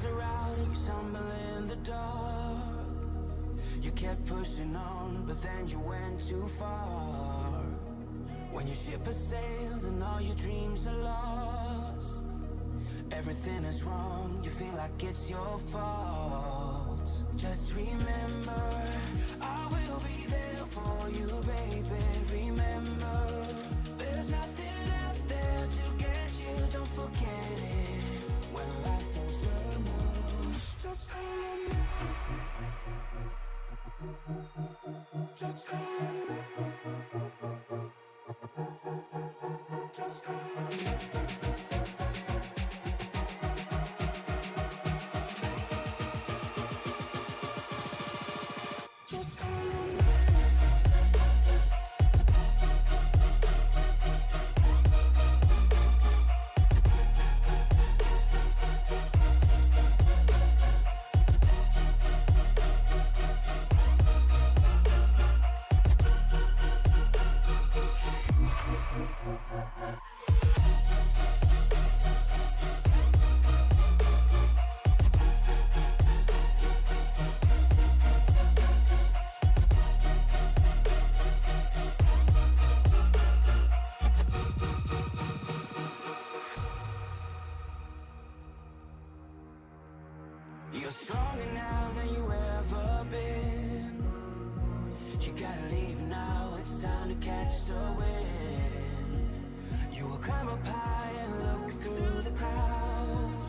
lights are out and you stumble in the dark. You kept pushing on, but then you went too far. When your ship has sailed and all your dreams are lost, everything is wrong, you feel like it's your fault. Just remember, I will be there for you, baby. Remember, there's nothing out there to get you, don't forget it. When life throws lemons, just call me. Just call me. Just call me. Just call me. You're stronger now than you ever been. You gotta leave now, it's time to catch the wind. You will climb up high and look through the clouds,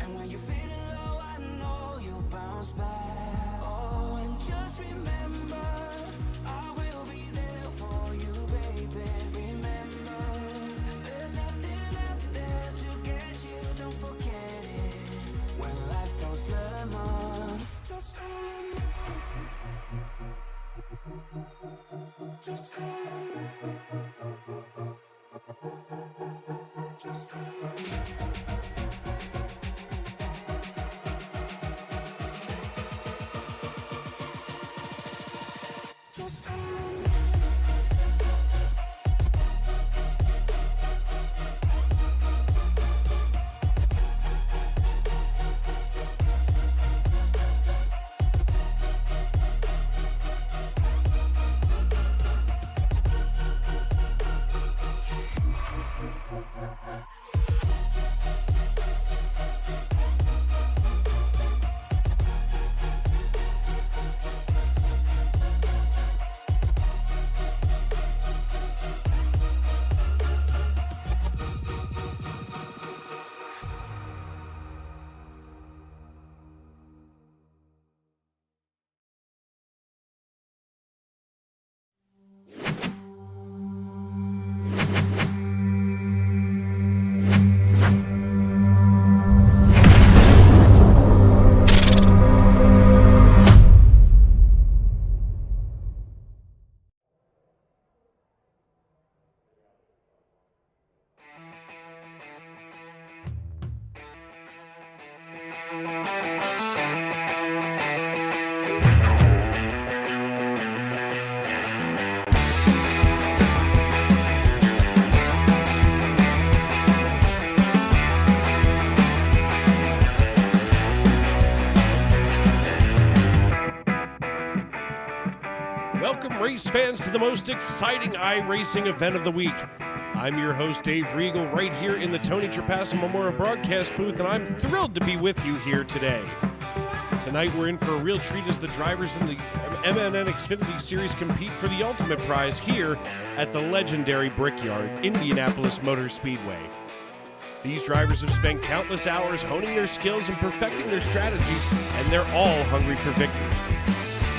and when you're feeling low, I know you'll bounce back. Oh, and just remember, I will be there for you, baby. Remember, there's nothing out there to get you, don't forget it. When life throws lemons, just call me. Just call me. Just call me. Just call me. Welcome, race fans, to the most exciting iRacing event of the week. I'm your host, Dave Riegel, right here in the Tony Trapasso Memorial Broadcast booth, and I'm thrilled to be with you here today. Tonight, we're in for a real treat as the drivers in the SNN Xfinity Series compete for the ultimate prize here at the legendary Brickyard, Indianapolis Motor Speedway. These drivers have spent countless hours honing their skills and perfecting their strategies, and they're all hungry for victory.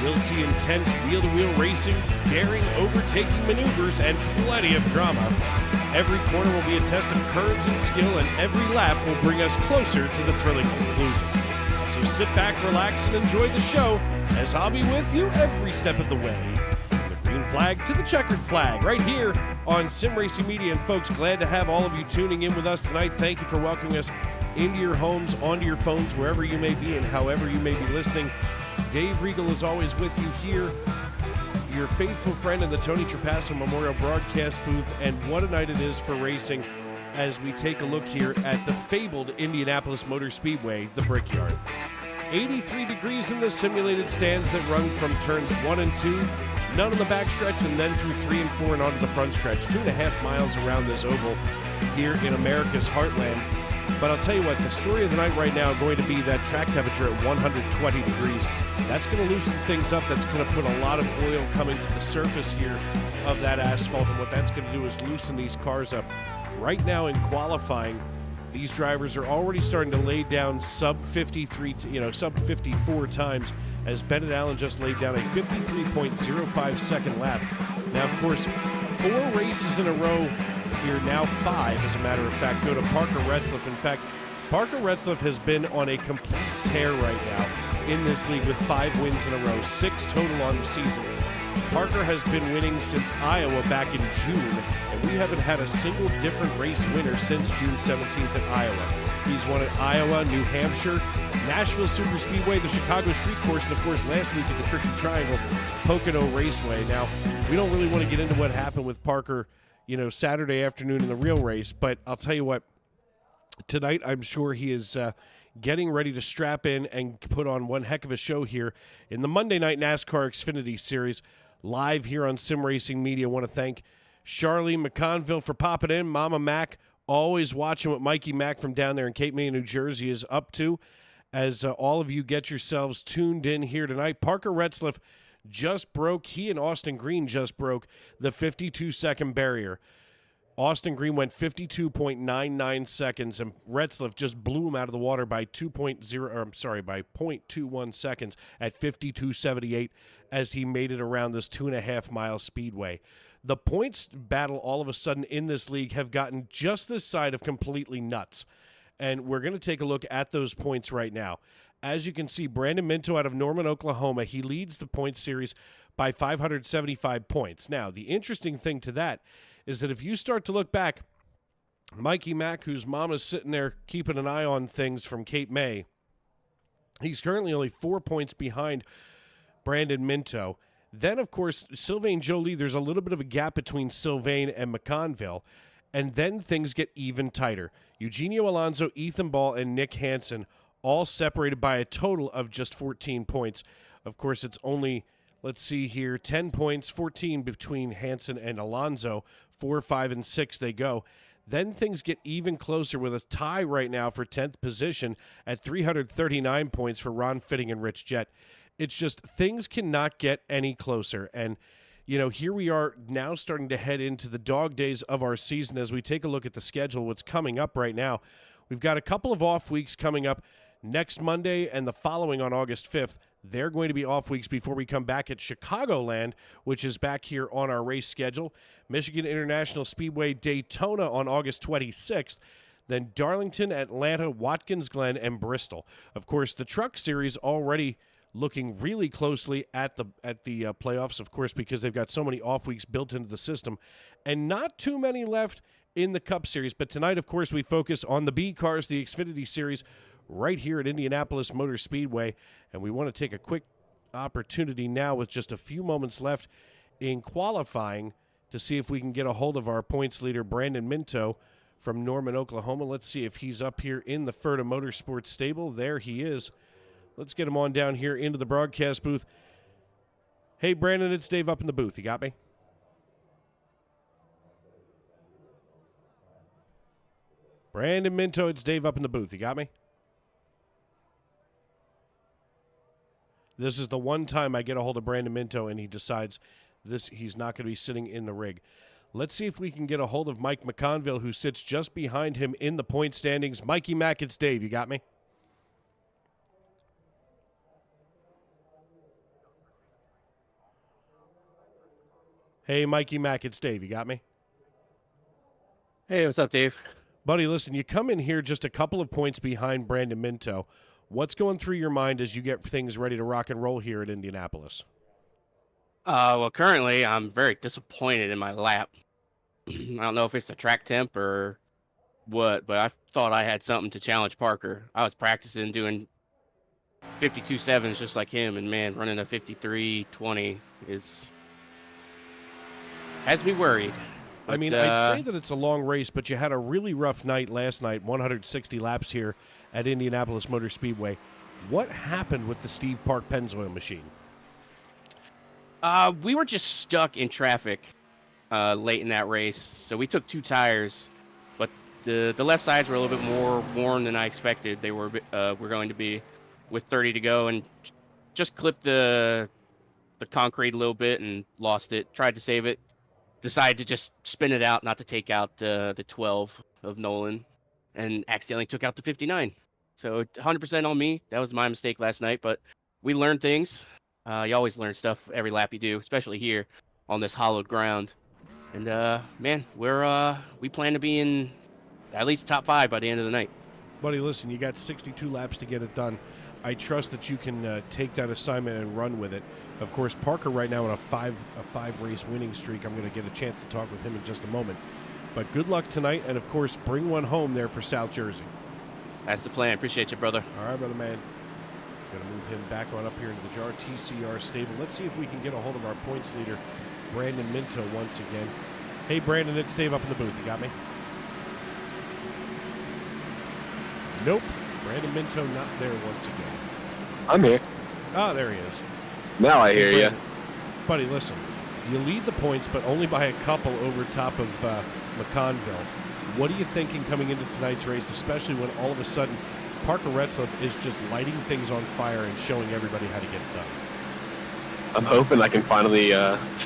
We'll see intense wheel-to-wheel racing, daring overtaking maneuvers, and plenty of drama. Every corner will be a test of curves and skill, and every lap will bring us closer to the thrilling conclusion. So sit back, relax, and enjoy the show, as I'll be with you every step of the way. From the green flag to the checkered flag, right here on Sim Racing Media. And folks, glad to have all of you tuning in with us tonight. Thank you for welcoming us into your homes, onto your phones, wherever you may be and however you may be listening. Dave Riegel is always with you here, your faithful friend in the Tony Trapasso Memorial Broadcast booth, and what a night it is for racing. as we take a look here at the fabled Indianapolis Motor Speedway, the Brickyard. 83 degrees in the simulated stands that run from turns 1 and 2, none on the backstretch, and then through 3 and 4 and onto the front stretch. 2.5 miles around this oval here in America's heartland. But I'll tell you what, the story of the night right now is going to be that track temperature at 120 degrees. That's going to loosen things up. That's going to put a lot of oil coming to the surface here of that asphalt. And what that's going to do is loosen these cars up. Right now in qualifying, these drivers are already starting to lay down sub 54 times, as Bennett Allen just laid down a 53.05 second lap. Now, of course, 4 races in a row here, now 5, as a matter of fact, go to Parker Retzlaff. In fact, Parker Retzlaff has been on a complete tear right now in this league with 5 wins in a row, 6 total on the season. Parker has been winning since Iowa back in June, and we haven't had a single different race winner since June 17th at Iowa. He's won at Iowa, New Hampshire, Nashville Superspeedway, the Chicago Street Course, and of course last week at the Tricky Triangle, Pocono Raceway. Now, we don't really want to get into what happened with Parker, Saturday afternoon in the real race, but I'll tell you what, tonight I'm sure he is getting ready to strap in and put on one heck of a show here in the Monday Night NASCAR Xfinity Series, live here on Sim Racing Media. I want to thank Charlene McConville for popping in. Mama Mac, always watching what Mikey Mac from down there in Cape May, New Jersey is up to, as all of you get yourselves tuned in here tonight. Parker Retzlaff just broke, he and Austin Green just broke the 52-second barrier. Austin Green went 52.99 seconds, and Retzlaff just blew him out of the water by 0.21 seconds at 52.78 as he made it around this 2.5-mile speedway. The points battle all of a sudden in this league have gotten just this side of completely nuts, and we're going to take a look at those points right now. As you can see, Brandon Minto out of Norman, Oklahoma, he leads the points series by 575 points. Now, the interesting thing to that is that if you start to look back, Mikey Mack, whose mom is sitting there keeping an eye on things from Cape May, he's currently only 4 points behind Brandon Minto. Then, of course, Sylvain Jolie, there's a little bit of a gap between Sylvain and McConville, and then things get even tighter. Eugenio Alonso, Ethan Ball, and Nick Hansen all separated by a total of just 14 points. Of course, it's only, let's see here, 10 points, 14 between Hansen and Alonso. 4, 5, and 6 they go. Then things get even closer with a tie right now for 10th position at 339 points for Ron Fitting and Rich Jett. It's just things cannot get any closer. And, here we are now starting to head into the dog days of our season as we take a look at the schedule, what's coming up right now. We've got a couple of off weeks coming up next Monday and the following on August 5th. They're going to be off weeks before we come back at Chicagoland, which is back here on our race schedule. Michigan International Speedway Daytona on August 26th. Then Darlington, Atlanta, Watkins Glen, and Bristol. Of course, the Truck Series already looking really closely at the playoffs, of course, because they've got so many off weeks built into the system. And not too many left in the Cup Series. But tonight, of course, we focus on the B cars, the Xfinity Series, right here at Indianapolis Motor Speedway. And we want to take a quick opportunity now with just a few moments left in qualifying to see if we can get a hold of our points leader, Brandon Minto from Norman, Oklahoma. Let's see if he's up here in the Ferta Motorsports stable. There he is. Let's get him on down here into the broadcast booth. Hey, Brandon, it's Dave up in the booth. You got me? Brandon Minto, it's Dave up in the booth. You got me? This is the one time I get a hold of Brandon Minto and he decides he's not going to be sitting in the rig. Let's see if we can get a hold of Mike McConville, who sits just behind him in the point standings. Mikey Mack, it's Dave. You got me? Hey, Mikey Mack, it's Dave. You got me? Hey, what's up, Dave? Buddy, listen, you come in here just a couple of points behind Brandon Minto. What's going through your mind as you get things ready to rock and roll here at Indianapolis? Well, currently I'm very disappointed in my lap. I don't know if it's the track temp or what, but I thought I had something to challenge Parker. I was practicing doing 52.7s just like him, and man, running a 53.20 has me worried. I mean, I'd say that it's a long race, but you had a really rough night last night, 160 laps here at Indianapolis Motor Speedway. What happened with the Steve Park Pennzoil machine? We were just stuck in traffic late in that race, so we took 2 tires, but the left sides were a little bit more worn than I expected. They were going to be with 30 to go, and just clipped the concrete a little bit and lost it. Tried to save it, decided to just spin it out, not to take out the 12 of Nolan, and accidentally took out the 59. So 100% on me. That was my mistake last night, but we learned things. You always learn stuff every lap you do, especially here on this hollowed ground. And man, we plan to be in at least top 5 by the end of the night. Buddy, listen, you got 62 laps to get it done. I trust that you can take that assignment and run with it. Of course, Parker right now on a five race winning streak. I'm going to get a chance to talk with him in just a moment. But good luck tonight, and of course, bring one home there for South Jersey. That's the plan. Appreciate you, brother. All right, brother man. Going to move him back on up here into the JAR TCR stable. Let's see if we can get a hold of our points leader, Brandon Minto, once again. Hey, Brandon, it's Dave up in the booth. You got me? Nope. Brandon Minto not there once again. I'm here. Oh, there he is. Now I hear you. Buddy, listen. You lead the points, but only by a couple over top of McConville. What are you thinking coming into tonight's race, especially when all of a sudden Parker Retzlaff is just lighting things on fire and showing everybody how to get it done? I'm hoping I can finally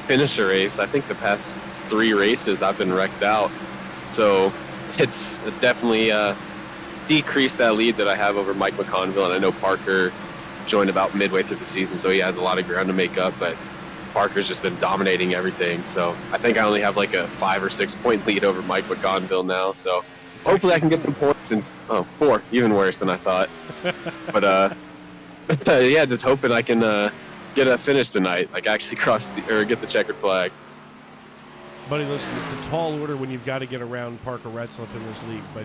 finish a race. I think the past 3 races I've been wrecked out. So it's definitely decreased that lead that I have over Mike McConville. And I know Parker joined about midway through the season, so he has a lot of ground to make up. But Parker's just been dominating everything. So I think I only have like a 5 or 6 point lead over Mike McConville now. So hopefully I can get some points. And 4, even worse than I thought. But yeah, just hoping I can get a finish tonight, like actually get the checkered flag. Buddy, listen, it's a tall order when you've got to get around Parker Retzlaff in this league, but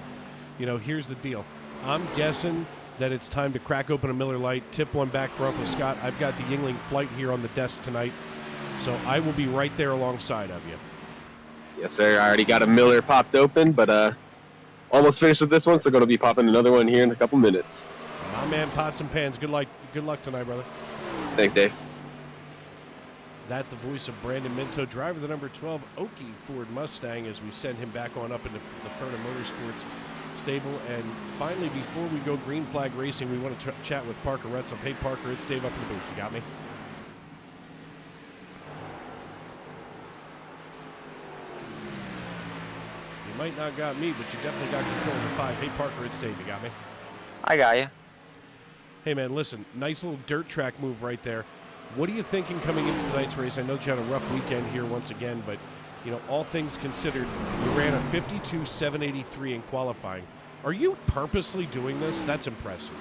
you know, here's the deal. I'm guessing that it's time to crack open a Miller Lite, tip one back for Uncle Scott. I've got the Yingling Flight here on the desk tonight, so I will be right there alongside of you. Yes, sir. I already got a Miller popped open, but almost finished with this one, so going to be popping another one here in a couple minutes. My man, Pots and Pans. Good luck tonight, brother. Thanks, Dave. That the voice of Brandon Minto, driver of the number 12 Okie Ford Mustang, as we send him back on up into the Ferna Motorsports stable. And finally, before we go green flag racing, we want to chat with Parker Retzlaff. Hey, Parker, it's Dave up in the booth. You got me? You might not got me, but you definitely got control of the 5. Hey, Parker, it's Dave. You got me? I got you. Hey, man, listen, nice little dirt track move right there. What are you thinking coming into tonight's race? I know you had a rough weekend here once again, but, you know, all things considered, you ran a 52.783 in qualifying. Are you purposely doing this? That's impressive.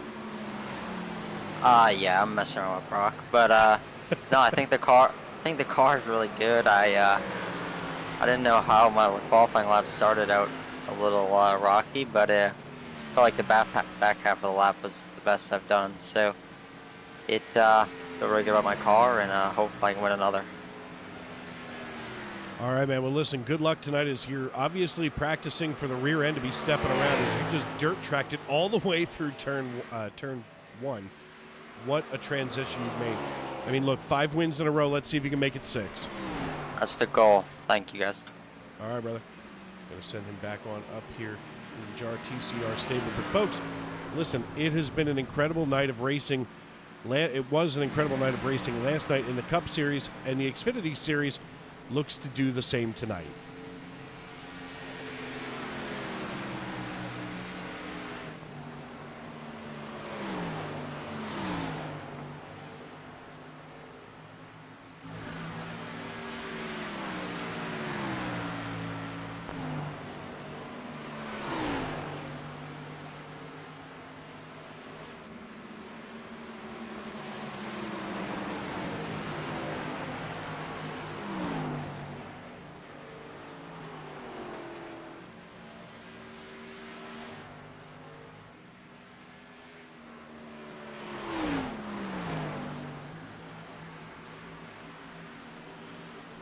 Yeah, I'm messing around with Brock, but no, I think the car is really good. I didn't know how my qualifying lap started out a little rocky, but I felt like the back half of the lap was the best I've done. So it feel really good about my car, and hopefully I can win another. All right, man. Well, listen, good luck tonight as you're obviously practicing for the rear end to be stepping around as you just dirt tracked it all the way through turn 1. What a transition you've made. I mean, look, 5 wins in a row. Let's see if you can make it 6. That's the goal. Thank you, guys. All right, brother. Going to send him back on up here in the JAR TCR stable. But, folks, listen, it has been an incredible night of racing. It was an incredible night of racing last night in the Cup Series, and the Xfinity Series looks to do the same tonight.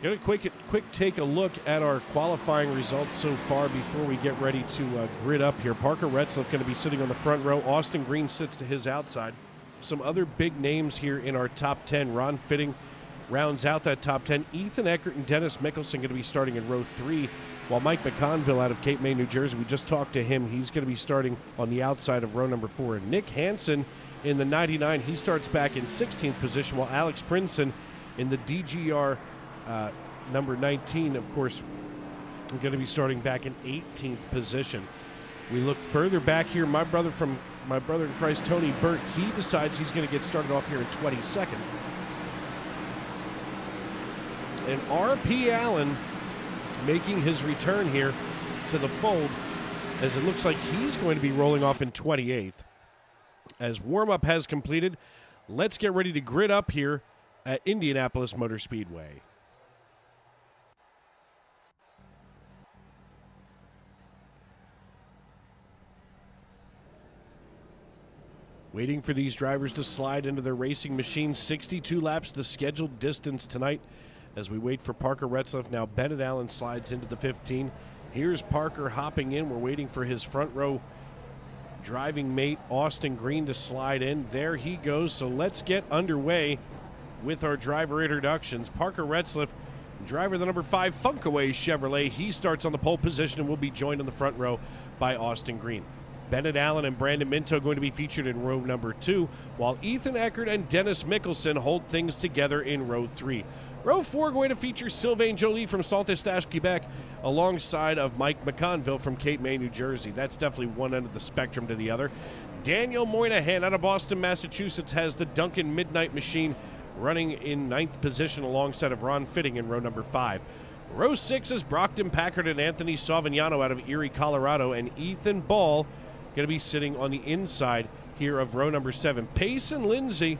Going to quick take a look at our qualifying results so far before we get ready to grid up here. Parker Retzlaff going to be sitting on the front row. Austin Green sits to his outside. Some other big names here in our top 10. Ron Fitting rounds out that top 10. Ethan Eckert and Dennis Mickelson going to be starting in row 3, while Mike McConville out of Cape May, New Jersey, we just talked to him. He's going to be starting on the outside of row number 4. And Nick Hansen in the 99, he starts back in 16th position, while Alex Princeton in the DGR number 19, of course, going to be starting back in 18th position. We look further back here. My brother in Christ, Tony Burt, he decides he's going to get started off here in 22nd. And R.P. Allen making his return here to the fold, as it looks like he's going to be rolling off in 28th. As warm-up has completed, let's get ready to grid up here at Indianapolis Motor Speedway. Waiting for these drivers to slide into their racing machines. 62 laps, the scheduled distance tonight. As we wait for Parker Retzlaff, now Bennett Allen slides into the 15. Here's Parker hopping in. We're waiting for his front row driving mate, Austin Green, to slide in. There he goes. So let's get underway with our driver introductions. Parker Retzlaff, driver of the number 5 Funkaway Chevrolet. He starts on the pole position and will be joined on the front row by Austin Green. Bennett Allen and Brandon Minto going to be featured in row number 2, while Ethan Eckert and Dennis Mickelson hold things together in row 3. Row 4 going to feature Sylvain Joly from Saint-Eustache, Quebec, alongside of Mike McConville from Cape May, New Jersey. That's definitely one end of the spectrum to the other. Daniel Moynihan out of Boston, Massachusetts, has the Duncan Midnight Machine running in 9th position alongside of Ron Fitting in row number 5. Row 6 is Brockton Packard and Anthony Savignano out of Erie, Colorado, and Ethan Ball going to be sitting on the inside here of row number 7. Payson Lindsay,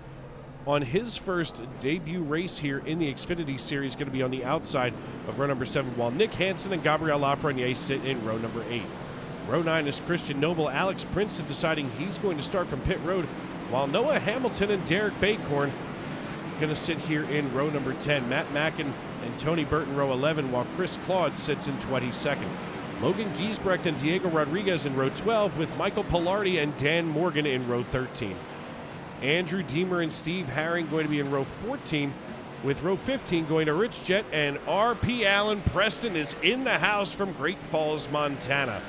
on his first debut race here in the Xfinity Series, going to be on the outside of row number 7, while Nick Hansen and Gabriel Lafreniere sit in row number 8. Row 9 is Christian Noble. Alex Princeton deciding he's going to start from pit road, while Noah Hamilton and Derek Bacorn going to sit here in row number 10. Matt Mackin and Tony Burton row 11, while Chris Claude sits in 22nd. Logan Giesbrecht and Diego Rodriguez in row 12, with Michael Pilardi and Dan Morgan in row 13. Andrew Deemer and Steve Herring going to be in row 14, with row 15 going to Rich Jett and R.P. Allen. Preston is in the house from Great Falls, Montana.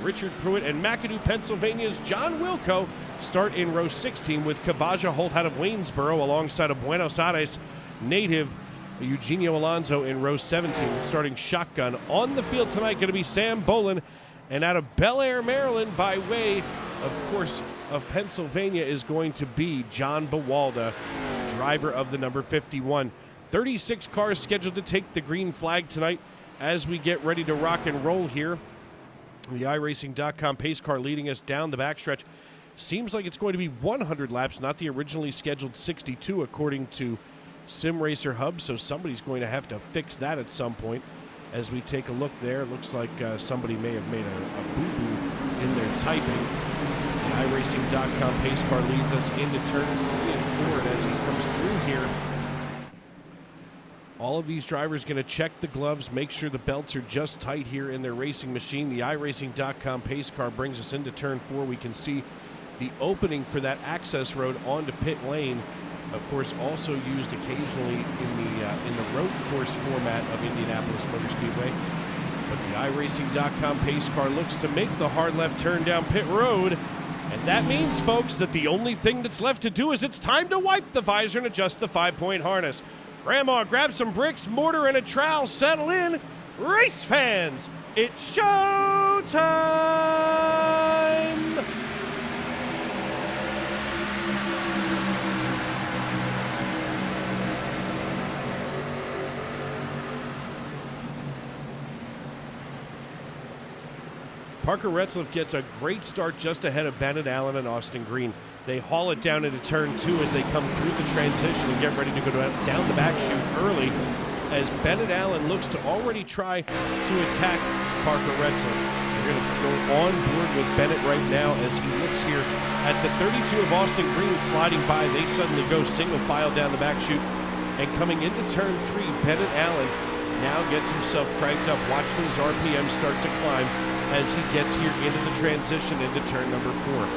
Richard Pruitt and McAdoo, Pennsylvania's John Wilco start in row 16, with Kavaja Holt out of Waynesboro alongside of Buenos Aires native Eugenio Alonso in row 17. Starting shotgun on the field tonight going to be Sam Bolin, and out of Bel Air, Maryland, by way, of course, of Pennsylvania, is going to be John Bawalda, driver of the number 51. 36 cars scheduled to take the green flag tonight as we get ready to rock and roll here. The iRacing.com pace car leading us down the backstretch. Seems like it's going to be 100 laps, not the originally scheduled 62, according to Sim Racer Hub, so somebody's going to have to fix that at some point. As we take a look there, it looks like somebody may have made a boo-boo in their typing. The iRacing.com pace car leads us into turns 3 and 4, and as he comes through here, all of these drivers going to check the gloves, make sure the belts are just tight here in their racing machine. The iRacing.com pace car brings us into turn 4. We can see the opening for that access road onto pit lane, of course, also used occasionally in the road course format of Indianapolis Motor Speedway. But the iRacing.com pace car looks to make the hard left turn down pit road. And that means, folks, that the only thing that's left to do is it's time to wipe the visor and adjust the 5-point harness. Grandma, grab some bricks, mortar, and a trowel. Settle in. Race fans, it's show time! Parker Retzlaff gets a great start just ahead of Bennett Allen and Austin Green. They haul it down into turn 2 as they come through the transition and get ready to go down the back chute early, as Bennett Allen looks to already try to attack Parker Retzlaff. They're going to go on board with Bennett right now as he looks here at the 32 of Austin Green sliding by. They suddenly go single file down the back chute And coming into turn 3, Bennett Allen now gets himself cranked up. Watch those RPMs start to climb as he gets here into the transition into turn number 4.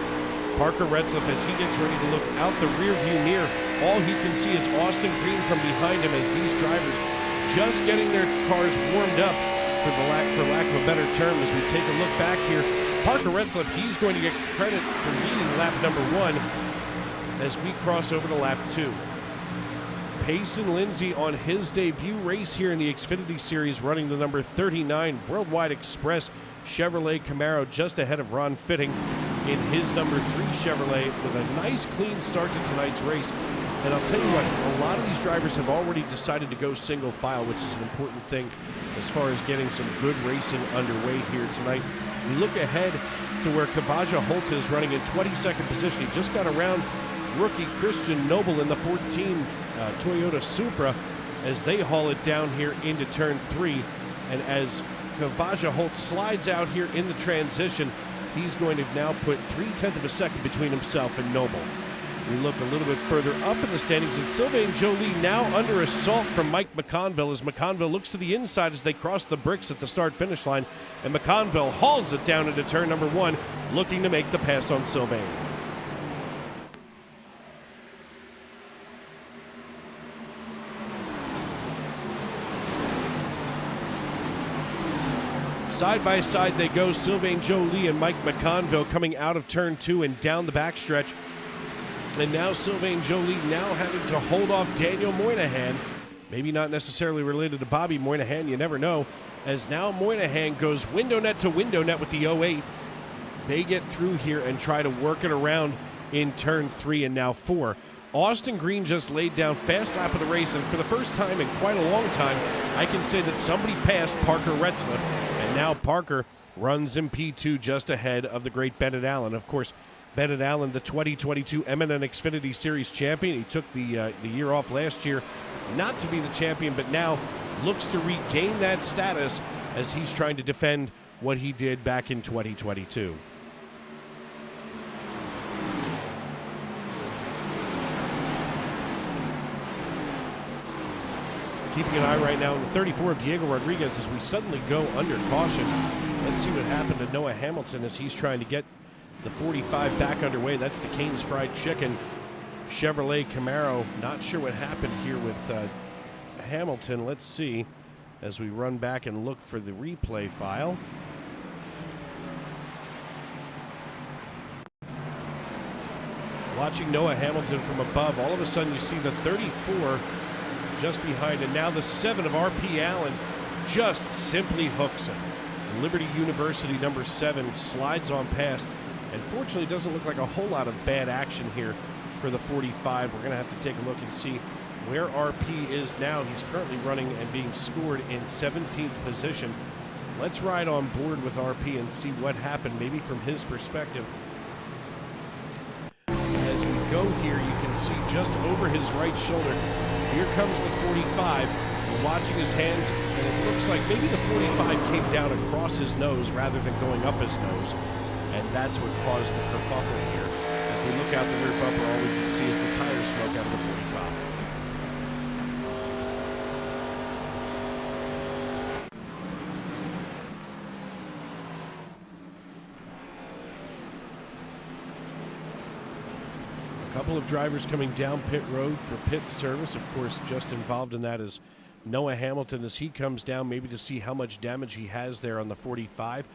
Parker Retzlaff, as he gets ready to look out the rear view mirror, all he can see is Austin Green from behind him as these drivers just getting their cars warmed up, for lack of a better term. As we take a look back here, Parker Retzlaff, he's going to get credit for leading lap number 1 as we cross over to lap 2. Payson Lindsay on his debut race here in the Xfinity Series, running the number 39 Worldwide Express Chevrolet Camaro, just ahead of Ron Fitting in his number 3 Chevrolet, with a nice clean start to tonight's race. And I'll tell you what, a lot of these drivers have already decided to go single file, which is an important thing as far as getting some good racing underway here tonight. We look ahead to where Kavaja Holt is running in 22nd position. He just got around rookie Christian Noble in the 14 Toyota Supra as they haul it down here into turn 3. And as Kavaja Holt slides out here in the transition, he's going to now put 0.3 of a second between himself and Noble. We look a little bit further up in the standings, and Sylvain Joly now under assault from Mike McConville as McConville looks to the inside as they cross the bricks at the start-finish line, and McConville hauls it down into turn number 1, looking to make the pass on Sylvain. Side by side they go, Sylvain Joly and Mike McConville coming out of turn 2 and down the backstretch. And now Sylvain Joly now having to hold off Daniel Moynihan. Maybe not necessarily related to Bobby Moynihan, you never know. As now Moynihan goes window net to window net with the 08. They get through here and try to work it around in turn 3 and now 4. Austin Green just laid down fast lap of the race, and for the first time in quite a long time, I can say that somebody passed Parker Retzlaff. And now Parker runs in P2 just ahead of the great Bennett Allen. Of course, Bennett Allen, the 2022 M&N Xfinity Series champion. He took the year off last year not to be the champion, but now looks to regain that status as he's trying to defend what he did back in 2022. Keeping an eye right now on the 34 of Diego Rodriguez as we suddenly go under caution. Let's see what happened to Noah Hamilton as he's trying to get the 45 back underway. That's the Cane's Fried Chicken Chevrolet Camaro. Not sure what happened here with Hamilton. Let's see as we run back and look for the replay file. Watching Noah Hamilton from above, all of a sudden you see the 34 just behind, and now the 7 of R.P. Allen just simply hooks him. Liberty University number 7 slides on past, and fortunately it doesn't look like a whole lot of bad action here for the 45. We're going to have to take a look and see where RP is now. He's currently running and being scored in 17th position. Let's ride on board with RP and see what happened, maybe from his perspective. As we go here, you can see just over his right shoulder, here comes the 45. We're watching his hands, and it looks like maybe the 45 came down across his nose rather than going up his nose. And that's what caused the kerfuffle here. As we look out the rear bumper, all we can see is the tire smoke out of the 45. A couple of drivers coming down pit road for pit service. Of course, just involved in that is Noah Hamilton as he comes down, maybe to see how much damage he has there on the 45.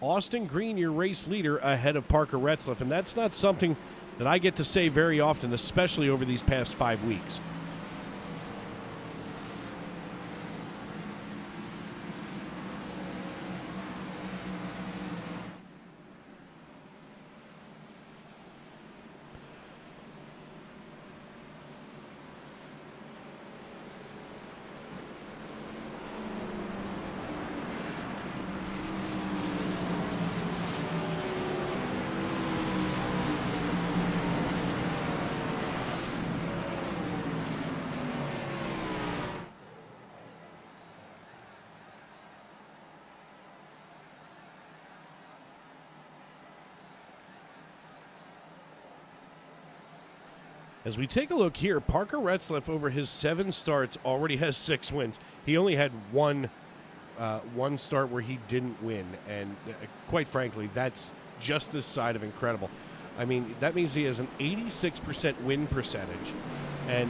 Austin Green, your race leader, ahead of Parker Retzlaff, and that's not something that I get to say very often, especially over these past 5 weeks. As we take a look here, Parker Retzlaff over his 7 starts already has 6 wins. He only had one start where he didn't win, and quite frankly, that's just this side of incredible. I mean, that means he has an 86% win percentage, and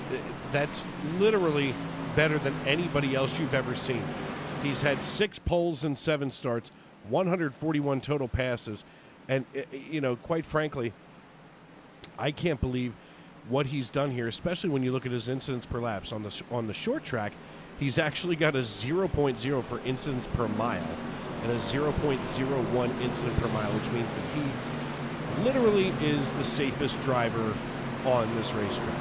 that's literally better than anybody else you've ever seen. He's had 6 poles and 7 starts, 141 total passes, and, quite frankly, I can't believe what he's done here, especially when you look at his incidents per laps. On the short track, he's actually got a 0.0 for incidents per mile and a 0.01 incident per mile, which means that he literally is the safest driver on this racetrack.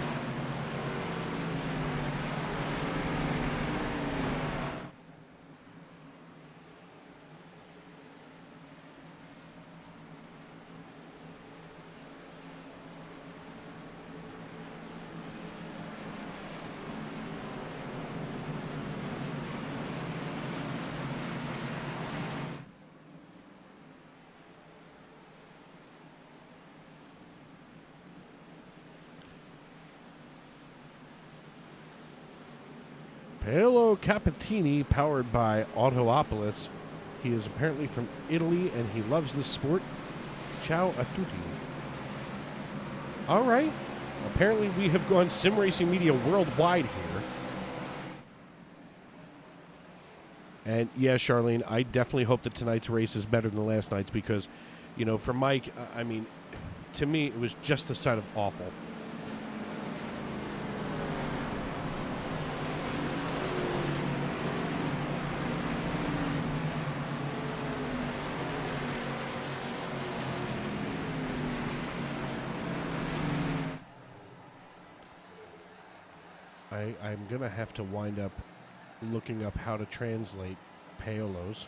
Paolo Capitini, powered by Autopolis. He is apparently from Italy, and he loves this sport. Ciao a tutti. All right. Apparently we have gone sim racing media worldwide here. And yeah, Charlene, I definitely hope that tonight's race is better than last night's because, for Mike, I mean, to me, it was just the side of awful. I'm going to have to wind up looking up how to translate Paolo's.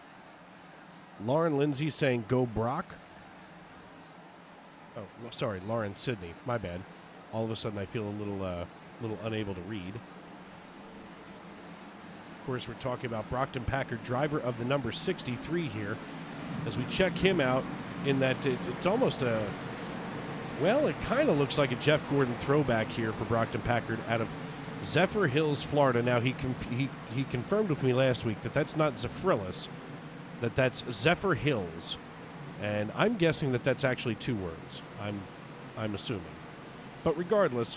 Lauren Lindsay saying, go Brock. Oh, sorry, Lauren Sidney. My bad. All of a sudden I feel a little unable to read. Of course, we're talking about Brockton Packard, driver of the number 63 here. As we check him out in that it's almost it kind of looks like a Jeff Gordon throwback here for Brockton Packard out of Zephyr Hills, Florida. Now, he confirmed with me last week that that's not Zephyrillus, that's Zephyr Hills. And I'm guessing that that's actually 2 words. I'm assuming. But regardless,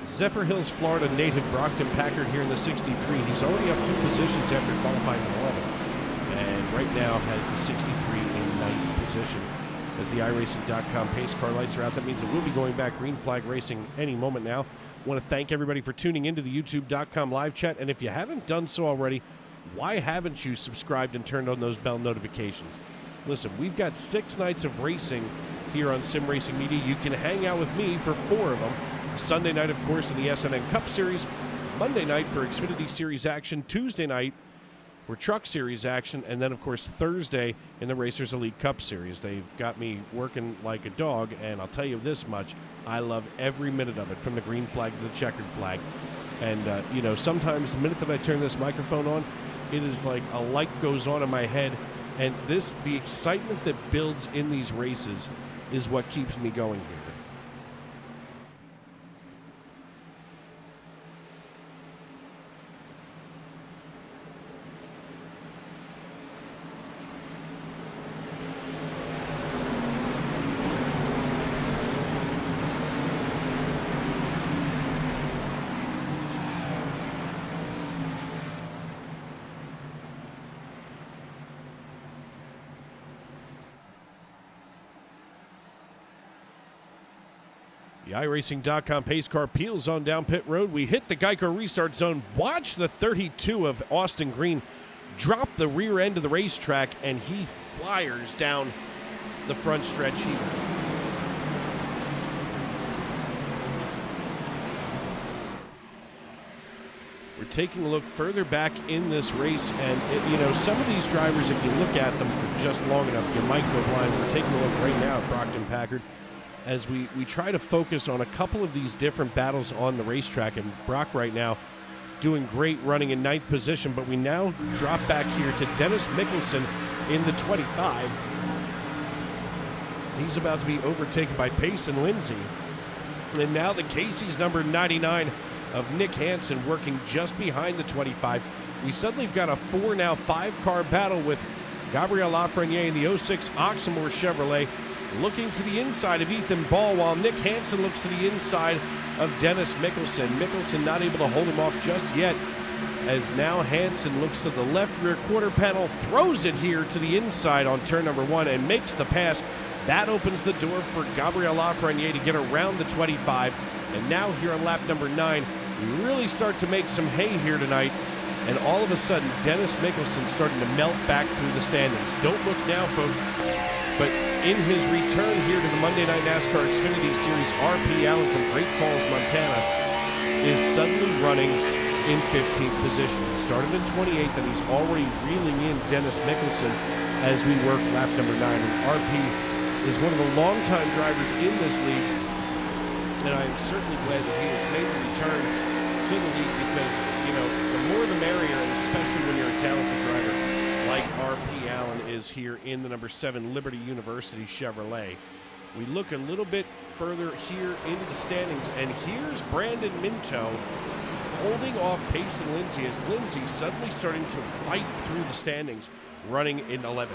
Zephyr Hills, Florida native Brockton Packard here in the 63. He's already up 2 positions after qualifying in 11. And right now has the 63 in 9th position. As the iRacing.com pace car lights are out, that means that we'll be going back green flag racing any moment now. I want to thank everybody for tuning into the YouTube.com live chat. And if you haven't done so already, why haven't you subscribed and turned on those bell notifications? Listen, we've got 6 nights of racing here on Sim Racing Media. You can hang out with me for 4 of them. Sunday night, of course, in the SNN Cup Series. Monday night for Xfinity Series action. Tuesday night for Truck Series action. And then, of course, Thursday in the Racers Elite Cup Series. They've got me working like a dog, and I'll tell you this much. I love every minute of it, from the green flag to the checkered flag. And, sometimes the minute that I turn this microphone on, it is like a light goes on in my head. And the excitement that builds in these races is what keeps me going here. The iRacing.com pace car peels on down pit road. We hit the Geico restart zone. Watch the 32 of Austin Green drop the rear end of the racetrack, and he flyers down the front stretch here. We're taking a look further back in this race, and some of these drivers, if you look at them for just long enough, you might go blind. We're taking a look right now at Brockton Packard as we try to focus on a couple of these different battles on the racetrack. And Brock right now doing great, running in 9th position, but we now drop back here to Dennis Mickelson in the 25. He's about to be overtaken by Pace and Lindsay. And now the Casey's number 99 of Nick Hansen working just behind the 25. We suddenly have got a 5-car battle with Gabriel Lafreniere in the 06 Oxmoor Chevrolet looking to the inside of Ethan Ball, while Nick Hansen looks to the inside of Dennis Mickelson. Mickelson not able to hold him off just yet, as now Hansen looks to the left rear quarter panel, throws it here to the inside on turn number 1 and makes the pass. That opens the door for Gabriel Lafreniere to get around the 25. And now here on lap number 9, we really start to make some hay here tonight. And all of a sudden, Dennis Mickelson starting to melt back through the standings. Don't look now, folks, but in his return here to the Monday Night NASCAR Xfinity Series, R.P. Allen from Great Falls, Montana, is suddenly running in 15th position. He started in 28th, and he's already reeling in Dennis Mickelson as we work lap number 9. And R.P. is one of the longtime drivers in this league, and I am certainly glad that he has made the return to the league because, you know, the more the merrier, and especially when you're a talented driver like R.P. Allen is here in the number 7 Liberty University Chevrolet. We look a little bit further here into the standings, and here's Brandon Minto holding off Payson Lindsay as Lindsay suddenly starting to fight through the standings, running in 11th.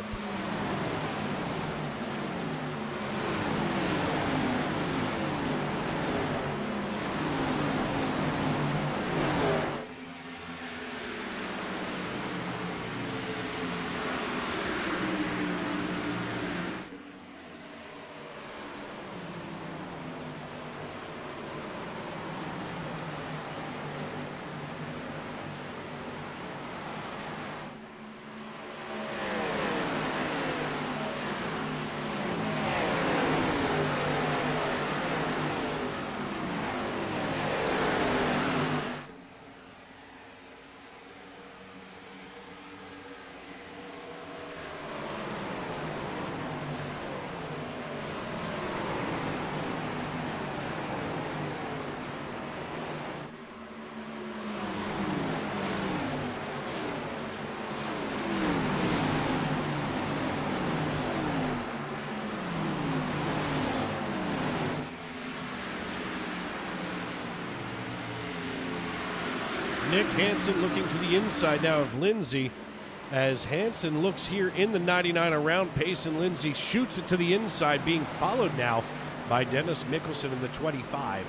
Nick Hansen looking to the inside now of Lindsay, as Hansen looks here in the 99 around Payson Lindsay, shoots it to the inside, being followed now by Dennis Mickelson in the 25.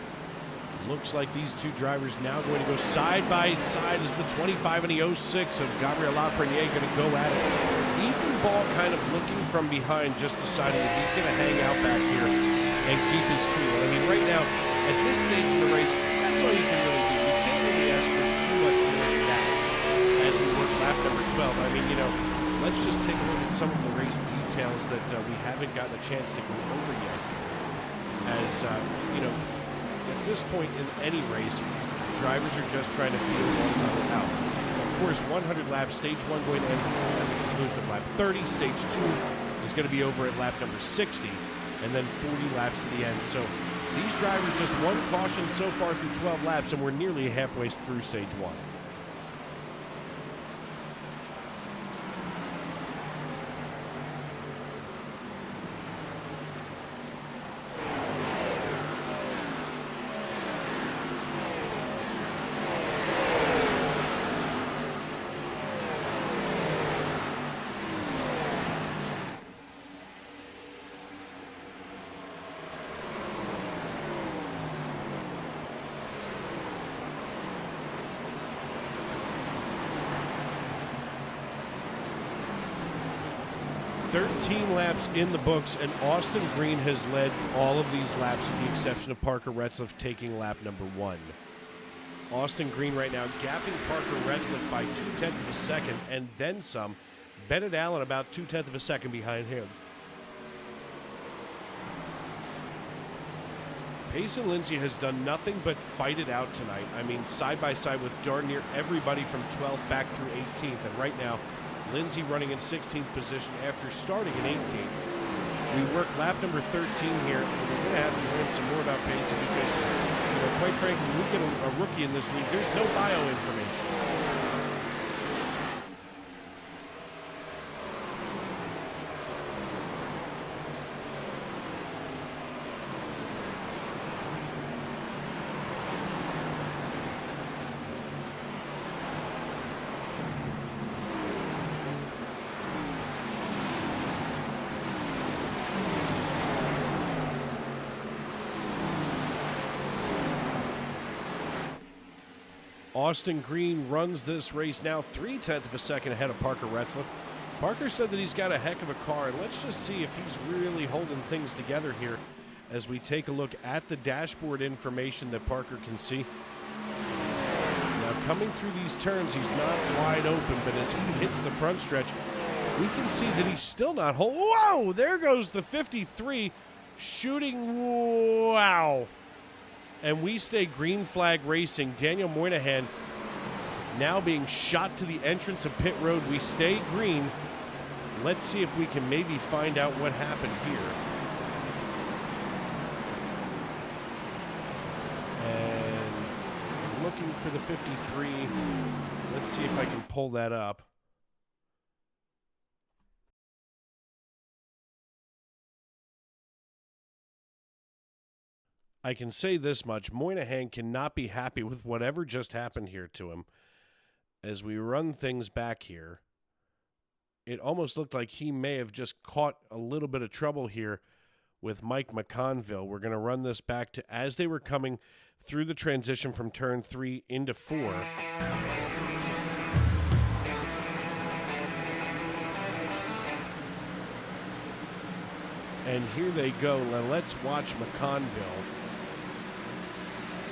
Looks like these two drivers now going to go side by side as the 25 and the 06 of Gabriel Lafreniere going to go at it. Ethan Ball kind of looking from behind, just deciding that he's going to hang out back here and keep his cool. I mean, right now, at this stage in the race, that's all you can really do. You can't really ask for too much more than that as we work lap number 12. I mean, you know, let's just take a look at some of the race details that we haven't gotten a chance to go over yet. As, you know, at this point in any race, drivers are just trying to feel one another out. Of course, 100 laps, stage 1 going to end at the conclusion of lap 30. Stage 2 is going to be over at lap number 60, and then 40 laps to the end. So these drivers just one caution so far through 12 laps, and we're nearly halfway through stage 1. Laps in the books, and Austin Green has led all of these laps with the exception of Parker Retzlaff taking lap number 1. Austin Green right now gapping Parker Retzlaff by 0.2 of a second and then some. Bennett Allen about 0.2 of a second behind him. Payson Lindsay has done nothing but fight it out tonight. I mean, side by side with darn near everybody from 12th back through 18th, and right now Lindsay running in 16th position after starting in 18th. We work lap number 13 here, and we're going to have to learn some more about Payson because, you know, quite frankly, when we get a rookie in this league, there's no bio information. Austin Green runs this race now 0.3 of a second ahead of Parker Retzlaff. Parker said that he's got a heck of a car, and let's just see if he's really holding things together here as we take a look at the dashboard information that Parker can see. Now, coming through these turns, he's not wide open, but as he hits the front stretch, we can see that he's still not Whoa! There goes the 53 shooting. Wow. And we stay green flag racing. Daniel Moynihan now being shot to the entrance of pit road. We stay green. Let's see if we can maybe find out what happened here. And looking for the 53. Let's see if I can pull that up. I can say this much. Moynihan cannot be happy with whatever just happened here to him. As we run things back here, it almost looked like he may have just caught a little bit of trouble here with Mike McConville. We're going to run this back to as they were coming through the transition from turn 3 into 4. And here they go. Now let's watch McConville.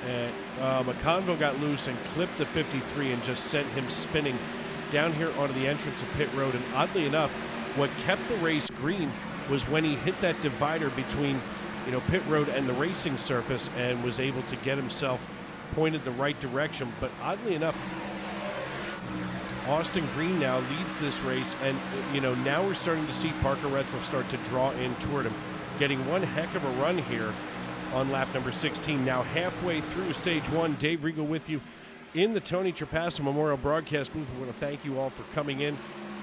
And McConville got loose and clipped the 53 and just sent him spinning down here onto the entrance of pit road. And oddly enough, what kept the race green was when he hit that divider between, pit road and the racing surface and was able to get himself pointed the right direction. But oddly enough, Austin Green now leads this race, and now we're starting to see Parker Retzlaff start to draw in toward him, getting one heck of a run here on lap number 16. Now halfway through stage 1, Dave Regal with you in the Tony Trapasso Memorial Broadcast booth. We want to thank you all for coming in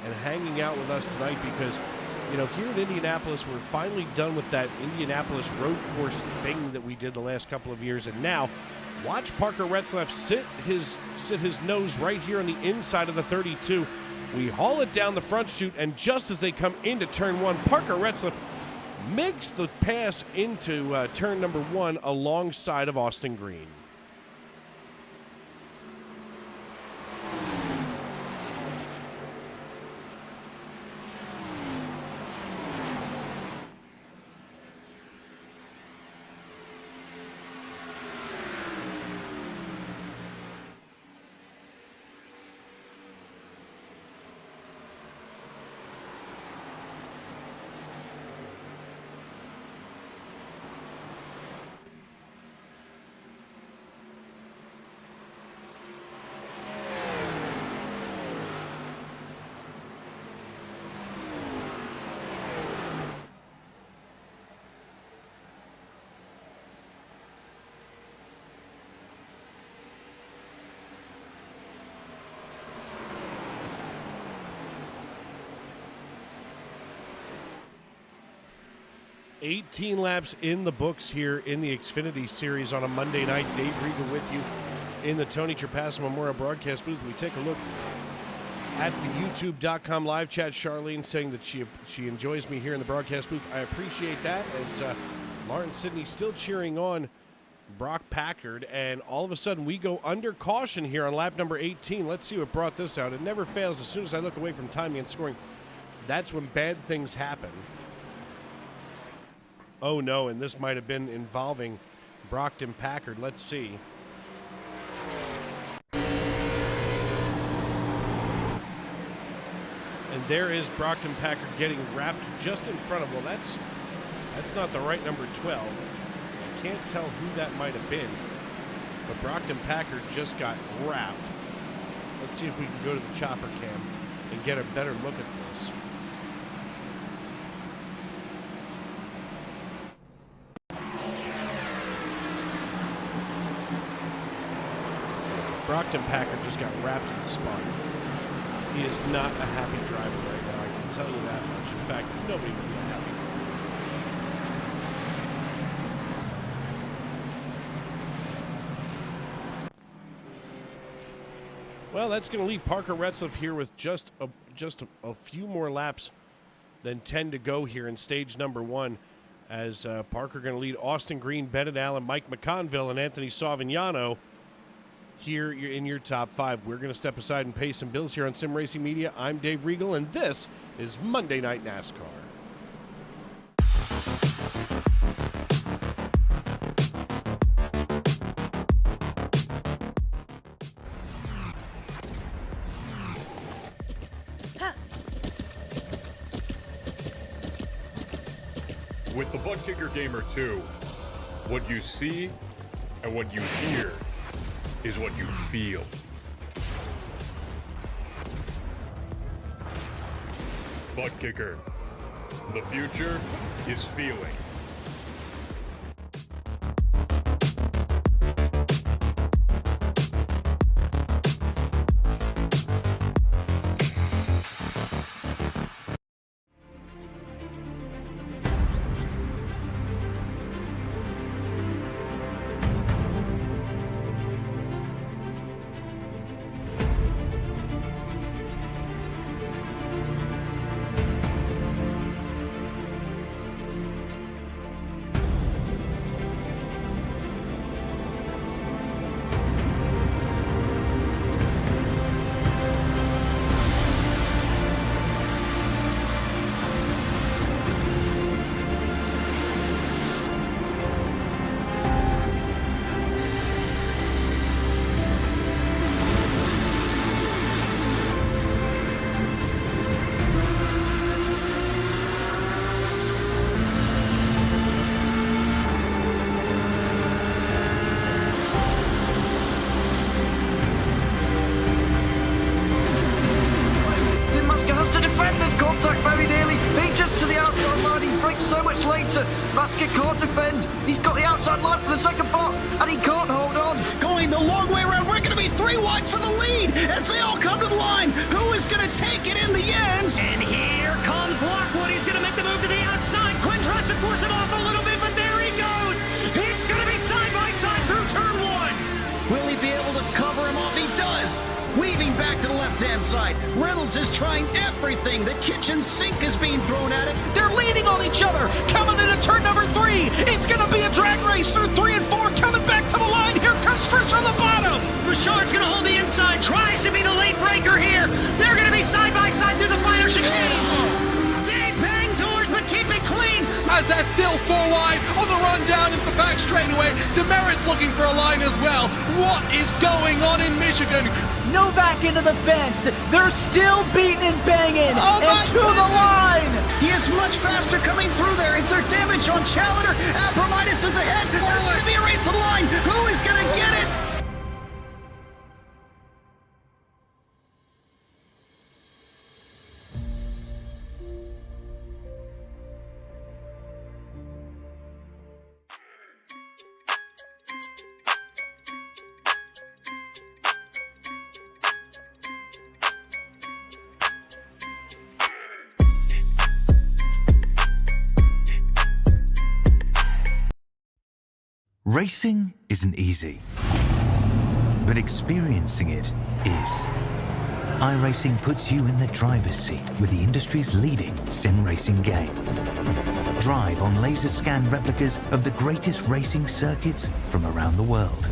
and hanging out with us tonight because, here in Indianapolis, we're finally done with that Indianapolis road course thing that we did the last couple of years, and now watch Parker Retzlaff sit his nose right here on the inside of the 32. We haul it down the front chute, and just as they come into turn 1, Parker Retzlaff makes the pass into turn number 1 alongside of Austin Green. $18 laps in the books here in the Xfinity Series on a Monday night. Dave Regal with you in the Tony Trapasso Memorial Broadcast booth. We take a look at the YouTube.com live chat. Charlene saying that she enjoys me here in the broadcast booth. I appreciate that, as Martin Sidney still cheering on Brock Packard. And all of a sudden, we go under caution here on lap number 18. Let's see what brought this out. It never fails. As soon as I look away from timing and scoring, that's when bad things happen. Oh, no, and this might have been involving Brockton Packard. Let's see. And there is Brockton Packard getting wrapped just in front of, well, that's not the right number 12. I can't tell who that might have been, but Brockton Packard just got wrapped. Let's see if we can go to the chopper cam and get a better look at this. Brockton Packard just got wrapped and spun. He is not a happy driver right now, I can tell you that much. In fact, nobody would be happy. Well, that's going to leave Parker Retzlaff here with just a few more laps than 10 to go here in stage number 1, as Parker going to lead Austin Green, Bennett Allen, Mike McConville, and Anthony Savignano here in your top 5. We're going to step aside and pay some bills here on Sim Racing Media. I'm Dave Regal, and this is Monday Night NASCAR. With the Butt Kicker Gamer 2, what you see and what you hear is what you feel. Butt Kicker. The future is feeling. Basket can't defend. He's got the outside line for the second part, and he can't hold on. Going the long way around. We're going to be 3 wide for the lead as they all come to the line. Who is going to take it in the end? And here comes Lockwood. He's going to make the move to the outside. Quinn tries to force it off a little bit, but there he goes. It's going to be side by side through turn 1. Will he be able to cover him off? He does. Weaving back to the left-hand side. Reynolds is trying everything. The kitchen sink is being thrown at it. They're leaning on each other. Coming into turn number 3. It's going to be a drag race through 3 and 4. Coming back to the line. Here comes Trish on the bottom. Richard's going to hold the inside. Tries to be the late breaker here. They're going to be side by side through the final chicane. They bang doors, but keep it clean. As they're still 4 wide on the run down into the back straightaway. Demerit's looking for a line as well. What is going on in Michigan? Novak into the fence. They're still beating and banging. Oh and to the line. He is much faster coming through there. Is there damage on Challenger? Abramitis is ahead. There's going to be a race to the line. Who is going to get it? Racing isn't easy, but experiencing it is. iRacing puts you in the driver's seat with the industry's leading sim racing game. Drive on laser scan replicas of the greatest racing circuits from around the world.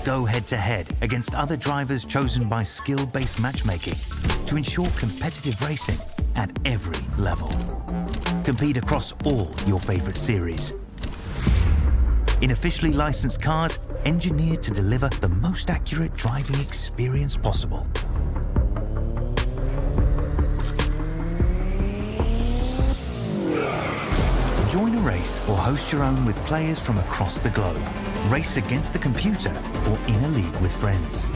Go head-to-head against other drivers chosen by skill-based matchmaking to ensure competitive racing at every level. Compete across all your favorite series. In officially licensed cars, engineered to deliver the most accurate driving experience possible. Join a race or host your own with players from across the globe. Race against the computer or in a league with friends.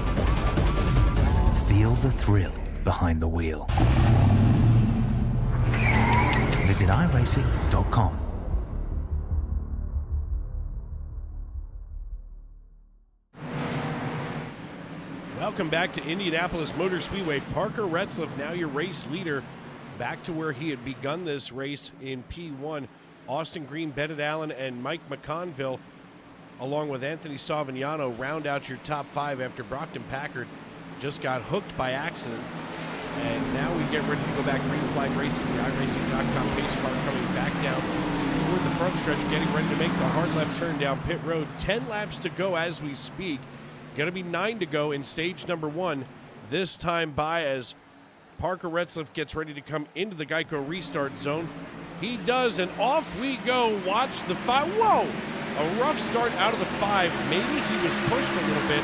Feel the thrill behind the wheel. Visit iRacing.com. Welcome back to Indianapolis Motor Speedway. Parker Retzlaff, now your race leader, back to where he had begun this race in P1. Austin Green, Bennett Allen, and Mike McConville, along with Anthony Savignano, round out your top 5 after Brockton Packard just got hooked by accident. And now we get ready to go back green flag racing. The iRacing.com pace car coming back down toward the front stretch, getting ready to make the hard left turn down pit road. 10 laps to go as we speak. Going to be 9 to go in stage number 1. This time by as Parker Retzlaff gets ready to come into the Geico restart zone. He does, and off we go. Watch the 5. Whoa! A rough start out of the 5. Maybe he was pushed a little bit.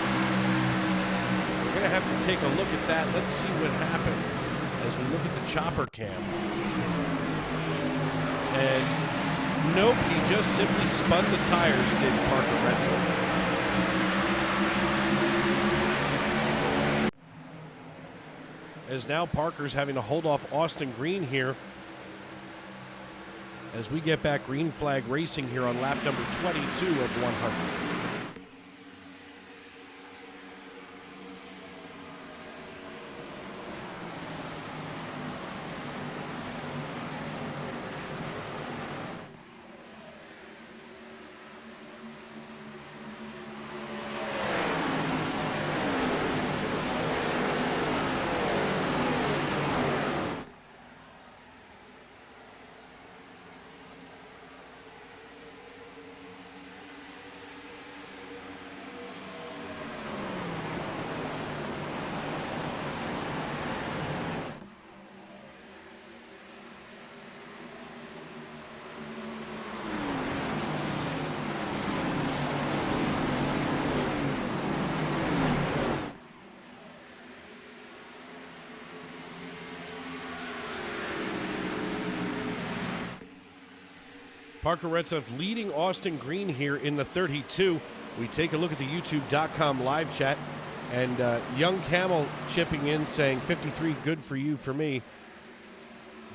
We're going to have to take a look at that. Let's see what happened as we look at the chopper cam. And nope, he just simply spun the tires, did Parker Retzlaff. As now Parker's having to hold off Austin Green here as we get back green flag racing here on lap number 22 of 100. Parker Retzlaff leading Austin Green here in the 32. We take a look at the YouTube.com live chat. And Young Camel chipping in saying, 53, good for you, for me.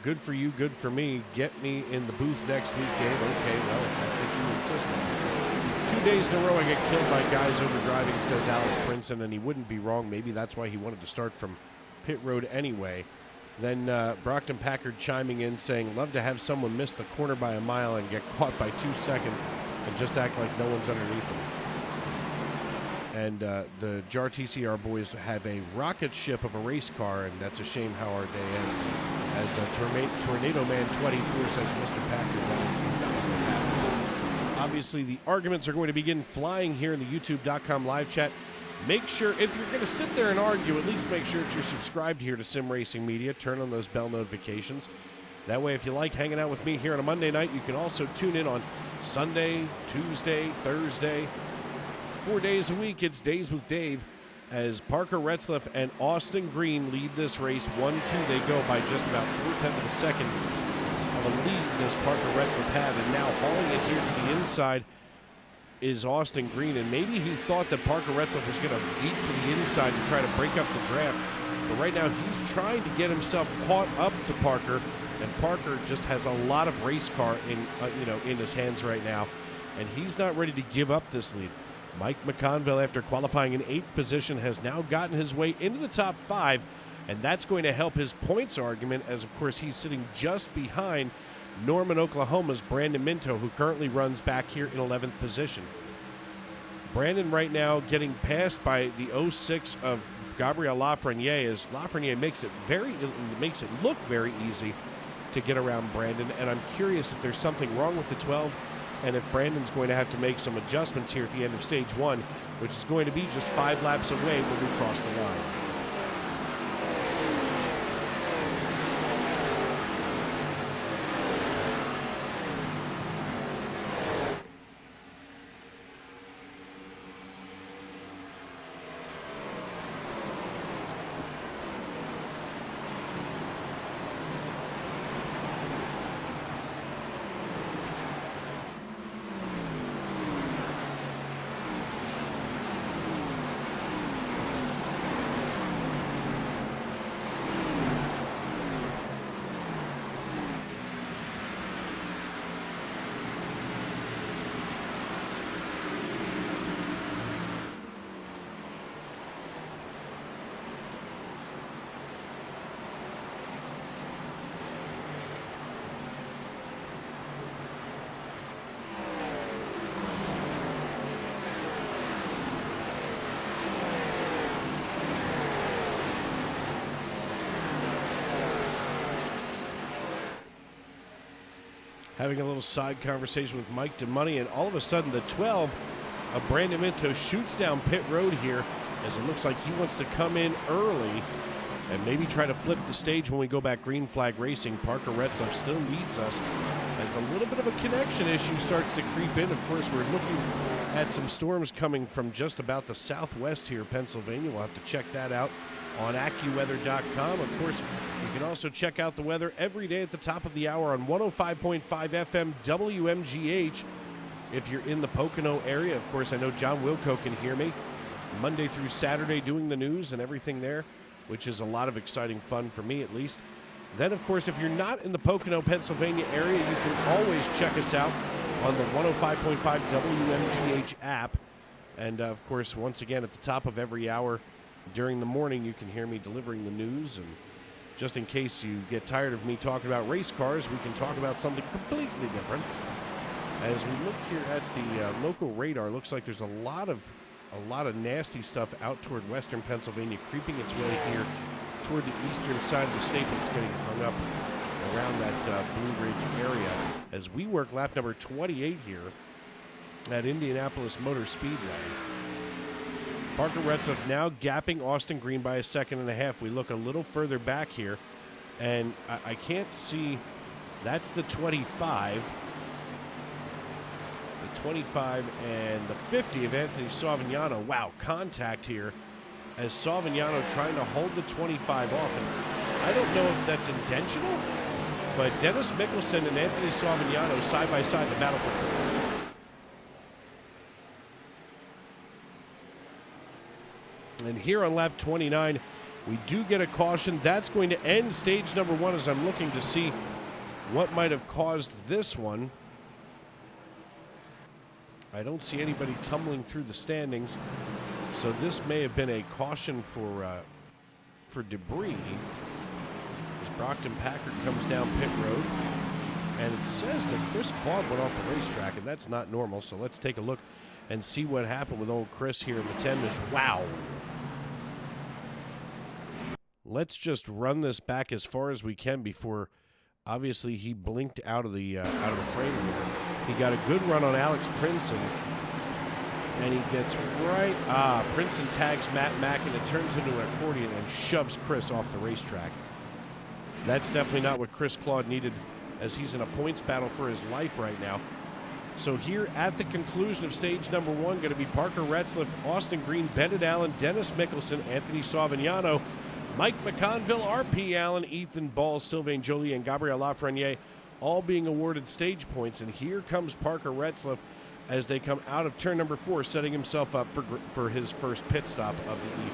Good for you, good for me. Get me in the booth next week, Dave. Okay, well, if that's what you insist on. 2 days in a row I get killed by guys over driving, says Alex Brinson, and he wouldn't be wrong. Maybe that's why he wanted to start from pit road anyway. Then Brockton Packard chiming in saying, love to have someone miss the corner by a mile and get caught by 2 seconds and just act like no one's underneath them. And the JAR TCR boys have a rocket ship of a race car, and that's a shame how our day ends. As Tornado Man 24 says, Mr. Packard, that is not what happens. Obviously, the arguments are going to begin flying here in the YouTube.com live chat. Make sure, if you're going to sit there and argue, at least make sure that you're subscribed here to Sim Racing Media. Turn on those bell notifications. That way, if you like hanging out with me here on a Monday night, you can also tune in on Sunday, Tuesday, Thursday. 4 days a week, it's Days with Dave, as Parker Retzlaff and Austin Green lead this race. 1-2, they go by just about 4/10 of a second of a lead does Parker Retzlaff have, and now hauling it here to the inside is Austin Green, and maybe he thought that Parker Retzlaff was going to deep to the inside to try to break up the draft, but right now he's trying to get himself caught up to Parker, and Parker just has a lot of race car in his hands right now, and he's not ready to give up this lead. Mike McConville, after qualifying in 8th position, has now gotten his way into the top 5, and that's going to help his points argument, as of course he's sitting just behind Norman, Oklahoma's Brandon Minto, who currently runs back here in 11th position. Brandon right now getting passed by the 06 of Gabriel Lafreniere, as Lafreniere makes it look very easy to get around Brandon, and I'm curious if there's something wrong with the 12, and if Brandon's going to have to make some adjustments here at the end of stage 1, which is going to be just 5 laps away when we cross the line. Having a little side conversation with Mike DeMoney, and all of a sudden the 12 Brandon Minto shoots down pit road here, as it looks like he wants to come in early and maybe try to flip the stage when we go back green flag racing. Parker Retzlaff still leads us as a little bit of a connection issue starts to creep in. Of course, we're looking at some storms coming from just about the southwest here, Pennsylvania. We'll have to check that out on AccuWeather.com. Of course, you can also check out the weather every day at the top of the hour on 105.5 FM WMGH if you're in the Pocono area. Of course, I know John Wilco can hear me Monday through Saturday doing the news and everything there, which is a lot of exciting fun for me at least. Then, of course, if you're not in the Pocono, Pennsylvania area, you can always check us out on the 105.5 WMGH app. And, of course, once again, at the top of every hour during the morning, you can hear me delivering the news. And just in case you get tired of me talking about race cars, we can talk about something completely different. As we look here at the local radar, looks like there's a lot of nasty stuff out toward western Pennsylvania, creeping its way here toward the eastern side of the state, but it's going to get hung up around that Blue Ridge area as we work lap number 28 here at Indianapolis Motor Speedway. Parker Retzlaff now gapping Austin Green by 1.5 seconds. We look a little further back here, and I can't see. That's the 25. The 25 and the 50 of Anthony Savignano. Wow, contact here as Savignano trying to hold the 25 off. And I don't know if that's intentional, but Dennis Mickelson and Anthony Savignano side by side, the battle for fourth. And here on lap 29, we do get a caution. That's going to end stage number 1 as I'm looking to see what might have caused this one. I don't see anybody tumbling through the standings, so this may have been a caution for debris. As Brockton Packard comes down pit road, and it says that Chris Claude went off the racetrack, and that's not normal. So let's take a look and see what happened with old Chris here in the 10. Wow. Let's just run this back as far as we can before, obviously, he blinked out of the frame here. He got a good run on Alex Princeton, and he gets right. Princeton tags Matt Mack, and it turns into an accordion and shoves Chris off the racetrack. That's definitely not what Chris Claude needed, as he's in a points battle for his life right now. So here at the conclusion of stage number 1, going to be Parker Retzlaff, Austin Green, Bennett Allen, Dennis Mickelson, Anthony Savignano, Mike McConville, R.P. Allen, Ethan Ball, Sylvain Joly, and Gabriel Lafreniere, all being awarded stage points. And here comes Parker Retzlaff as they come out of turn number 4, setting himself up for his first pit stop of the evening.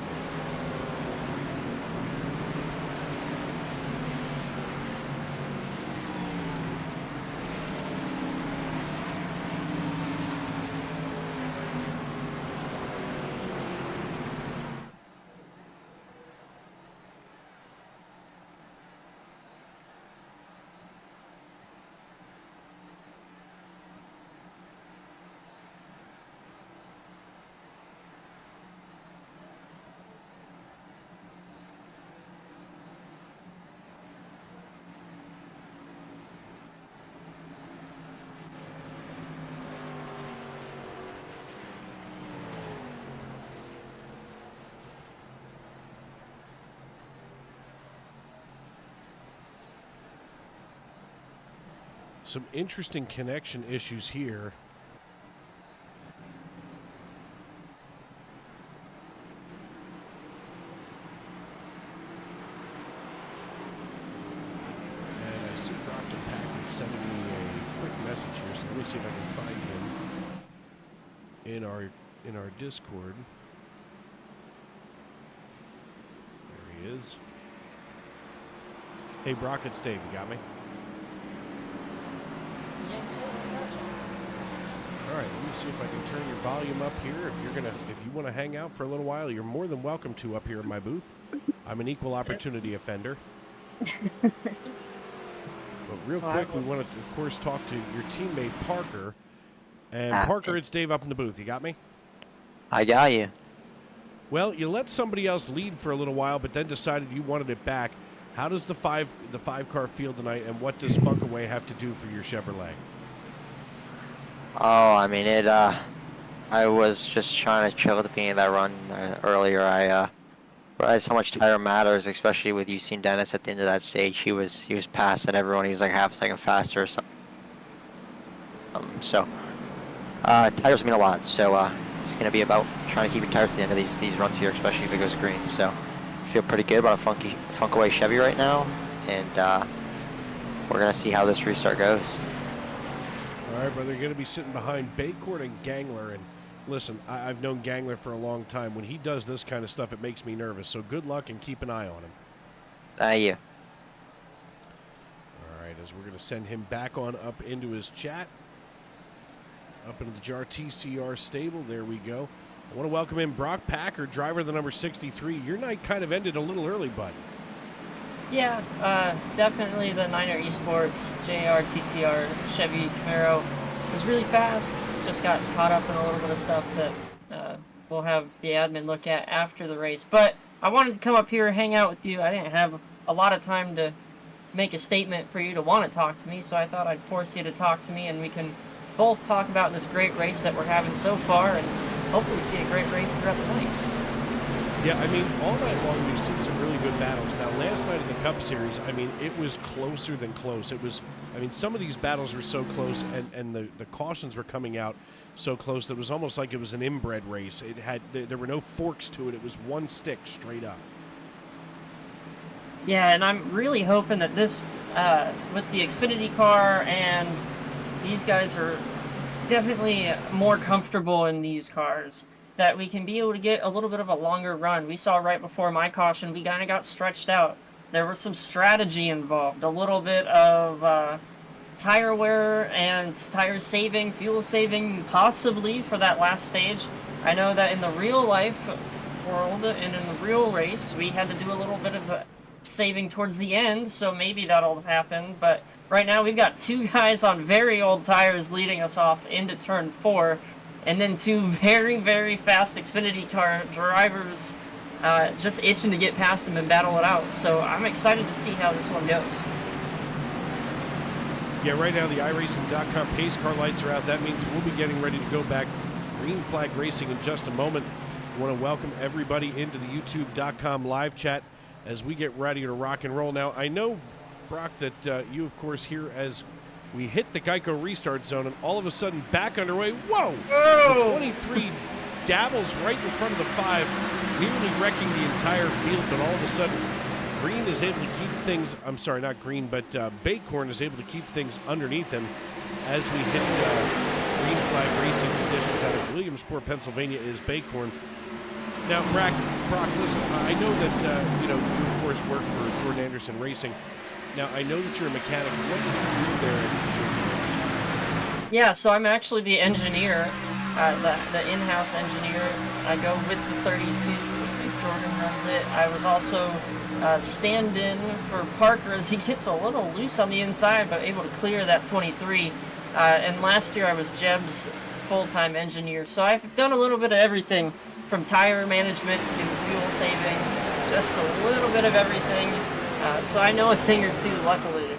Some interesting connection issues here. And I see Dr. Packard sending me a quick message here, so let me see if I can find him in our Discord. There he is. Hey Brock, it's Dave. You got me? All right, let me see if I can turn your volume up here. If you want to hang out for a little while, you're more than welcome to up here in my booth. I'm an equal opportunity offender. But real quick, we want to, of course, talk to your teammate Parker. And Parker, it's Dave up in the booth. You got me? I got you. Well, you let somebody else lead for a little while, but then decided you wanted it back. How does the five car feel tonight, and what does Funkaway have to do for your Chevrolet? Oh, I mean, I was just trying to chill at the beginning of that run earlier. I realized how much tire matters, especially with Usain Dennis at the end of that stage. He was passing everyone. He was like half a second faster or something. Tires mean a lot. So it's going to be about trying to keep your tires at the end of these runs here, especially if it goes green. So I feel pretty good about a Funkaway Chevy right now, and we're going to see how this restart goes. All right, brother, you're going to be sitting behind Baycourt and Gangler. And listen, I've known Gangler for a long time. When he does this kind of stuff, it makes me nervous. So good luck and keep an eye on him. Yeah. All right, as we're going to send him back on up into his chat. Up into the JAR TCR stable. There we go. I want to welcome in Brock Packer, driver of the number 63. Your night kind of ended a little early, bud. Yeah, definitely the Niner Esports JR TCR Chevy Camaro was really fast. Just got caught up in a little bit of stuff that we'll have the admin look at after the race. But I wanted to come up here and hang out with you. I didn't have a lot of time to make a statement for you to want to talk to me, so I thought I'd force you to talk to me, and we can both talk about this great race that we're having so far and hopefully see a great race throughout the night. Yeah, I mean, all night long we've seen some really good battles. Now, last night in the Cup Series, I mean, it was closer than close. It was, I mean, some of these battles were so close, and the cautions were coming out so close that it was almost like it was an inbred race. It had, there were no forks to it. It was one stick straight up. Yeah, and I'm really hoping that this, with the Xfinity car, and these guys are definitely more comfortable in these cars, that we can be able to get a little bit of a longer run. We saw right before my caution, we kind of got stretched out. There was some strategy involved, a little bit of tire wear and tire saving, fuel saving, possibly for that last stage. I know that in the real life world and in the real race, we had to do a little bit of saving towards the end, so maybe that'll happen. But right now we've got two guys on very old tires leading us off into turn 4, and then two very, very fast Xfinity car drivers just itching to get past them and battle it out. So I'm excited to see how this one goes. Yeah, right now the iRacing.com pace car lights are out. That means we'll be getting ready to go back green flag racing in just a moment. I want to welcome everybody into the YouTube.com live chat as we get ready to rock and roll. Now, I know, Brock, that you, of course, here as we hit the Geico restart zone, and all of a sudden back underway. Whoa! The 23 dabbles right in front of the 5, nearly wrecking the entire field, but all of a sudden Green is able to keep things, I'm sorry, not Green, but Baycorn is able to keep things underneath him as we hit green flag racing conditions out of Williamsport, Pennsylvania is Baycorn. Now, Brock, listen, I know that, you, of course, work for Jordan Anderson Racing. Now, I know that you're a mechanic. What do you do there at Jordan Anderson? Yeah, so I'm actually the engineer, the in-house engineer. I go with the 32 if Jordan runs it. I was also stand-in for Parker as he gets a little loose on the inside, but able to clear that 23. And last year I was Jeb's full-time engineer. So I've done a little bit of everything, from tire management to fuel saving, just a little bit of everything. So I know a thing or two, luckily,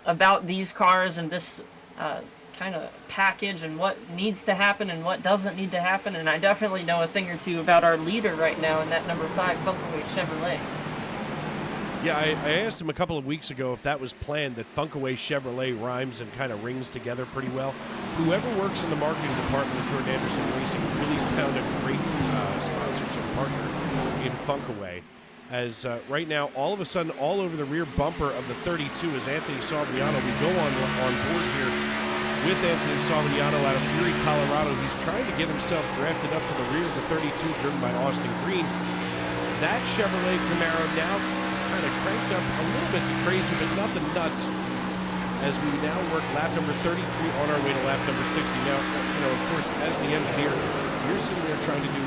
about these cars and this kind of package and what needs to happen and what doesn't need to happen. And I definitely know a thing or two about our leader right now in that number 5 Funkaway Chevrolet. Yeah, I asked him a couple of weeks ago if that was planned, that Funkaway Chevrolet rhymes and kind of rings together pretty well. Whoever works in the marketing department of Jordan Anderson Racing really found a great sponsorship partner in Funkaway. As right now, all of a sudden, all over the rear bumper of the 32 is Anthony Savigliano. We go on board here with Anthony Savigliano out of Erie, Colorado. He's trying to get himself drafted up to the rear of the 32, driven by Austin Green. That Chevrolet Camaro now kind of cranked up a little bit to crazy, but nothing nuts. As we now work lap number 33 on our way to lap number 60. Now, of course, as the engineer, you're sitting there trying to do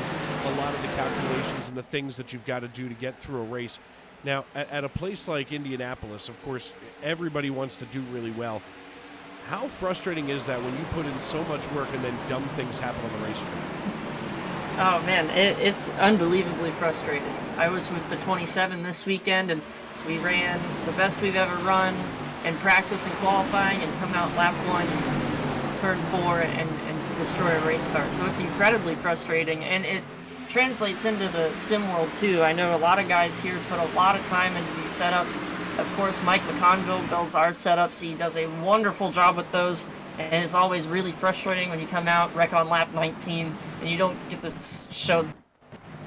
a lot of the calculations and the things that you've got to do to get through a race. Now, at a place like Indianapolis, of course, everybody wants to do really well. How frustrating is that when you put in so much work and then dumb things happen on the racetrack? Oh man, it's unbelievably frustrating. I was with the 27 this weekend, and we ran the best we've ever run in practice and qualifying, and come out lap 1 turn 4 and destroy a race car. So it's incredibly frustrating, and it translates into the sim world too. I know a lot of guys here put a lot of time into these setups. Of course, Mike McConville builds our setups. He does a wonderful job with those, and it's always really frustrating when you come out, wreck on lap 19, and you don't get to show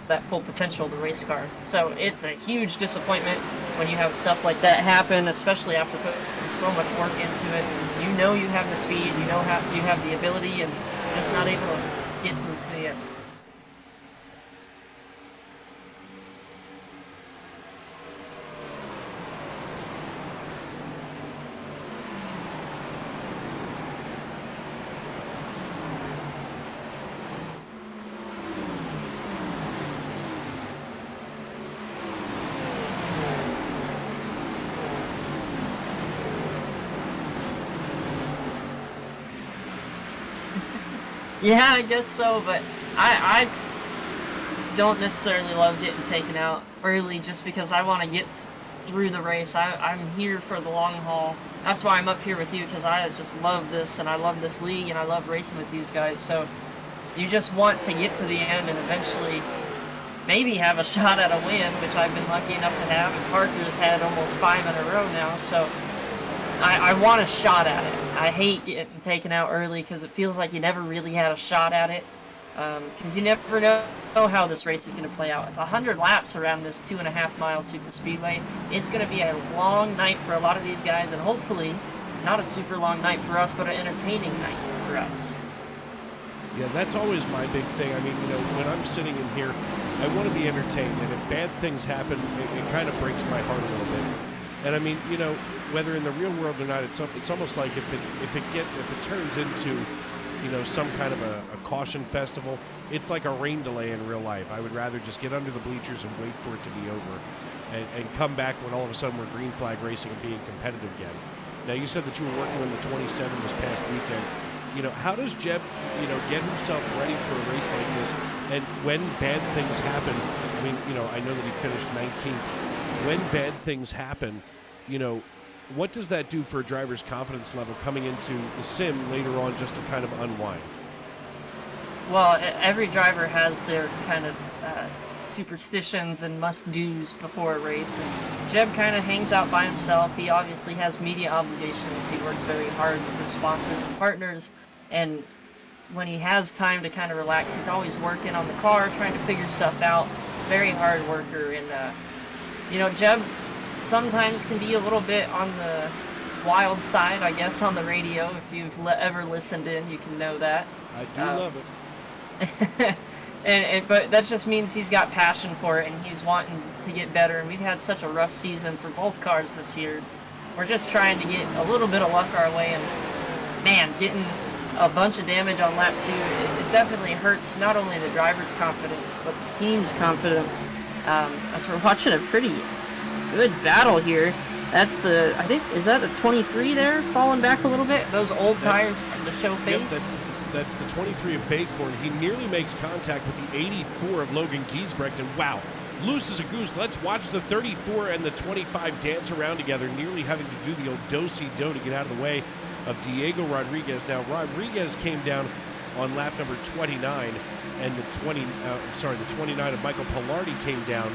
that full potential of the race car. So it's a huge disappointment when you have stuff like that happen, especially after putting so much work into it. You know you have the speed, you know you have the ability, and you're just not able to get through to the end. Yeah, I guess so, but I don't necessarily love getting taken out early just because I want to get through the race. I'm here for the long haul. That's why I'm up here with you, because I just love this, and I love this league, and I love racing with these guys. So you just want to get to the end and eventually maybe have a shot at a win, which I've been lucky enough to have, and Parker's had almost 5 in a row now, so I want a shot at it. I hate getting taken out early because it feels like you never really had a shot at it. Because you never know how this race is going to play out. It's 100 laps around this 2.5-mile super speedway. It's going to be a long night for a lot of these guys, and hopefully not a super long night for us, but an entertaining night for us. Yeah, that's always my big thing. I mean, when I'm sitting in here, I want to be entertained, and if bad things happen, it kind of breaks my heart a little bit. And I mean, whether in the real world or not, it's almost like if it turns into, some kind of a caution festival, it's like a rain delay in real life. I would rather just get under the bleachers and wait for it to be over, and come back when all of a sudden we're green flag racing and being competitive again. Now, you said that you were working on the 27 this past weekend. How does Jeb, get himself ready for a race like this? And when bad things happen, I mean, I know that he finished 19th. When bad things happen, what does that do for a driver's confidence level coming into the sim later on just to kind of unwind? Well, every driver has their kind of superstitions and must-dos before a race, and Jeb kind of hangs out by himself. He obviously has media obligations. He works very hard with his sponsors and partners, and when he has time to kind of relax, he's always working on the car, trying to figure stuff out. Very hard worker, and Jeb sometimes can be a little bit on the wild side, I guess, on the radio. If you've ever listened in, you can know that. I do love it. But that just means he's got passion for it, and he's wanting to get better. And we've had such a rough season for both cars this year. We're just trying to get a little bit of luck our way, and man, getting a bunch of damage on lap 2, it definitely hurts not only the driver's confidence, but the team's confidence. As we're watching a pretty good battle here. That's is that the 23 there, falling back a little bit? Those old tires starting to show face? Yep, that's the 23 of Baycorn. He nearly makes contact with the 84 of Logan Giesbrecht, and wow, loose as a goose. Let's watch the 34 and the 25 dance around together, nearly having to do the old do-si-do to get out of the way of Diego Rodriguez. Now, Rodriguez came down on lap number 29, and the 29 of Michael Pilardi came down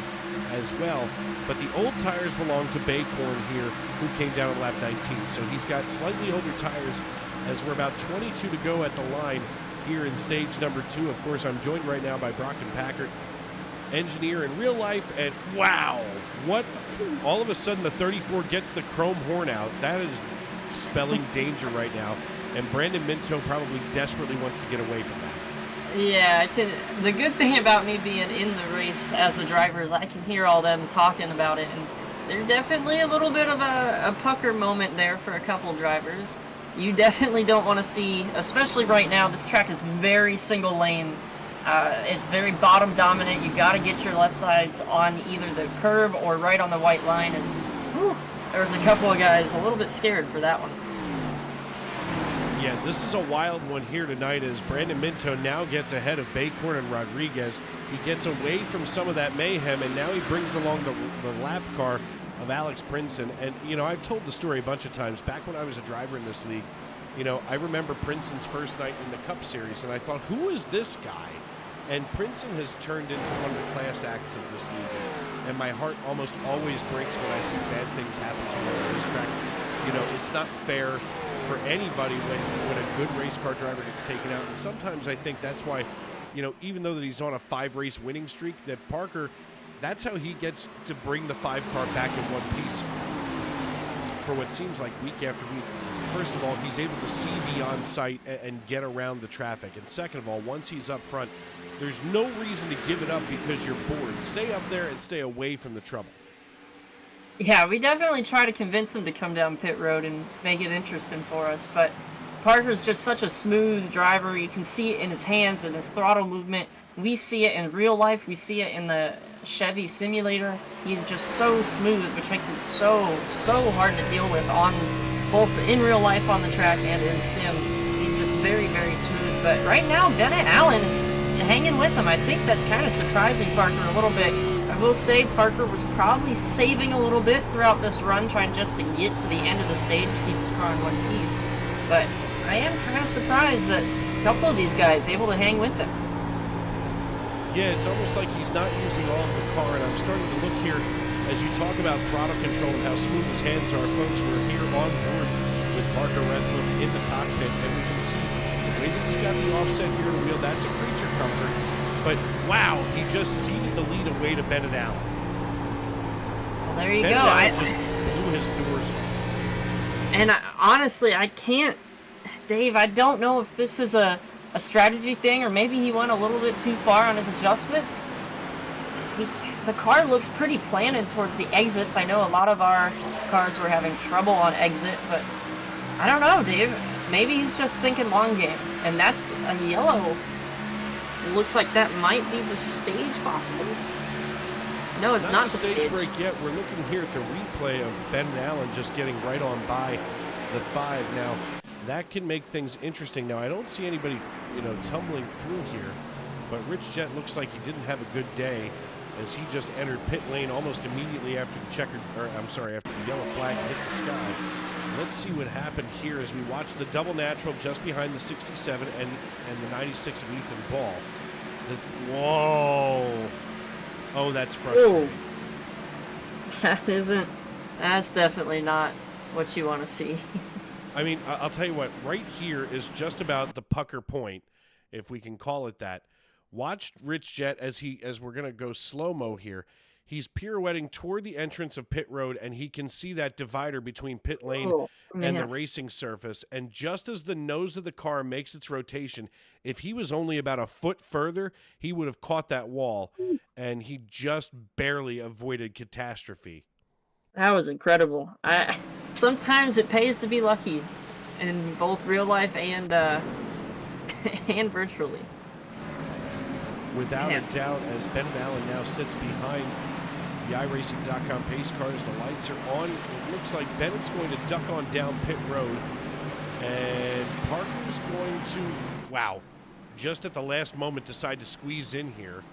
as well. But the old tires belong to Baycorn here, who came down on lap 19. So he's got slightly older tires as we're about 22 to go at the line here in stage number 2. Of course, I'm joined right now by Brockton Packard, engineer in real life, and wow, what, all of a sudden the 34 gets the chrome horn out. That is spelling danger right now, and Brandon Minto probably desperately wants to get away from that. Yeah, the good thing about me being in the race as a driver is I can hear all them talking about it, and there's definitely a little bit of a pucker moment there for a couple drivers. You definitely don't want to see, especially right now, this track is very single lane. It's very bottom dominant. You got to get your left sides on either the curb or right on the white line, and whew, there was a couple of guys a little bit scared for that one. Yeah, this is a wild one here tonight as Brandon Minto now gets ahead of Baycorn and Rodriguez. He gets away from some of that mayhem, and now he brings along the lap car of Alex Brinson. And, I've told the story a bunch of times. Back when I was a driver in this league, You know, I remember Princeton's first night in the Cup Series, and I thought, who is this guy? And Princeton has turned into one of the class acts of this league. And my heart almost always breaks when I see bad things happen to him on the racetrack. You know, it's not fair for anybody when a good race car driver gets taken out. And sometimes I think that's why, you know, even though that he's on a 5-race winning streak, that Parker, that's how he gets to bring the 5-car back in one piece for what seems like week after week. First of all, he's able to see beyond sight and get around the traffic. And second of all, once he's up front, there's no reason to give it up because you're bored. Stay up there and stay away from the trouble. Yeah, we definitely try to convince him to come down pit road and make it interesting for us, but Parker's just such a smooth driver. You can see it in his hands and his throttle movement. We see it in real life. We see it in the Chevy simulator. He's just so smooth, which makes him so hard to deal with on both in real life on the track and in sim. He's just very smooth. But right now, Bennett Allen is hanging with him. I think that's kind of surprising Parker a little bit. I will say Parker was probably saving a little bit throughout this run, trying just to get to the end of the stage, keep his car in one piece. But I am kind of surprised that a couple of these guys able to hang with him. Yeah, it's almost like he's not using all of the car, and I'm starting to look here as you talk about throttle control and how smooth his hands are. Folks, we're here on board with Parker Retzlaff in the cockpit, and we can see the way that he's got the offset here in the wheel. That's a creature comfort. But wow, he just ceded the lead away to Bennett Allen. Well, there you Bennett go. Allen just blew his doors off. And honestly, I can't, Dave, I don't know if this is a strategy thing or maybe he went a little bit too far on his adjustments. The car looks pretty planted towards the exits. I know a lot of our cars were having trouble on exit, but I don't know, Dave. Maybe he's just thinking long game. And that's a yellow. Looks like that might be the stage, possibly. No, it's not the stage break yet. We're looking here at the replay of Bennett Allen just getting right on by the 5. Now, that can make things interesting. Now, I don't see anybody, you know, tumbling through here, but Rich Jett looks like he didn't have a good day as he just entered pit lane almost immediately after the after the yellow flag hit the sky. Let's see what happened here as we watch the double natural just behind the 67 and the 96 of Ethan Ball. Whoa! Oh, that's frustrating. That's definitely not what you want to see. I mean, I'll tell you what, right here is just about the pucker point, if we can call it that. Watch Rich Jett as we're going to go slow-mo here. He's pirouetting toward the entrance of pit road, and he can see that divider between pit lane and the racing surface. And just as the nose of the car makes its rotation, if he was only about a foot further, he would have caught that wall, and he just barely avoided catastrophe. That was incredible. Sometimes it pays to be lucky in both real life and and virtually. Without a doubt, as Bennett Allen now sits behind the iRacing.com pace cars, the lights are on. It looks like Bennett's going to duck on down pit road, and Parker's going to, wow, just at the last moment decide to squeeze in here.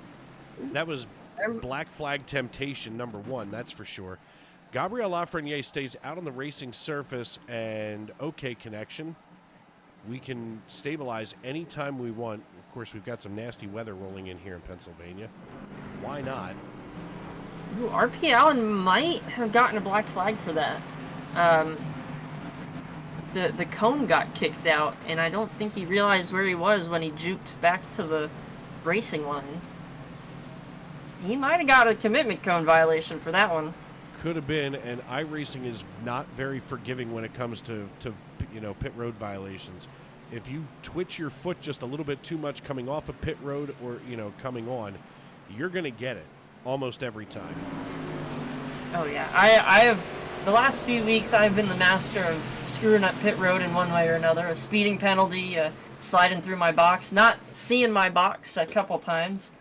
That was black flag temptation number 1, that's for sure. Gabriel Lafreniere stays out on the racing surface, and okay connection. We can stabilize anytime we want. Of course, we've got some nasty weather rolling in here in Pennsylvania. Why not? Ooh, RP Allen might have gotten a black flag for that. The cone got kicked out, and I don't think he realized where he was when he juked back to the racing line. He might have got a commitment cone violation for that one. Could have been, and iRacing is not very forgiving when it comes to pit road violations. If you twitch your foot just a little bit too much coming off of pit road or, coming on, you're going to get it almost every time. Oh, yeah. I have, the last few weeks, I've been the master of screwing up pit road in one way or another. A speeding penalty, sliding through my box, not seeing my box a couple times.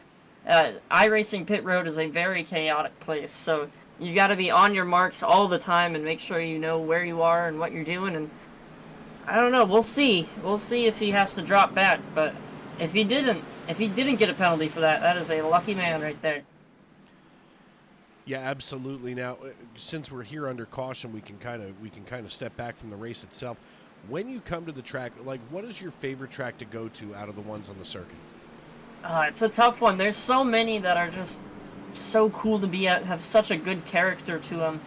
iRacing pit road is a very chaotic place, so you got to be on your marks all the time and make sure you know where you are and what you're doing. And I don't know. We'll see. We'll see if he has to drop back. But if he didn't get a penalty for that, that is a lucky man right there. Yeah, absolutely. Now, since we're here under caution, we can kind of step back from the race itself. when you come to the track, like, what is your favorite track to go to out of the ones on the circuit? It's a tough one. There's so many that are just so cool to be at, have such a good character to them.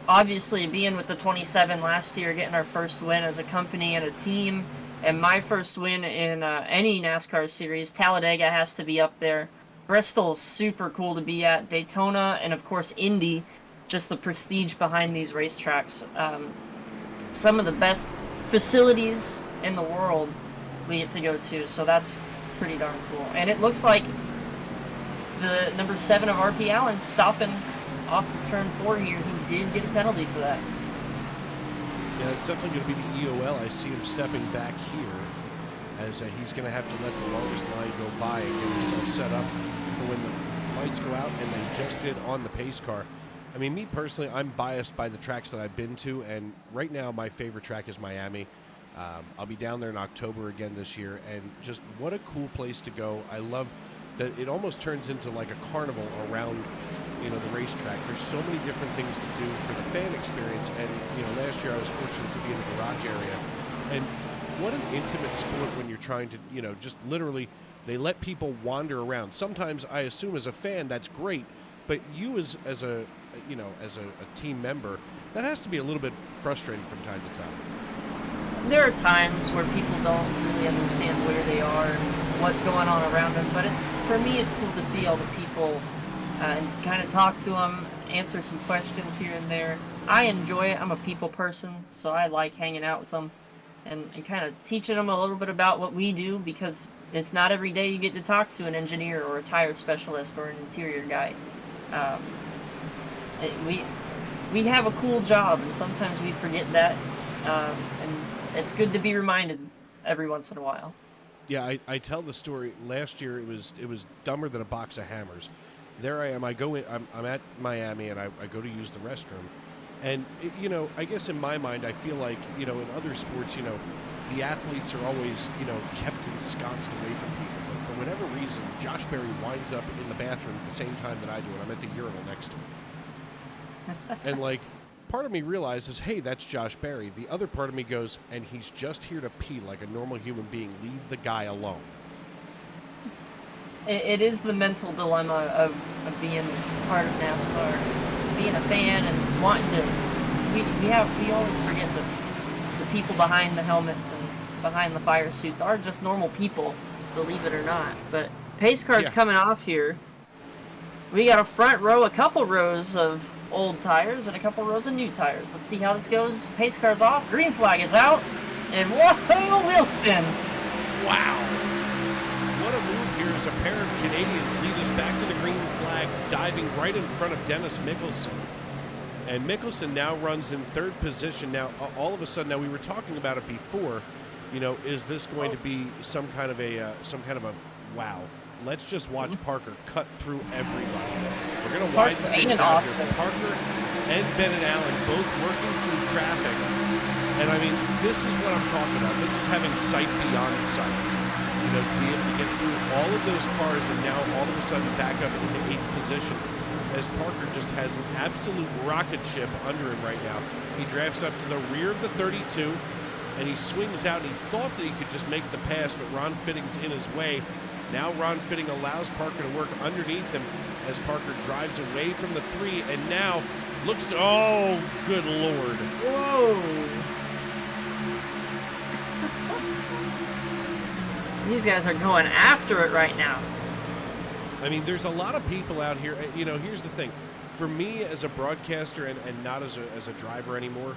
Obviously, being with the 27 last year, getting our first win as a company and a team, and my first win in any NASCAR series, Talladega has to be up there. Bristol's super cool to be at. Daytona, and of course Indy, just the prestige behind these racetracks. Some of the best facilities in the world we get to go to, so that's pretty darn cool. And it looks like the number 7 of RP Allen stopping off the turn 4 here, he did get a penalty for that. Yeah, it's definitely going to be the EOL. I see him stepping back here as he's going to have to let the longest line go by and get himself set up for when the lights go out, and they just did on the pace car. I mean, me personally, I'm biased by the tracks that I've been to, and right now my favorite track is Miami. I'll be down there in October again this year, and just what a cool place to go. I love that it almost turns into like a carnival around, you know, the racetrack. There's so many different things to do for the fan experience, and, you know, last year I was fortunate to be in the garage area, and what an intimate sport when you're trying to, you know, just literally, they let people wander around. Sometimes I assume as a fan that's great, but you as a you know, as a team member, that has to be a little bit frustrating from time to time. There are times where people don't really understand where they are and what's going on around them, but for me it's cool to see all the people and kind of talk to them, answer some questions here and there. I enjoy it. I'm a people person, so I like hanging out with them and kind of teaching them a little bit about what we do, because it's not every day you get to talk to an engineer or a tire specialist or an interior guy. We have a cool job, and sometimes we forget that, and it's good to be reminded every once in a while. Yeah, I tell the story. Last year it was dumber than a box of hammers. There I am. I go in. I'm at Miami, and I go to use the restroom, and you know, I guess in my mind I feel like, you know, in other sports, you know, the athletes are always, you know, kept ensconced away from people. But for whatever reason, Josh Berry winds up in the bathroom at the same time that I do, and I'm at the urinal next to him. And like, part of me realizes, hey, that's Josh Berry. The other part of me goes, and he's just here to pee like a normal human being. Leave the guy alone. It is the mental dilemma of being part of NASCAR, being a fan and wanting to. We always forget the people behind the helmets and behind the fire suits are just normal people, believe it or not. But pace cars coming off here. We got a front row, a couple rows of old tires and a couple rows of new tires. Let's see how this goes. Pace car's off, green flag is out, and whoa, wheel spin. Wow. What a move here as a pair of Canadians lead us back to the green flag, diving right in front of Dennis Mickelson. And Mickelson now runs in third position. Now, all of a sudden, now we were talking about it before, you know, is this going to be some kind of a wow. Let's just watch Parker cut through everybody. We're going to widen things out here. Parker and Bennett Allen both working through traffic. And I mean, this is what I'm talking about. This is having sight beyond sight. You know, to be able to get through all of those cars and now all of a sudden back up into 8th position, as Parker just has an absolute rocket ship under him right now. He drafts up to the rear of the 32, and he swings out. And he thought that he could just make the pass, but Ron Fitting's in his way. Now Ron Fitting allows Parker to work underneath him as Parker drives away from the 3, and now looks to, oh, good Lord. Whoa. These guys are going after it right now. I mean, there's a lot of people out here. You know, here's the thing. For me as a broadcaster and not as a driver anymore,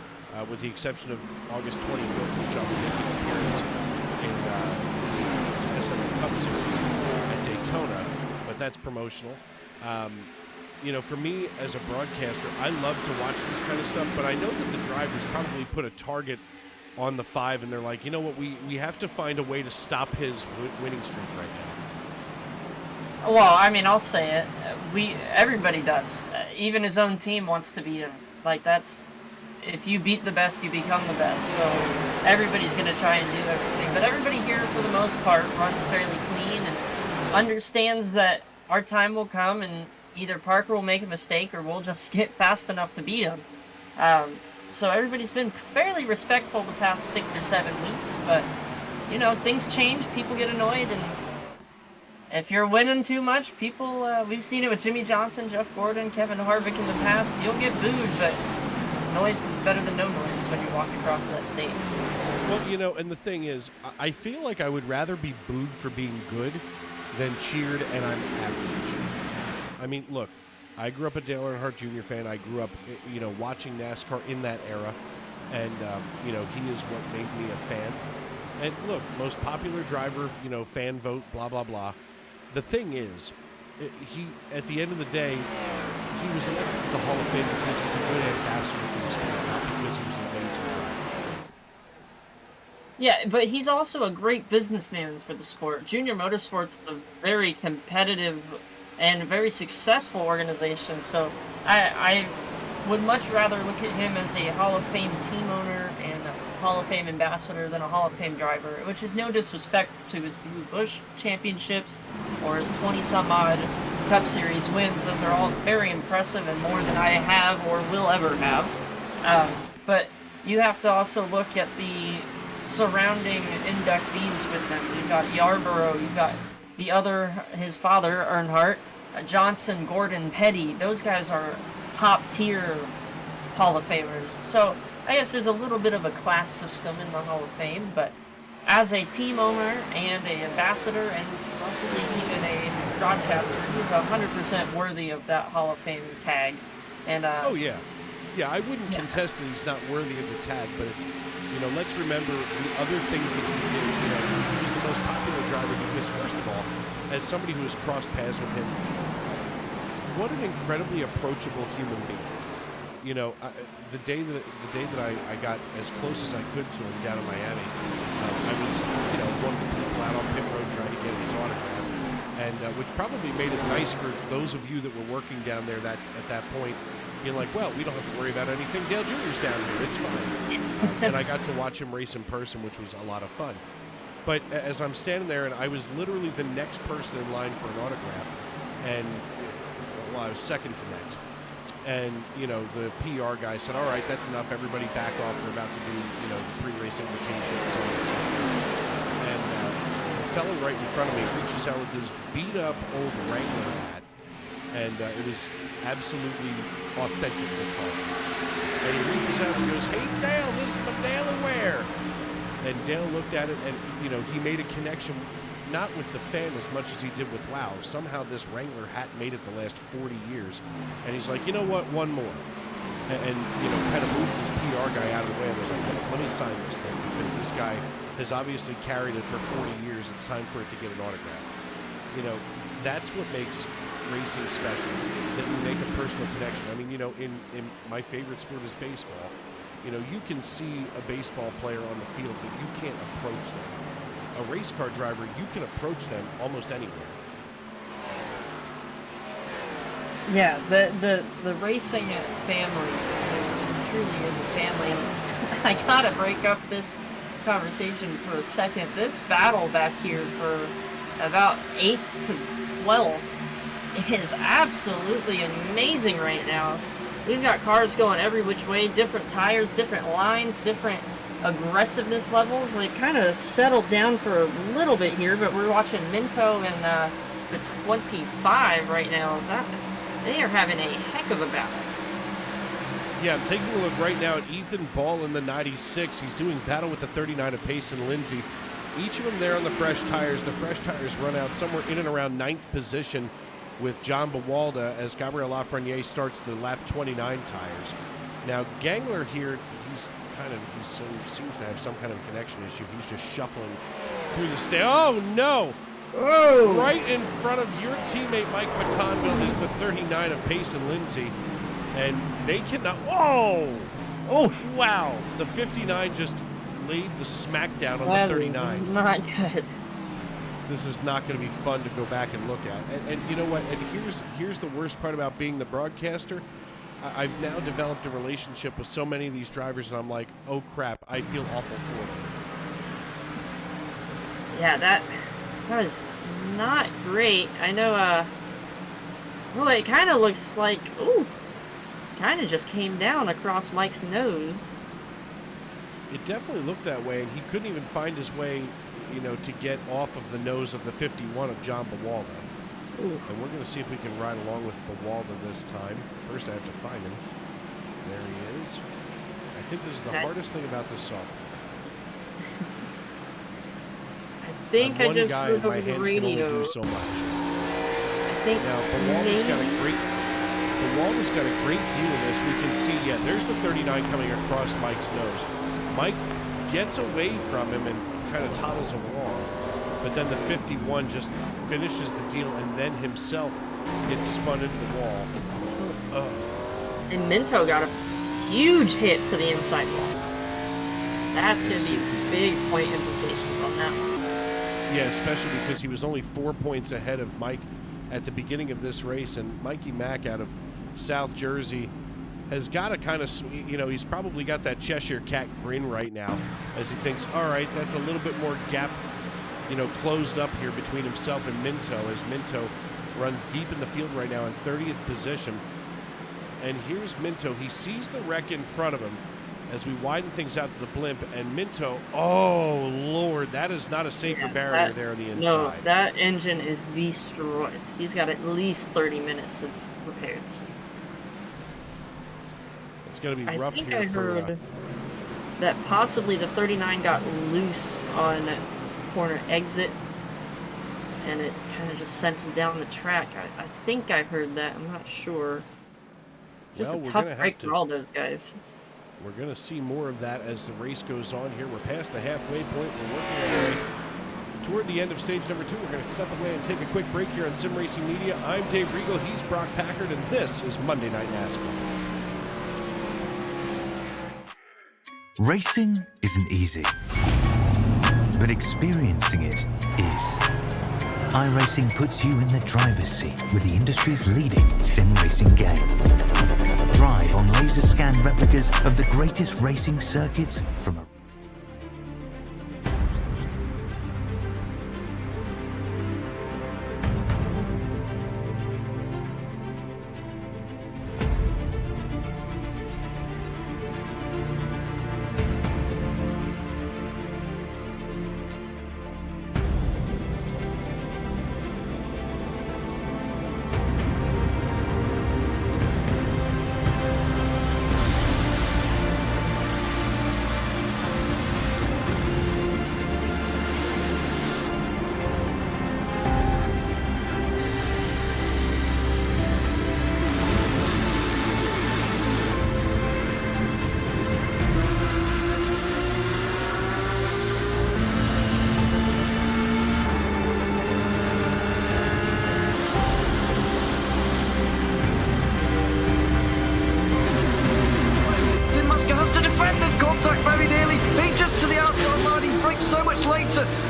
with the exception of August 25th, which I'll be making an appearance in the SNN Cup Series at Daytona, but that's promotional. You know, for me as a broadcaster, I love to watch this kind of stuff, but I know that the drivers probably put a target on the 5, and they're like, you know what, we have to find a way to stop his winning streak right now. Well, I mean, I'll say it. Everybody does. Even his own team wants to beat him. Like, that's, if you beat the best, you become the best. So everybody's going to try and do everything. But everybody here, for the most part, runs fairly clean and understands that our time will come and either Parker will make a mistake or we'll just get fast enough to beat him. So everybody's been fairly respectful the past 6 or 7 weeks, but, you know, things change, people get annoyed, and if you're winning too much, people, we've seen it with Jimmy Johnson, Jeff Gordon, Kevin Harvick in the past, you'll get booed, but noise is better than no noise when you walk across that stage. Well, you know, and the thing is, I feel like I would rather be booed for being good than cheered and I'm average. I mean, look, I grew up a Dale Earnhardt Jr. fan. I grew up, you know, watching NASCAR in that era. And, you know, he is what made me a fan. And look, most popular driver, you know, fan vote, blah, blah, blah. The thing is, he, at the end of the day, he was elected to the Hall of Fame because he's a good ambassador for the sport, not because he was an amazing driver. Yeah, but he's also a great businessman for the sport. Junior Motorsports is a very competitive and very successful organization, so I would much rather look at him as a Hall of Fame team owner and a Hall of Fame ambassador than a Hall of Fame driver, which is no disrespect to his 2 Busch championships or his 20-some-odd Cup Series wins. Those are all very impressive and more than I have or will ever have. But you have to also look at the surrounding inductees with him. You've got Yarborough, you've got the other, his father, Earnhardt, Johnson, Gordon, Petty. Those guys are top-tier Hall of Famers. So I guess there's a little bit of a class system in the Hall of Fame, but as a team owner and an ambassador and possibly even a broadcaster, he's 100% worthy of that Hall of Fame tag. And oh yeah, I wouldn't contest that he's not worthy of the tag, but it's, you know, let's remember the other things that he did. You know, he was the most popular driver because, first of all, as somebody who has crossed paths with him, what an incredibly approachable human being. You know, the day that I got as close as I could to him down in Miami, I was, you know, one of the people out on pit road trying to get his autograph, and which probably made it nice for those of you that were working down there at that point, being like, well, we don't have to worry about anything. Dale Jr.'s down here, it's fine. And I got to watch him race in person, which was a lot of fun. But as I'm standing there, and I was literally the next person in line for an autograph, and well, I was second to next. And, you know, the PR guy said, all right, that's enough. Everybody back off. We're about to do, you know, the pre-race invitation and so on and so forth. And the fellow right in front of me reaches out with this beat-up old Wrangler hat. And it was absolutely authentic to call. And he reaches out and goes, hey, Dale, this is my Dale wear. And Dale looked at it and, you know, he made a connection not with the fan as much as he did with Wow. Somehow this Wrangler hat made it the last 40 years. And he's like, you know what, one more. And you know, kind of moved his PR guy out of the way. I was like, let me sign this thing, because this guy has obviously carried it for 40 years. It's time for it to get an autograph. You know, that's what makes racing special, that you make a personal connection. I mean, you know, in my favorite sport is baseball. You know, you can see a baseball player on the field, but you can't approach them. A race car driver, you can approach them almost anywhere. Yeah, the racing family truly is a family. I gotta break up this conversation for a second. This battle back here for about 8th to 12th is absolutely amazing right now. We've got cars going every which way, different tires, different lines, different aggressiveness levels. They've kind of settled down for a little bit here, but we're watching Minto and the 25 right now. They are having a heck of a battle. Yeah, I'm taking a look right now at Ethan Ball in the 96. He's doing battle with the 39 of Payson Lindsay. Each of them there on the fresh tires. The fresh tires run out somewhere in and around 9th position with John Bawalda as Gabriel Lafreniere starts the lap 29 tires. Now, Gangler here, he seems to have some kind of connection issue. He's just shuffling through the stage. Oh, no! Oh! Right in front of your teammate, Mike McConville, is the 39 of Payson Lindsay. And they cannot... Whoa! Oh, wow. The 59 just laid the smackdown on the 39. Not good. This is not going to be fun to go back and look at. And you know what? And here's the worst part about being the broadcaster. I've now developed a relationship with so many of these drivers, and I'm like, oh crap, I feel awful for them. Yeah, that was not great. I know, well, it kind of looks like, ooh, kind of just came down across Mike's nose. It definitely looked that way, and he couldn't even find his way, to get off of the nose of the 51 of John Bawalda. Ooh. And we're going to see if we can ride along with Bawalda this time. First, I have to find him. There he is. I think this is the hardest thing about this software. I think I just heard over the radio. Do so much. I think now Bawalda's got a great view in this. We can see, there's the 39 coming across Mike's nose. Mike gets away from him and kind of toddles along, but then the 51 just finishes the deal and then himself gets spun into the wall. And Minto got a huge hit to the inside wall. That's going to be big point implications on that one. Yeah, especially because he was only 4 points ahead of Mike at the beginning of this race, and Mikey Mack out of South Jersey has got to kind of, he's probably got that Cheshire Cat grin right now as he thinks, all right, that's a little bit more gap, closed up here between himself and Minto, as Minto runs deep in the field right now in 30th position. And here's Minto. He sees the wreck in front of him as we widen things out to the blimp, and Minto, oh, Lord, that is not a safer barrier there on the inside. No, that engine is destroyed. He's got at least 30 minutes of repairs. It's going to be rough here. I think I heard that possibly the 39 got loose on corner exit, and it kind of just sent him down the track. I think I heard that. I'm not sure. Just a tough break for all those guys. We're going to see more of that as the race goes on here. We're past the halfway point. We're working our way toward the end of stage number 2. We're going to step away and take a quick break here on Sim Racing Media. I'm Dave Regal. He's Brock Packard, and this is Monday Night NASCAR. Racing isn't easy, but experiencing it is. iRacing puts you in the driver's seat with the industry's leading sim racing game. Drive on laser scan replicas of the greatest racing circuits from a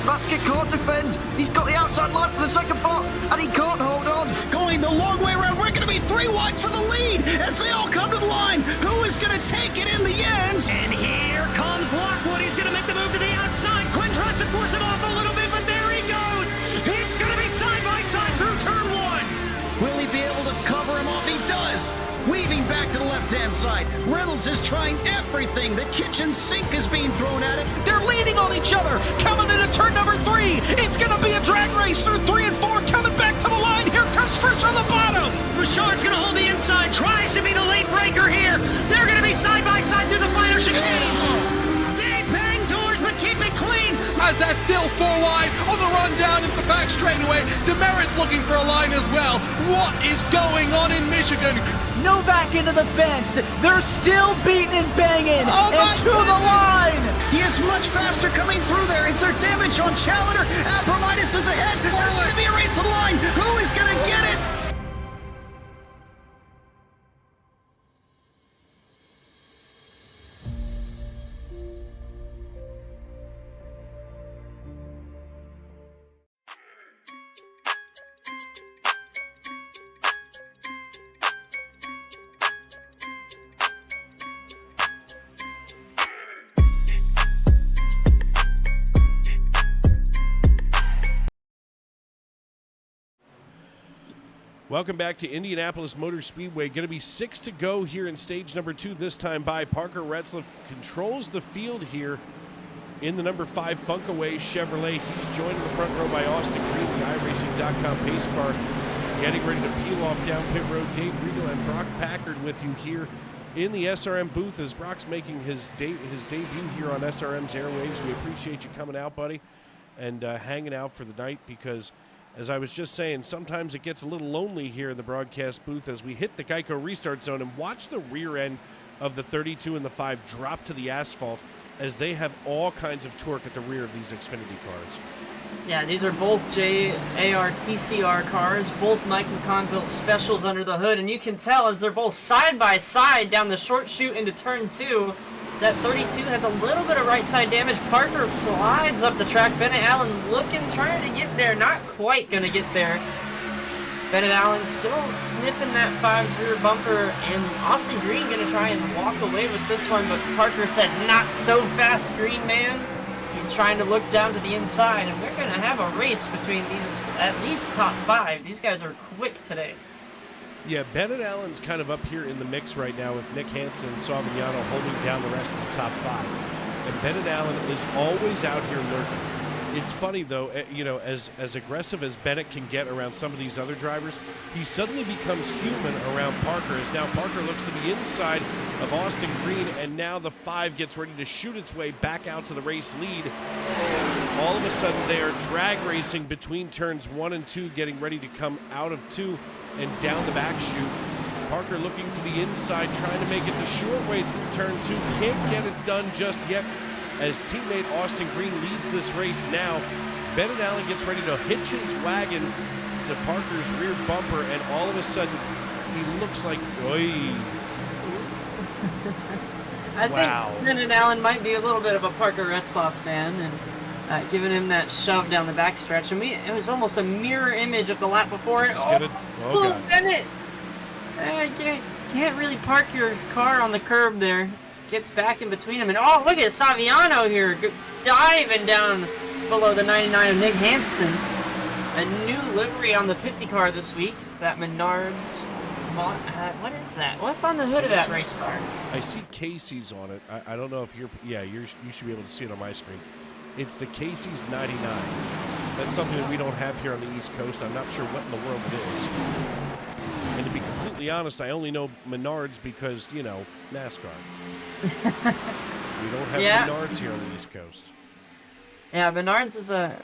Basket can't defend. He's got the outside line for the second part, and he can't hold on. Going the long way around. We're going to be 3 wide for the lead as they all come to the line. Who is going to take it in the end? And here comes Lockwood. He's going to make the move to the outside. Quinn tries to force him off a little bit, but there he goes. It's going to be side by side through turn 1. Will he be able to cover him off? He does. Weaving back to the left-hand side. Reynolds is trying everything. The kitchen sink is being thrown at it. They're leaning on each other. Coming into turn number 3. It's going to be a drag race through 3 and 4. Coming back to the line. Here comes Frisch on the bottom. Richard's going to hold the inside. Tries to be the late breaker here. They're going to be side by side through the final chicane. They bang doors, but keep it clean. As they're still 4 wide on the run down into the back straightaway. Demerit's looking for a line as well. What is going on in Michigan? Novak into the fence. They're still beating and banging. And to the line. He is much faster coming through there. Is there damage on Challenger? Abramitis is ahead. There's going to be a race to the line. Who is going to get it? Welcome back to Indianapolis Motor Speedway. Going to be 6 to go here in stage number 2, this time by Parker Retzlaff. Controls the field here in the number 5 Funkaway Chevrolet. He's joined in the front row by Austin Green, the iRacing.com pace car, getting ready to peel off down pit road. Dave Riegel and Brock Packard with you here in the SRM booth as Brock's making his debut here on SRM's airwaves. We appreciate you coming out, buddy, and hanging out for the night because, as I was just saying, sometimes it gets a little lonely here in the broadcast booth as we hit the Geico restart zone and watch the rear end of the 32 and the 5 drop to the asphalt as they have all kinds of torque at the rear of these Xfinity cars. Yeah, these are both JAR TCR cars, both Mike McConn built specials under the hood, and you can tell as they're both side by side down the short chute into turn 2, that 32 has a little bit of right side damage. Parker slides up the track. Bennett Allen looking, trying to get there, not quite going to get there. Bennett Allen still sniffing that 5's rear bumper, and Austin Green going to try and walk away with this one, but Parker said, not so fast, Green man. He's trying to look down to the inside, and we're going to have a race between these, at least top 5. These guys are quick today. Yeah, Bennett Allen's kind of up here in the mix right now with Nick Hansen and Savignano holding down the rest of the top 5. And Bennett Allen is always out here lurking. It's funny, though, as aggressive as Bennett can get around some of these other drivers, he suddenly becomes human around Parker, as now Parker looks to the inside of Austin Green, and now the 5 gets ready to shoot its way back out to the race lead. All of a sudden, they are drag racing between turns 1 and 2, getting ready to come out of 2 and down the back chute. Parker looking to the inside, trying to make it the short way through turn 2. Can't get it done just yet as teammate Austin Green leads this race now. Bennett Allen gets ready to hitch his wagon to Parker's rear bumper, and all of a sudden, he looks like, oy. I Wow. think Bennett Allen might be a little bit of a Parker Retzlaff fan, and giving him that shove down the backstretch. I mean, it was almost a mirror image of the lap before it. Oh, God. Bennett! Can't really park your car on the curb there. Gets back in between them, and oh, look at Savignano here, diving down below the 99 of Nick Hansen. A new livery on the 50 car this week, that Menards. What is that? What's on the hood of that race car? I see Casey's on it. I don't know if you should be able to see it on my screen. It's the Casey's 99. That's something that we don't have here on the East Coast. I'm not sure what in the world it is. And to be completely honest, I only know Menards because, NASCAR. We don't have Menards here on the East Coast. Yeah, Menards is a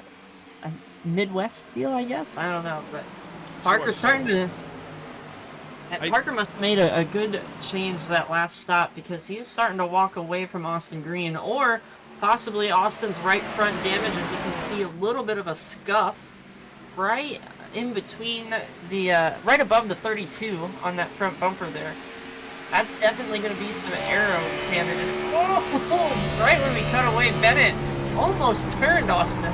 Midwest deal, I guess. I don't know, but Parker's starting to... Parker must have made a good change that last stop because he's starting to walk away from Austin Green, or possibly Austin's right front damage, as you can see a little bit of a scuff right in between the, right above the 32 on that front bumper there. That's definitely going to be some aero damage. Oh, right when we cut away, Bennett almost turned Austin.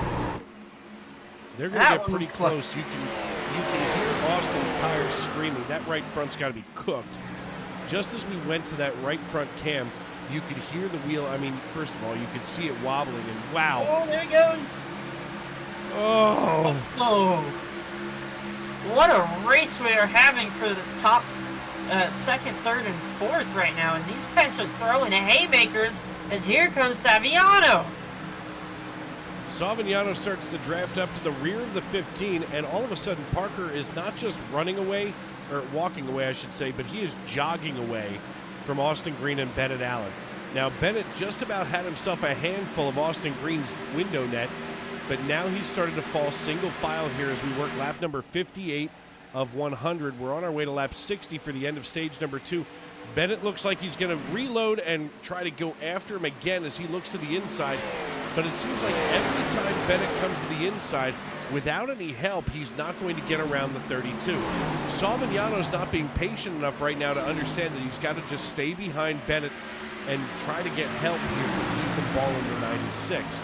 They're going to get pretty close. You can hear Austin's tires screaming. That right front's got to be cooked. Just as we went to that right front cam, you could hear the wheel. I mean, first of all, you could see it wobbling, and wow. Oh, there it goes. Oh. What a race we are having for the top second, third, and fourth right now. And these guys are throwing haymakers as here comes Savignano. Savignano starts to draft up to the rear of the 15, and all of a sudden Parker is not just running away, or walking away, I should say, but he is jogging away from Austin Green and Bennett Allen. Now, Bennett just about had himself a handful of Austin Green's window net, but now he's started to fall single file here as we work lap number 58 of 100. We're on our way to lap 60 for the end of stage number 2. Bennett looks like he's going to reload and try to go after him again as he looks to the inside, but it seems like every time Bennett comes to the inside, without any help, he's not going to get around the 32. Savignano's not being patient enough right now to understand that he's got to just stay behind Bennett and try to get help here from Ethan Ball in the 96.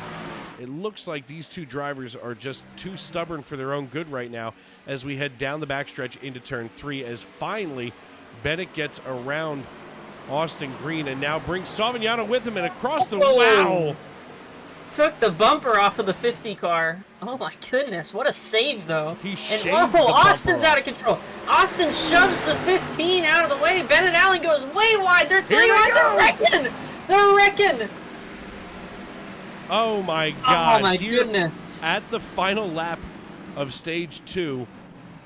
It looks like these two drivers are just too stubborn for their own good right now as we head down the backstretch into turn 3, as finally Bennett gets around Austin Green and now brings Savignano with him and across the... Wow! took the bumper off of the 50 car. Oh my goodness, what a save though. He and shaved oh, the Austin's bumper out of control. Austin shoves the 15 out of the way. Bennett Allen goes way wide. They're 3 wide. They're wrecking. They're wrecking. Oh my God. Oh my Here goodness. At the final lap of stage 2,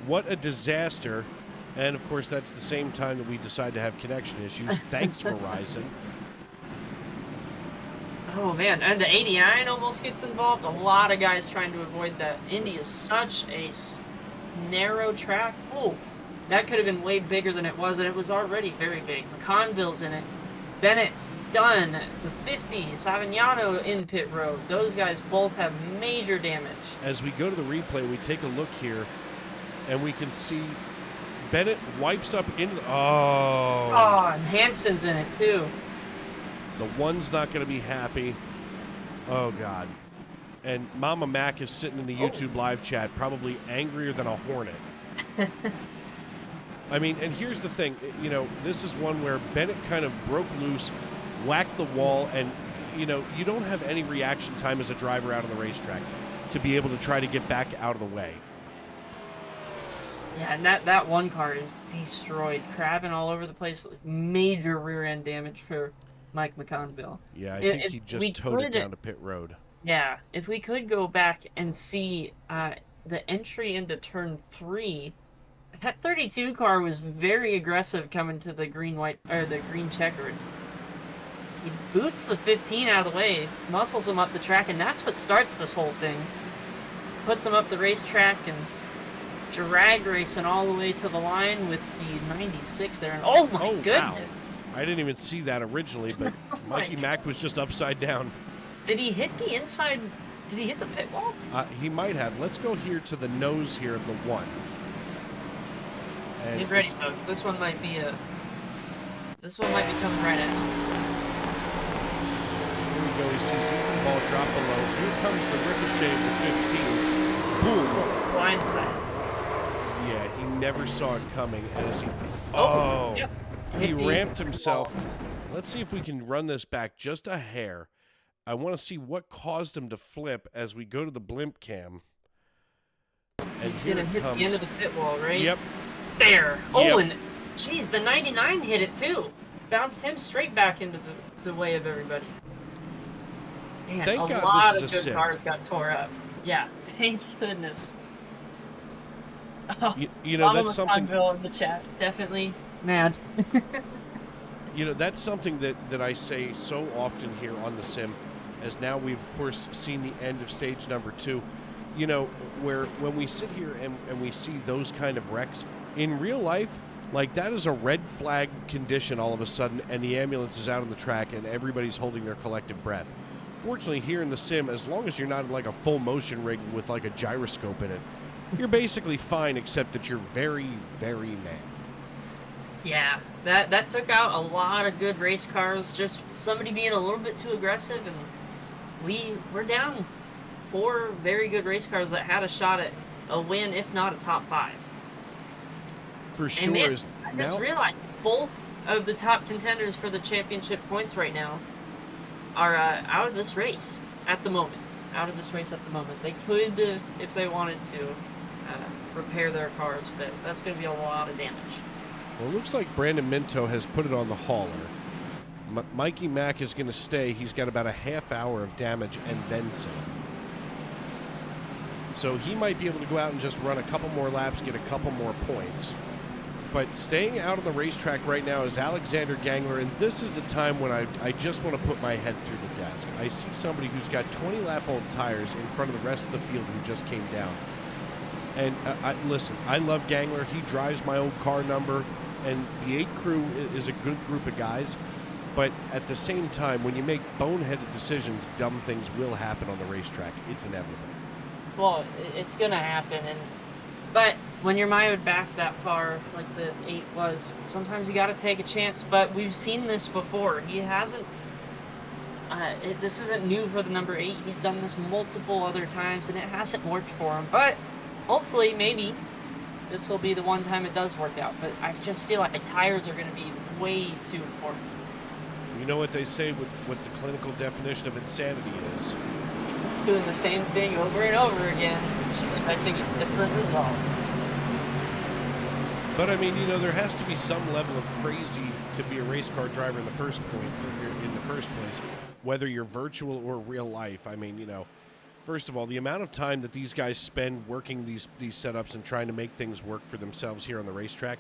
what a disaster. And of course, that's the same time that we decide to have connection issues. Thanks, Verizon. Oh man, and the 89 almost gets involved. A lot of guys trying to avoid that. Indy is such a narrow track. Oh, that could have been way bigger than it was, and it was already very big. McConville's in it. Bennett's done. The 50, Savignano in pit road. Those guys both have major damage. As we go to the replay, we take a look here, and we can see Bennett wipes up into the... Oh, and Hansen's in it too. The one's not going to be happy. Oh, God. And Mama Mac is sitting in the YouTube live chat, probably angrier than a hornet. I mean, and here's the thing. You know, this is one where Bennett kind of broke loose, whacked the wall, and, you know, you don't have any reaction time as a driver out on the racetrack to be able to try to get back out of the way. Yeah, and that one car is destroyed. Crabbing all over the place. Major rear end damage for Mike McConville. Yeah, I think he just towed it down to pit road. Yeah, if we could go back and see the entry into turn 3, that 32 car was very aggressive coming to the green checkered. He boots the 15 out of the way, muscles him up the track, and that's what starts this whole thing. Puts him up the racetrack and drag racing all the way to the line with the 96 there. And oh my goodness! Wow. I didn't even see that originally, but Mikey Mack was just upside down. Did he hit the inside? Did he hit the pit wall? He might have. Let's go here to the nose here of the 1. Get ready, folks. This one might be coming right at you. Here we go. He sees the ball drop below. Here comes the ricochet of the 15. Boom. Blindside. Yeah, he never saw it coming. As he Yep. He ramped himself. Let's see if we can run this back just a hair. I want to see what caused him to flip as we go to the blimp cam. And he's going to hit the end of the pit wall, right? Yep. There. Oh, and geez, the 99 hit it too. Bounced him straight back into the way of everybody. Man, thank a God lot this of is a good sim. cars got tore up. Yeah, thank goodness. Oh, you know, that's something... in the chat, definitely mad. You know, that's something that I say so often here on the sim, as now we've, of course, seen the end of stage number 2. You know, where when we sit here and we see those kind of wrecks, in real life, like, that is a red flag condition all of a sudden, and the ambulance is out on the track and everybody's holding their collective breath. Fortunately, here in the sim, as long as you're not in, like, a full motion rig with, like, a gyroscope in it, you're basically fine, except that you're very, very mad. Yeah, that took out a lot of good race cars. Just somebody being a little bit too aggressive, and we're down 4 very good race cars that had a shot at a win, if not a top 5. For sure. Man, I just realized both of the top contenders for the championship points right now are out of this race at the moment. They could, if they wanted to, repair their cars, but that's going to be a lot of damage. Well, it looks like Brandon Minto has put it on the hauler. Mikey Mack is going to stay. He's got about a half hour of damage and then some. So he might be able to go out and just run a couple more laps, get a couple more points. But staying out on the racetrack right now is Alexander Gangler, and this is the time when I just want to put my head through the desk. I see somebody who's got 20-lap-old tires in front of the rest of the field who just came down. And listen, I love Gangler. He drives my old car number, and the 8 crew is a good group of guys. But at the same time, when you make boneheaded decisions, dumb things will happen on the racetrack. It's inevitable. Well, it's going to happen, but when you're mired back that far, like the 8 was, sometimes you got to take a chance. But we've seen this before. He hasn't. This isn't new for the number 8. He's done this multiple other times, and it hasn't worked for him. But hopefully, maybe this will be the one time it does work out. But I just feel like tires are going to be way too important. You know what they say, what the clinical definition of insanity is? doing the same thing over and over again, expecting a different result. But I mean, you know, there has to be some level of crazy to be a race car driver in the first place, whether you're virtual or real life. I mean, you know, first of all, the amount of time that these guys spend working these setups and trying to make things work for themselves here on the racetrack,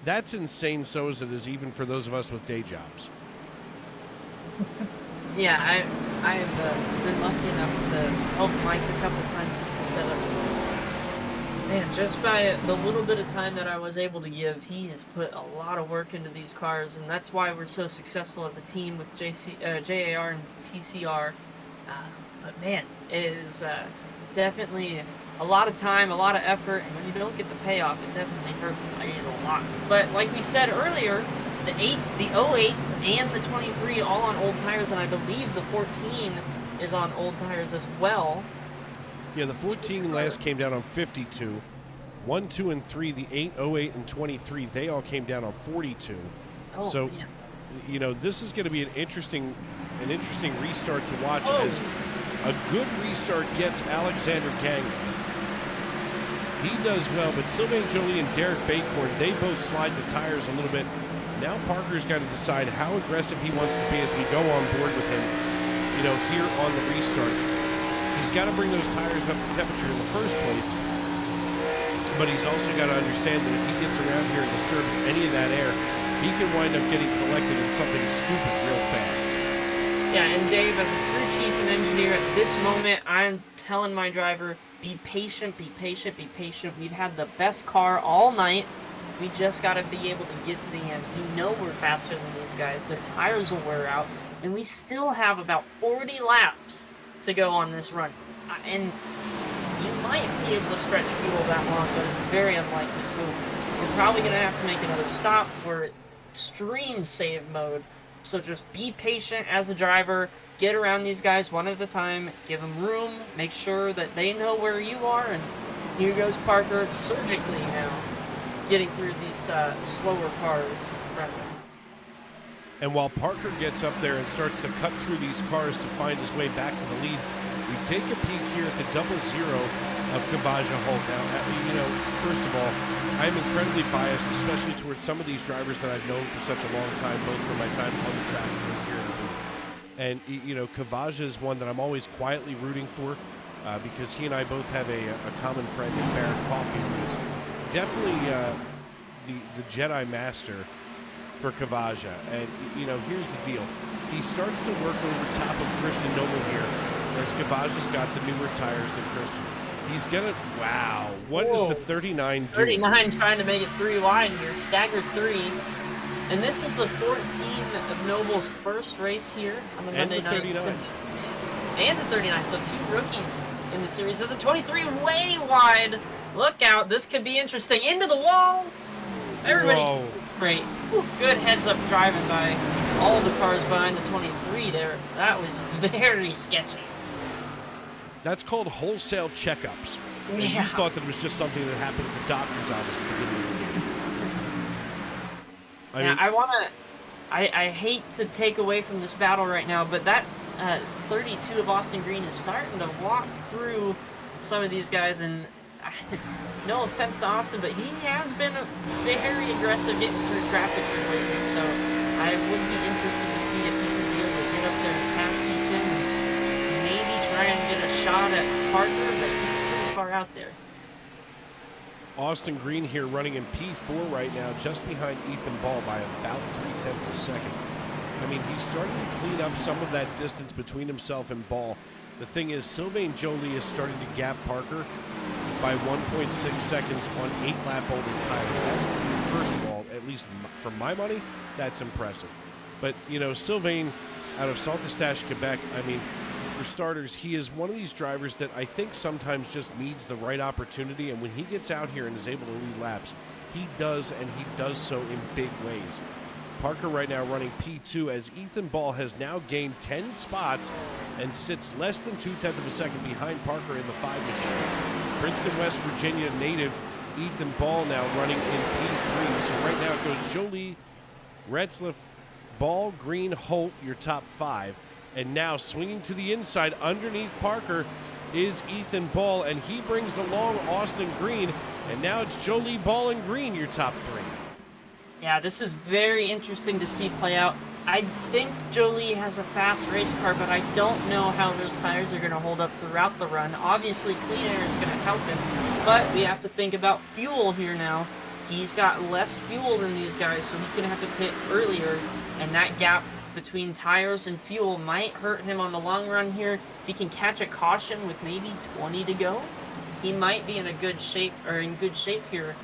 that's insane. So as it is even for those of us with day jobs. Yeah, I've been lucky enough to help Mike a couple times with the setups. Man, just by the little bit of time that I was able to give, he has put a lot of work into these cars, and that's why we're so successful as a team with JAR and TCR. But man, it is definitely a lot of time, a lot of effort, and when you don't get the payoff, it definitely hurts a lot. But like we said earlier, the 8, the 08, and the 23 all on old tires, and I believe the 14 is on old tires as well. Yeah, the 14 last came down on 52. 1, 2, and 3, the 8, 08, and 23, they all came down on 42. Oh, so, man. You know, this is going to be an interesting restart to watch as a good restart gets Alexander Gangler. He does well, but Sylvain Joly and Derek Bacorn, they both slide the tires a little bit. Now Parker's got to decide how aggressive he wants to be as we go on board with him, you know, here on the restart. He's got to bring those tires up to temperature in the first place, but he's also got to understand that if he gets around here and disturbs any of that air, he can wind up getting collected in something stupid real fast. Yeah, and Dave, as a crew chief and engineer at this moment, I'm telling my driver, be patient, be patient, be patient. We've had the best car all night. We just got to be able to get to the end. We know we're faster than these guys. Their tires will wear out, and we still have about 40 laps to go on this run. And you might be able to stretch fuel that long, but it's very unlikely. So we're probably going to have to make another stop. We're extreme save mode. So just be patient as a driver. Get around these guys one at a time. Give them room. Make sure that they know where you are. And here goes Parker surgically now, getting through these slower cars. And while Parker gets up there and starts to cut through these cars to find his way back to the lead, we take a peek here at the 0-0 of Kavaja Holt. Now, you know, first of all, I'm incredibly biased, especially towards some of these drivers that I've known for such a long time, both from my time on the track and here in the booth. And, you know, Kavaja is one that I'm always quietly rooting for because he and I both have a common friend in Barrett Coffey, who is definitely the Jedi Master for Kavaja. And, you know, here's the deal. He starts to work over top of Christian Noble here as Kavaja's got the newer tires than Christian. He's gonna, wow, what is the 39 doing? 39 trying to make it 3 wide here, staggered 3. And this is the 14 of Noble's first race here on the Monday night. And the 39, so 2 rookies in the series. There's a 23 way wide. Look out, this could be interesting. Into the wall. Everybody, great. Good heads-up driving by all the cars behind the 23 there. That was very sketchy. That's called wholesale checkups. And Yeah. you thought that it was just something that happened at the doctor's office at the beginning of the game. I hate to take away from this battle right now, but that 32 of Austin Green is starting to walk through some of these guys, and no offense to Austin, but he has been very aggressive getting through traffic here lately, so I would be interested to see if he can be able to get up there and pass Ethan and maybe try and get a shot at Parker, but he's pretty far out there. Austin Green here running in P4 right now, just behind Ethan Ball by about 0.3 of a second. I mean, he's starting to clean up some of that distance between himself and Ball. The thing is, Sylvain Joly is starting to gap Parker by 1.6 seconds on 8-lap older tires. That's, first of all, at least for my money, that's impressive. But, you know, Sylvain out of Saint-Eustache, Quebec, I mean, for starters, he is one of these drivers that I think sometimes just needs the right opportunity, and when he gets out here and is able to lead laps, he does, and he does so in big ways. Parker right now running P2 as Ethan Ball has now gained 10 spots and sits less than 0.2 of a second behind Parker in the 5 machine. Princeton, West Virginia native Ethan Ball now running in P3. So right now it goes Joly, Retzlaff, Ball, Green, Holt, your top 5. And now swinging to the inside underneath Parker is Ethan Ball, and he brings along Austin Green. And now it's Jolie Ball and Green, your top three. Yeah, this is very interesting to see play out. I think Jolie has a fast race car, but I don't know how those tires are going to hold up throughout the run. Obviously, clean air is going to help him, but we have to think about fuel here now. He's got less fuel than these guys, so he's going to have to pit earlier, and that gap between tires and fuel might hurt him on the long run here. If he can catch a caution with maybe 20 to go, he might be in a good shape, or in good shape here.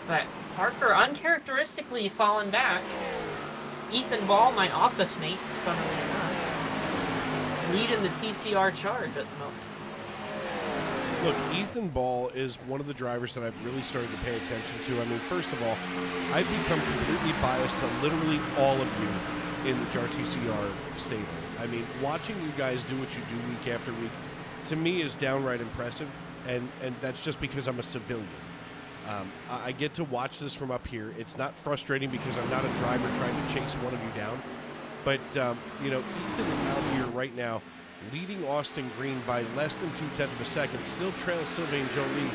But Parker uncharacteristically falling back. Ethan Ball, my office mate, funnily enough, leading the TCR charge at the moment. Look, Ethan Ball is one of the drivers that I've really started to pay attention to. I mean, first of all, I've become completely biased to literally all of you in the JRTCR stable. I mean, watching you guys do what you do week after week, to me, is downright impressive, and that's just because I'm a civilian. I get to watch this from up here. It's not frustrating because I'm not a driver trying to chase one of you down. But, you know, Ethan out here right now, leading Austin Green by less than 0.2 of a second, still trails Sylvain Joly.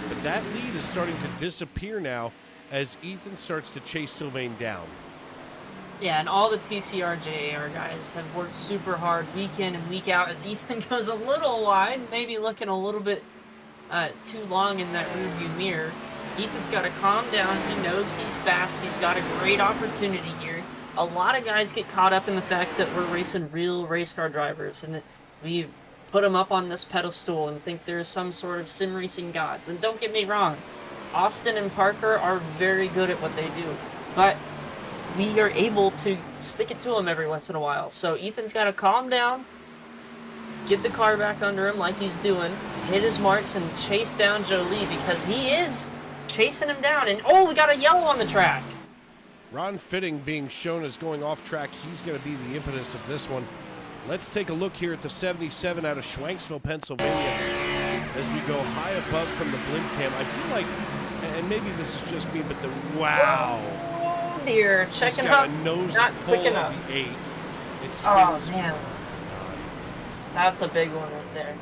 But that lead is starting to disappear now as Ethan starts to chase Sylvain down. Yeah, and all the TCR JAR guys have worked super hard week in and week out as Ethan goes a little wide, maybe looking a little bit too long in that rearview mirror. Ethan's got to calm down. He knows he's fast. He's got a great opportunity here. A lot of guys get caught up in the fact that we're racing real race car drivers and that we put them up on this pedestal and think they're some sort of sim racing gods. And don't get me wrong, Austin and Parker are very good at what they do, but we are able to stick it to them every once in a while. So Ethan's got to calm down, get the car back under him like he's doing, hit his marks, and chase down Joly because he is chasing him down. And oh, we got a yellow on the track. Ron Fitting being shown as going off track. He's going to be the impetus of this one. Let's take a look here at the 77 out of Schwanksville, Pennsylvania, as we go high above from the blimp cam. I feel like, and maybe this is just me, but the wow. Oh dear, checking got up, a nose not full quick of enough. the 8. It Oh spins. man, that's a big one right there.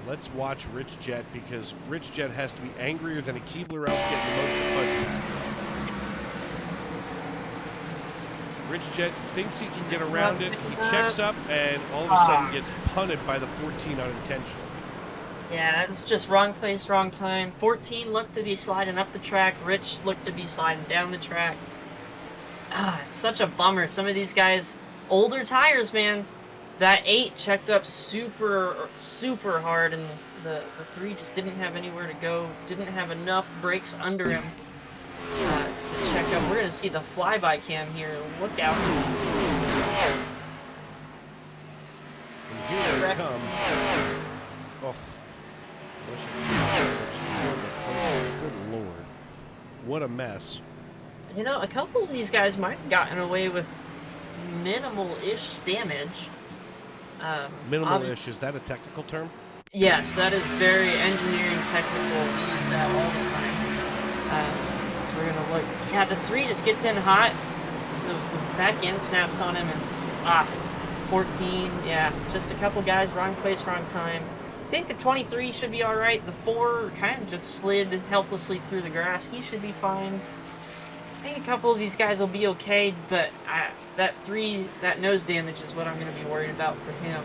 Let's watch Rich Jet, because Rich Jet has to be angrier than a Keebler out getting loaded the fudge pack. Rich Jet thinks he can get around it. He checks up, and all of a sudden gets punted by the 14 unintentionally. Yeah, that's just wrong place, wrong time. 14 looked to be sliding up the track. Rich looked to be sliding down the track. It's such a bummer. Some of these guys, older tires, man. That 8 checked up super, super hard, and the 3 just didn't have anywhere to go. Didn't have enough brakes under him to check up. We're going to see the flyby cam here. Look out. And here they come. Oh. Good Lord. What a mess. You know, a couple of these guys might have gotten away with minimal-ish damage. Minimal-ish, is that a technical term? Yes, that is very engineering technical. We use that all the time. So we're going to look. Yeah, the 3 just gets in hot. The back end snaps on him, and 14. Yeah, just a couple guys, wrong place, wrong time. I think the 23 should be all right. The 4 kind of just slid helplessly through the grass. He should be fine. I think a couple of these guys will be okay, but that 3, that nose damage is what I'm going to be worried about for him.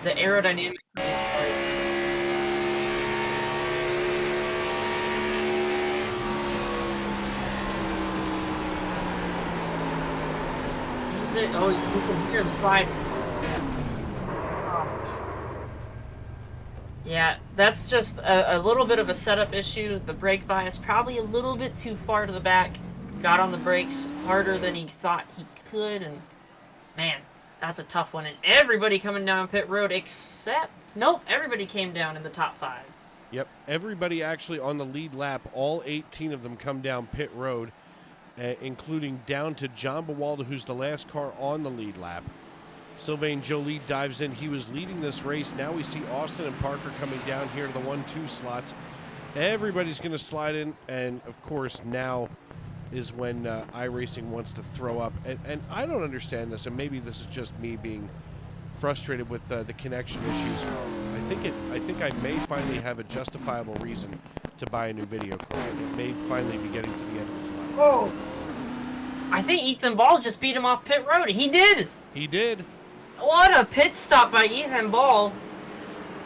The aerodynamics of these cars. Sees it. Oh, you can hear him slide. Yeah, that's just a little bit of a setup issue. The brake bias probably a little bit too far to the back. Got on the brakes harder than he thought he could, and man, that's a tough one. And everybody coming down pit road except... Nope, everybody came down in the top 5. Yep, everybody actually on the lead lap. All 18 of them come down pit road, including down to John Bawalda, who's the last car on the lead lap. Sylvain Joly dives in. He was leading this race. Now we see Austin and Parker coming down here to the 1-2 slots. Everybody's going to slide in, and of course now is when iRacing wants to throw up. And I don't understand this, and maybe this is just me being frustrated with the connection issues. I think I may finally have a justifiable reason to buy a new video card. It may finally be getting to the end of its life. Oh, I think Ethan Ball just beat him off pit road. He did. He did. What a pit stop by Ethan Ball.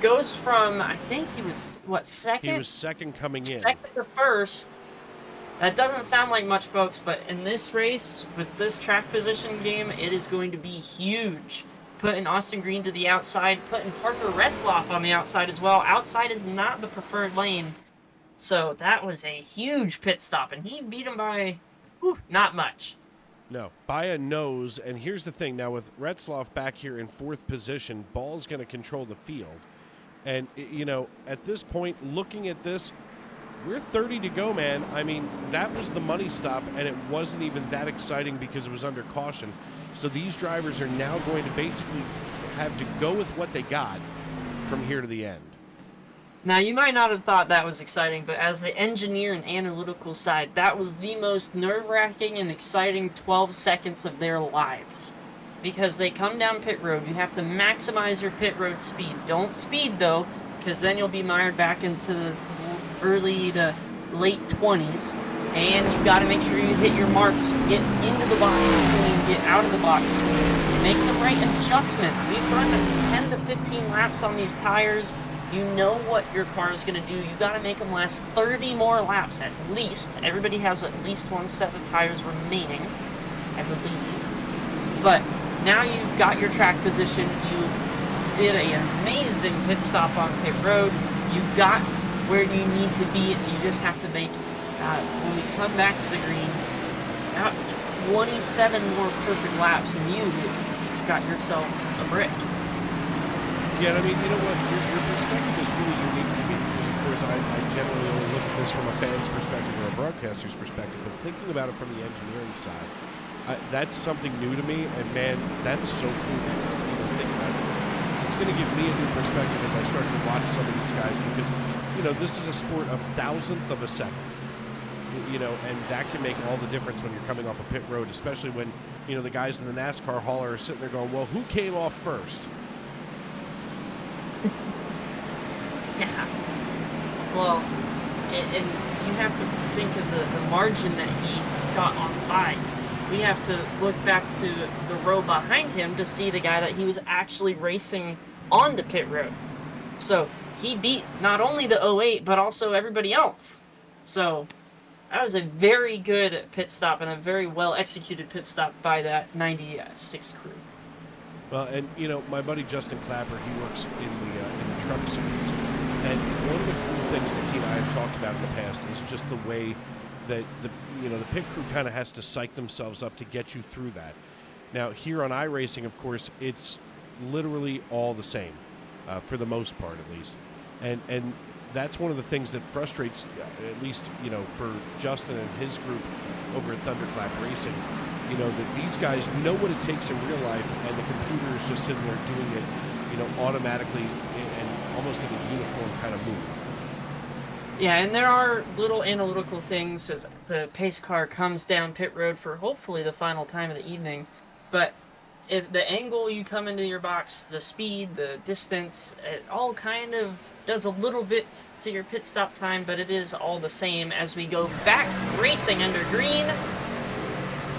Goes from, I think he was, what, second? He was second coming in. Second to first. That doesn't sound like much, folks, but in this race, with this track position game, it is going to be huge. Putting Austin Green to the outside, putting Parker Retzloff on the outside as well. Outside is not the preferred lane. So that was a huge pit stop, and he beat him by, not much. No, by a nose. And here's the thing. Now, with Retzloff back here in 4th position, Ball's going to control the field. And, you know, at this point, looking at this, we're 30 to go, man. I mean, that was the money stop, and it wasn't even that exciting because it was under caution. So these drivers are now going to basically have to go with what they got from here to the end. Now, you might not have thought that was exciting, but as the engineer and analytical side, that was the most nerve-wracking and exciting 12 seconds of their lives. Because they come down pit road, you have to maximize your pit road speed. Don't speed, though, because then you'll be mired back into the early to late 20s. And you've got to make sure you hit your marks, get into the box clean, get out of the box clean. Make the right adjustments. We've run 10 to 15 laps on these tires. You know what your car is going to do. You got to make them last 30 more laps at least. Everybody has at least one set of tires remaining, I believe. But now you've got your track position. You did an amazing pit stop on pit road. You got where you need to be. You just have to make, when we come back to the green, about 27 more perfect laps, and you got yourself a brick. Yeah, I mean, you know what? Your perspective is really unique to me because, of course, I generally only look at this from a fan's perspective or a broadcaster's perspective, but thinking about it from the engineering side, that's something new to me, and man, that's so cool to even think about it. It's going to give me a new perspective as I start to watch some of these guys because, you know, this is a sport of thousandth of a second, you know, and that can make all the difference when you're coming off a pit road, especially when, you know, the guys in the NASCAR hauler are sitting there going, well, who came off first? Yeah. Well, and you have to think of the margin that he got on by. We have to look back to the row behind him to see the guy that he was actually racing on the pit road. So he beat not only the 08, but also everybody else. So that was a very good pit stop and a very well executed pit stop by that 96 crew. Well, and, you know, my buddy Justin Clapper, he works in the truck series. And one of the cool things that he and I have talked about in the past is just the way that the pit crew kind of has to psych themselves up to get you through that. Now, here on iRacing, of course, it's literally all the same, for the most part, at least. And that's one of the things that frustrates, at least, you know, for Justin and his group over at Thunderclap Racing, you know, that these guys know what it takes in real life, and the computer is just sitting there doing it, you know, automatically and almost in a uniform kind of move. Yeah, and there are little analytical things as the pace car comes down pit road for hopefully the final time of the evening. But if the angle you come into your box, the speed, the distance, it all kind of does a little bit to your pit stop time, but it is all the same as we go back racing under green.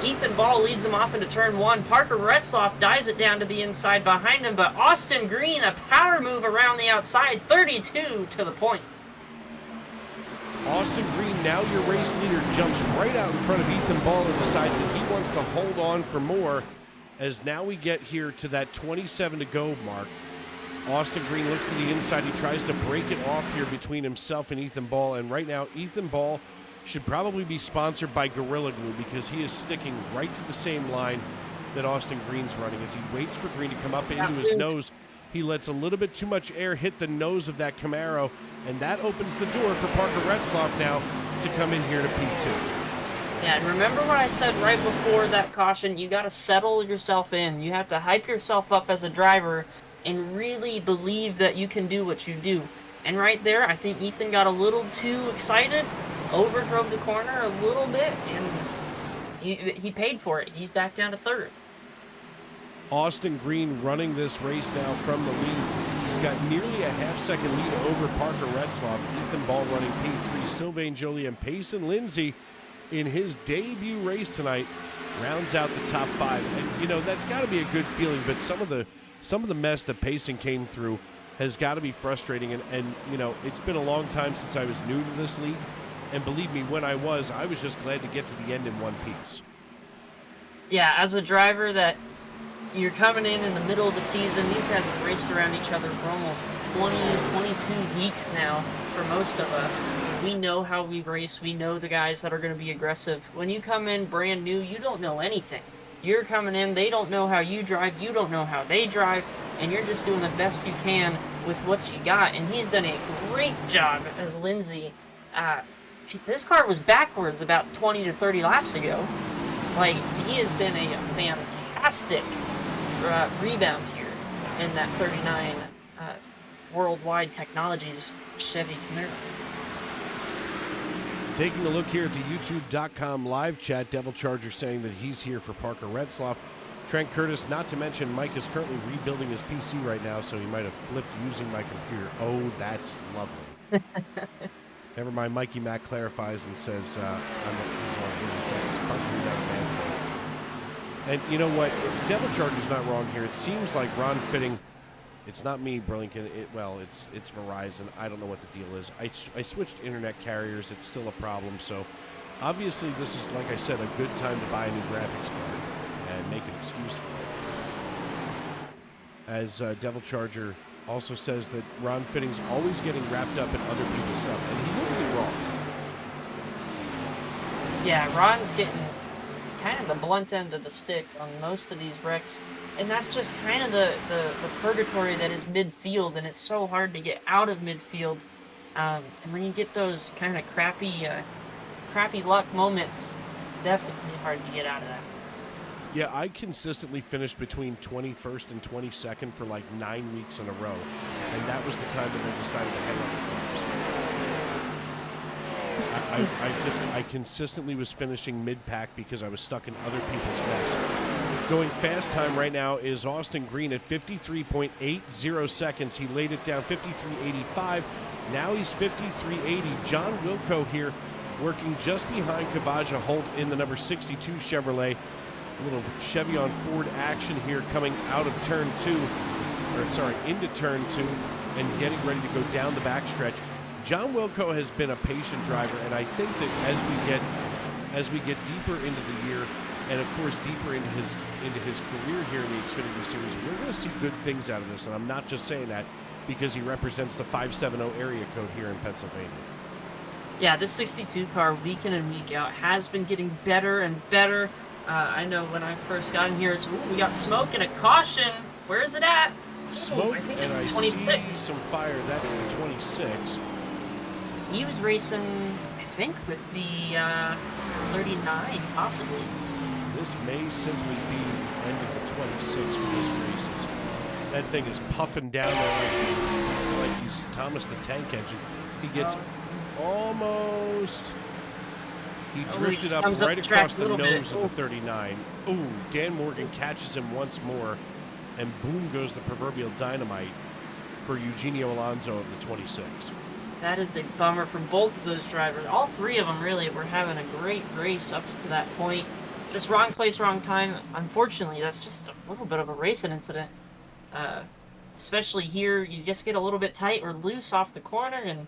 Ethan Ball leads him off into turn 1. Parker Retzloff dives it down to the inside behind him, but Austin Green, a power move around the outside, 32 to the point. Austin Green, now your race leader, jumps right out in front of Ethan Ball and decides that he wants to hold on for more, as now we get here to that 27 to go mark. Austin Green looks to the inside. He tries to break it off here between himself and Ethan Ball, and right now Ethan Ball should probably be sponsored by Gorilla Glue because he is sticking right to the same line that Austin Green's running. As he waits for Green to come up into his nose, he lets a little bit too much air hit the nose of that Camaro, and that opens the door for Parker Retzloff now to come in here to P2. Yeah, and remember what I said right before that caution, you got to settle yourself in. You have to hype yourself up as a driver and really believe that you can do what you do. And right there, I think Ethan got a little too excited, overdrove the corner a little bit, and he paid for it. He's back down to third. Austin Green running this race now from the lead. He's got nearly a half-second lead over Parker Retzloff. Ethan Ball running P3. Sylvain Joly and Payson Lindsay in his debut race tonight rounds out the top 5. And, you know, that's got to be a good feeling, but some of the mess that Payson came through has got to be frustrating. And, you know, it's been a long time since I was new to this league. And believe me, when I was just glad to get to the end in one piece. Yeah, as a driver that you're coming in the middle of the season, these guys have raced around each other for almost 20, 22 weeks now for most of us. We know how we race. We know the guys that are going to be aggressive. When you come in brand new, you don't know anything. You're coming in, they don't know how you drive, you don't know how they drive, and you're just doing the best you can with what you got. And he's done a great job as Lindsay. This car was backwards about 20 to 30 laps ago. Like, he has done a fantastic rebound here in that 39 Worldwide Technologies Chevy Camaro. Taking a look here at the YouTube.com live chat, Devil Charger saying that he's here for Parker Retzloff. Trent Curtis, not to mention Mike is currently rebuilding his PC right now, so he might have flipped using my computer. Oh, that's lovely. Never mind, Mikey Mack clarifies and says he's on his next Parker man. And you know what? Devil Charger's not wrong here. It seems like Ron Fitting, it's not me, Burlington. It's Verizon. I don't know what the deal is. I switched internet carriers. It's still a problem. So obviously this is, like I said, a good time to buy a new graphics card and make an excuse for it. As Devil Charger also says that Ron Fitting's always getting wrapped up in other people's stuff, and he wouldn't be wrong. Yeah, Ron's getting kind of the blunt end of the stick on most of these wrecks, and that's just kind of the purgatory that is midfield, and it's so hard to get out of midfield. And when you get those kind of crappy luck moments, it's definitely hard to get out of that. Yeah, I consistently finished between 21st and 22nd for like 9 weeks in a row, and that was the time that I decided to hang up the cars. I consistently was finishing mid-pack because I was stuck in other people's mess. Going fast time right now is Austin Green at 53.80 seconds. He laid it down 53.85. Now he's 53.80. John Wilco here working just behind Kavaja Holt in the number 62 Chevrolet. A little Chevy on Ford action here coming out of turn 2, into turn 2 and getting ready to go down the backstretch. John Wilco has been a patient driver, and I think that as we get deeper into the year, and of course deeper into his career here in the Xfinity Series, we're going to see good things out of this. And I'm not just saying that because he represents the 570 area code here in Pennsylvania. Yeah, this 62 car week in and week out has been getting better and better. I know when I first got in here, it's, we got smoke and a caution. Where is it at? Smoke, I think and I it's 26. see some fire. That's the 26. He was racing, I think, with the 39, possibly. This may simply be the end of the 26 for this race. That thing is puffing down there like he's Thomas the Tank Engine. He gets almost... He drifted up right across the nose of the 39. Ooh, Dan Morgan catches him once more, and boom goes the proverbial dynamite for Eugenio Alonso of the 26. That is a bummer from both of those drivers. All three of them really were having a great race up to that point. Just wrong place, wrong time. Unfortunately, that's just a little bit of a racing incident. Especially here, you just get a little bit tight or loose off the corner, and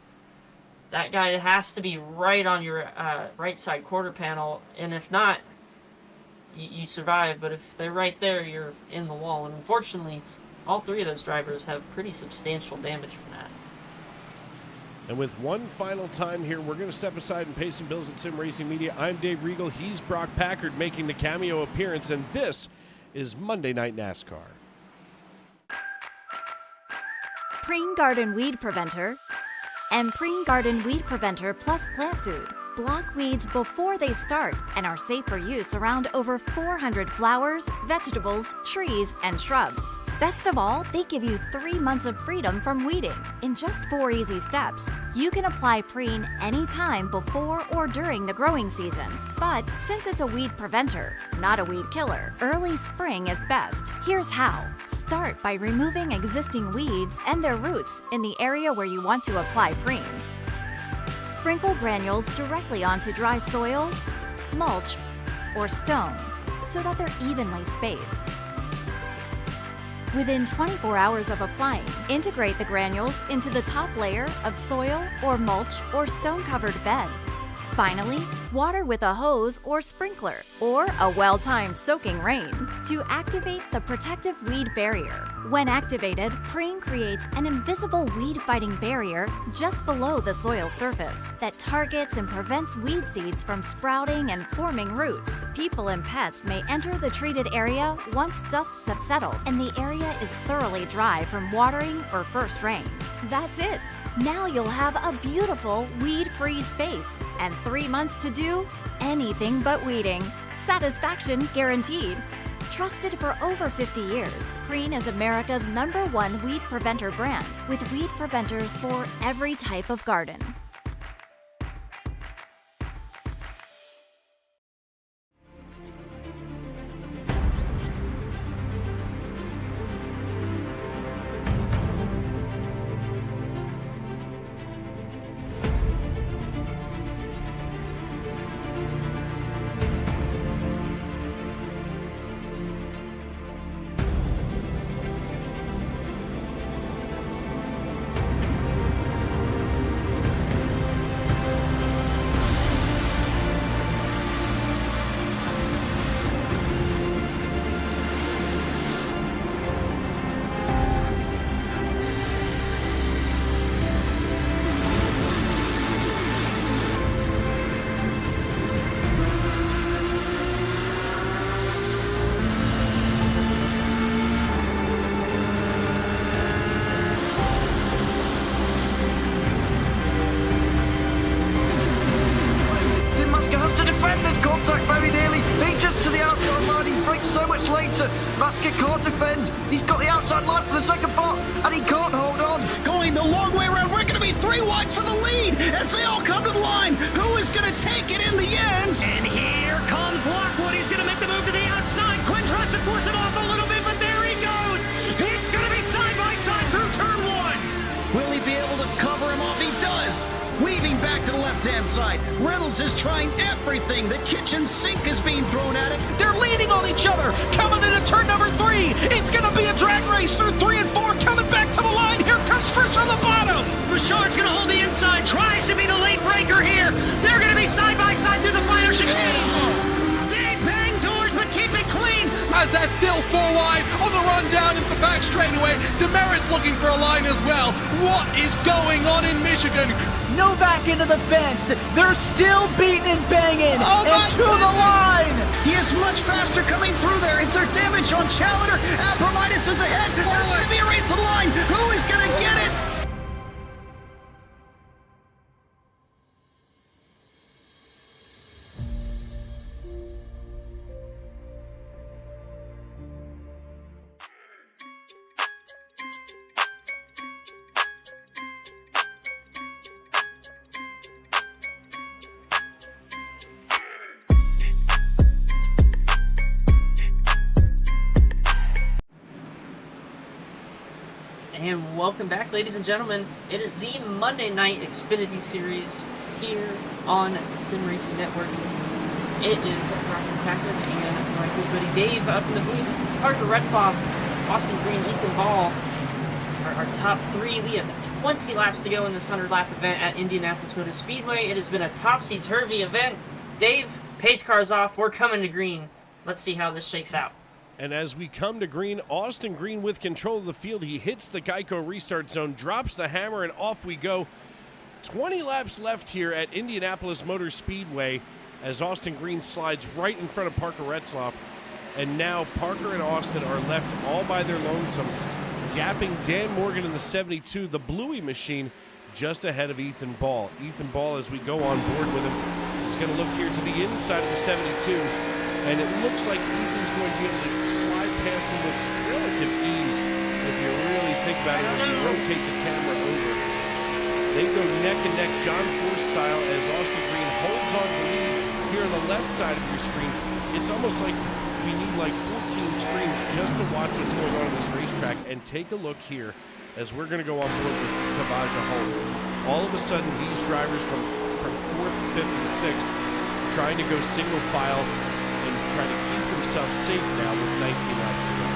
that guy has to be right on your right side quarter panel, and if not, you survive. But if they're right there, you're in the wall. And unfortunately, all three of those drivers have pretty substantial damage from that. And with one final time here, we're going to step aside and pay some bills at Sim Racing Media. I'm Dave Regal. He's Brock Packard making the cameo appearance, and this is Monday Night NASCAR. Preen Garden Weed Preventer and Preen Garden Weed Preventer Plus Plant Food block weeds before they start and are safe for use around over 400 flowers, vegetables, trees, and shrubs. Best of all, they give you 3 months of freedom from weeding in just 4 easy steps. You can apply preen anytime before or during the growing season. But since it's a weed preventer, not a weed killer, early spring is best. Here's how. Start by removing existing weeds and their roots in the area where you want to apply preen. Sprinkle granules directly onto dry soil, mulch, or stone so that they're evenly spaced. Within 24 hours of applying, integrate the granules into the top layer of soil or mulch or stone-covered bed. Finally, water with a hose or sprinkler, or a well-timed soaking rain to activate the protective weed barrier. When activated, preen creates an invisible weed-fighting barrier just below the soil surface that targets and prevents weed seeds from sprouting and forming roots. People and pets may enter the treated area once dusts have settled and the area is thoroughly dry from watering or first rain. That's it. Now you'll have a beautiful weed-free space and 3 months to do anything but weeding. Satisfaction guaranteed. Trusted for over 50 years, Preen is America's #1 weed preventer brand with weed preventers for every type of garden. Masker can't defend. He's got the outside line for the second part, and he can't hold on. Going the long way around. We're going to be 3 wide for the lead as they all come to the line. Who is going to take it in the end? And here comes Lockwood. He's going to make the move to the outside. Quinn tries to force him off a little bit, but there he goes. It's going to be side by side through turn 1. Will he be able to cover him off? He does. Weaving back to the left-hand side. Reynolds is trying everything. The kitchen sink is being thrown at it. They're leaning on each other. Coming into turn number 3. It's going to be a drag race through 3 and 4. Coming back to the line. Here comes Frisch on the bottom. Richard's going to hold the inside. Tries to be the late breaker here. They're going to be side by side through the final chicane. They bang doors, but keep it clean. As they're still 4 wide on the run down into the back straightaway. Demerit's looking for a line as well. What is going on in Michigan? Novak into the fence. They're still beating and banging. Oh and to the line. He is much faster coming through there. Is there damage on Challenger? Abramitis is ahead. There's going to be a race to the line. Who is going to get it? And welcome back, ladies and gentlemen. It is the Monday Night Xfinity Series here on the Sim Racing Network. It is Roxy Packard and my good buddy Dave up in the booth. Parker Retzloff, Austin Green, Ethan Ball are our top 3. We have 20 laps to go in this 100-lap event at Indianapolis Motor Speedway. It has been a topsy-turvy event. Dave, pace car's off. We're coming to green. Let's see how this shakes out. And as we come to green, Austin Green with control of the field. He hits the Geico restart zone, drops the hammer, and off we go. 20 laps left here at Indianapolis Motor Speedway as Austin Green slides right in front of Parker Retzloff. And now Parker and Austin are left all by their lonesome, gapping Dan Morgan in the 72, the Bluey machine, just ahead of Ethan Ball. Ethan Ball, as we go on board with him, is going to look here to the inside of the 72. And it looks like Ethan's going to be able to slide past him with relative ease. if you really think about it, as you rotate the camera over, they go neck and neck, John Force style, as Austin Green holds on to lead here on the left side of your screen. It's almost like we need like 14 screens just to watch what's going on this racetrack. And take a look here as we're going to go on board with Kavaja home. All of a sudden, these drivers from 4th, 5th, and 6th trying to go single file and trying to keep themselves safe now with 19 laps to go.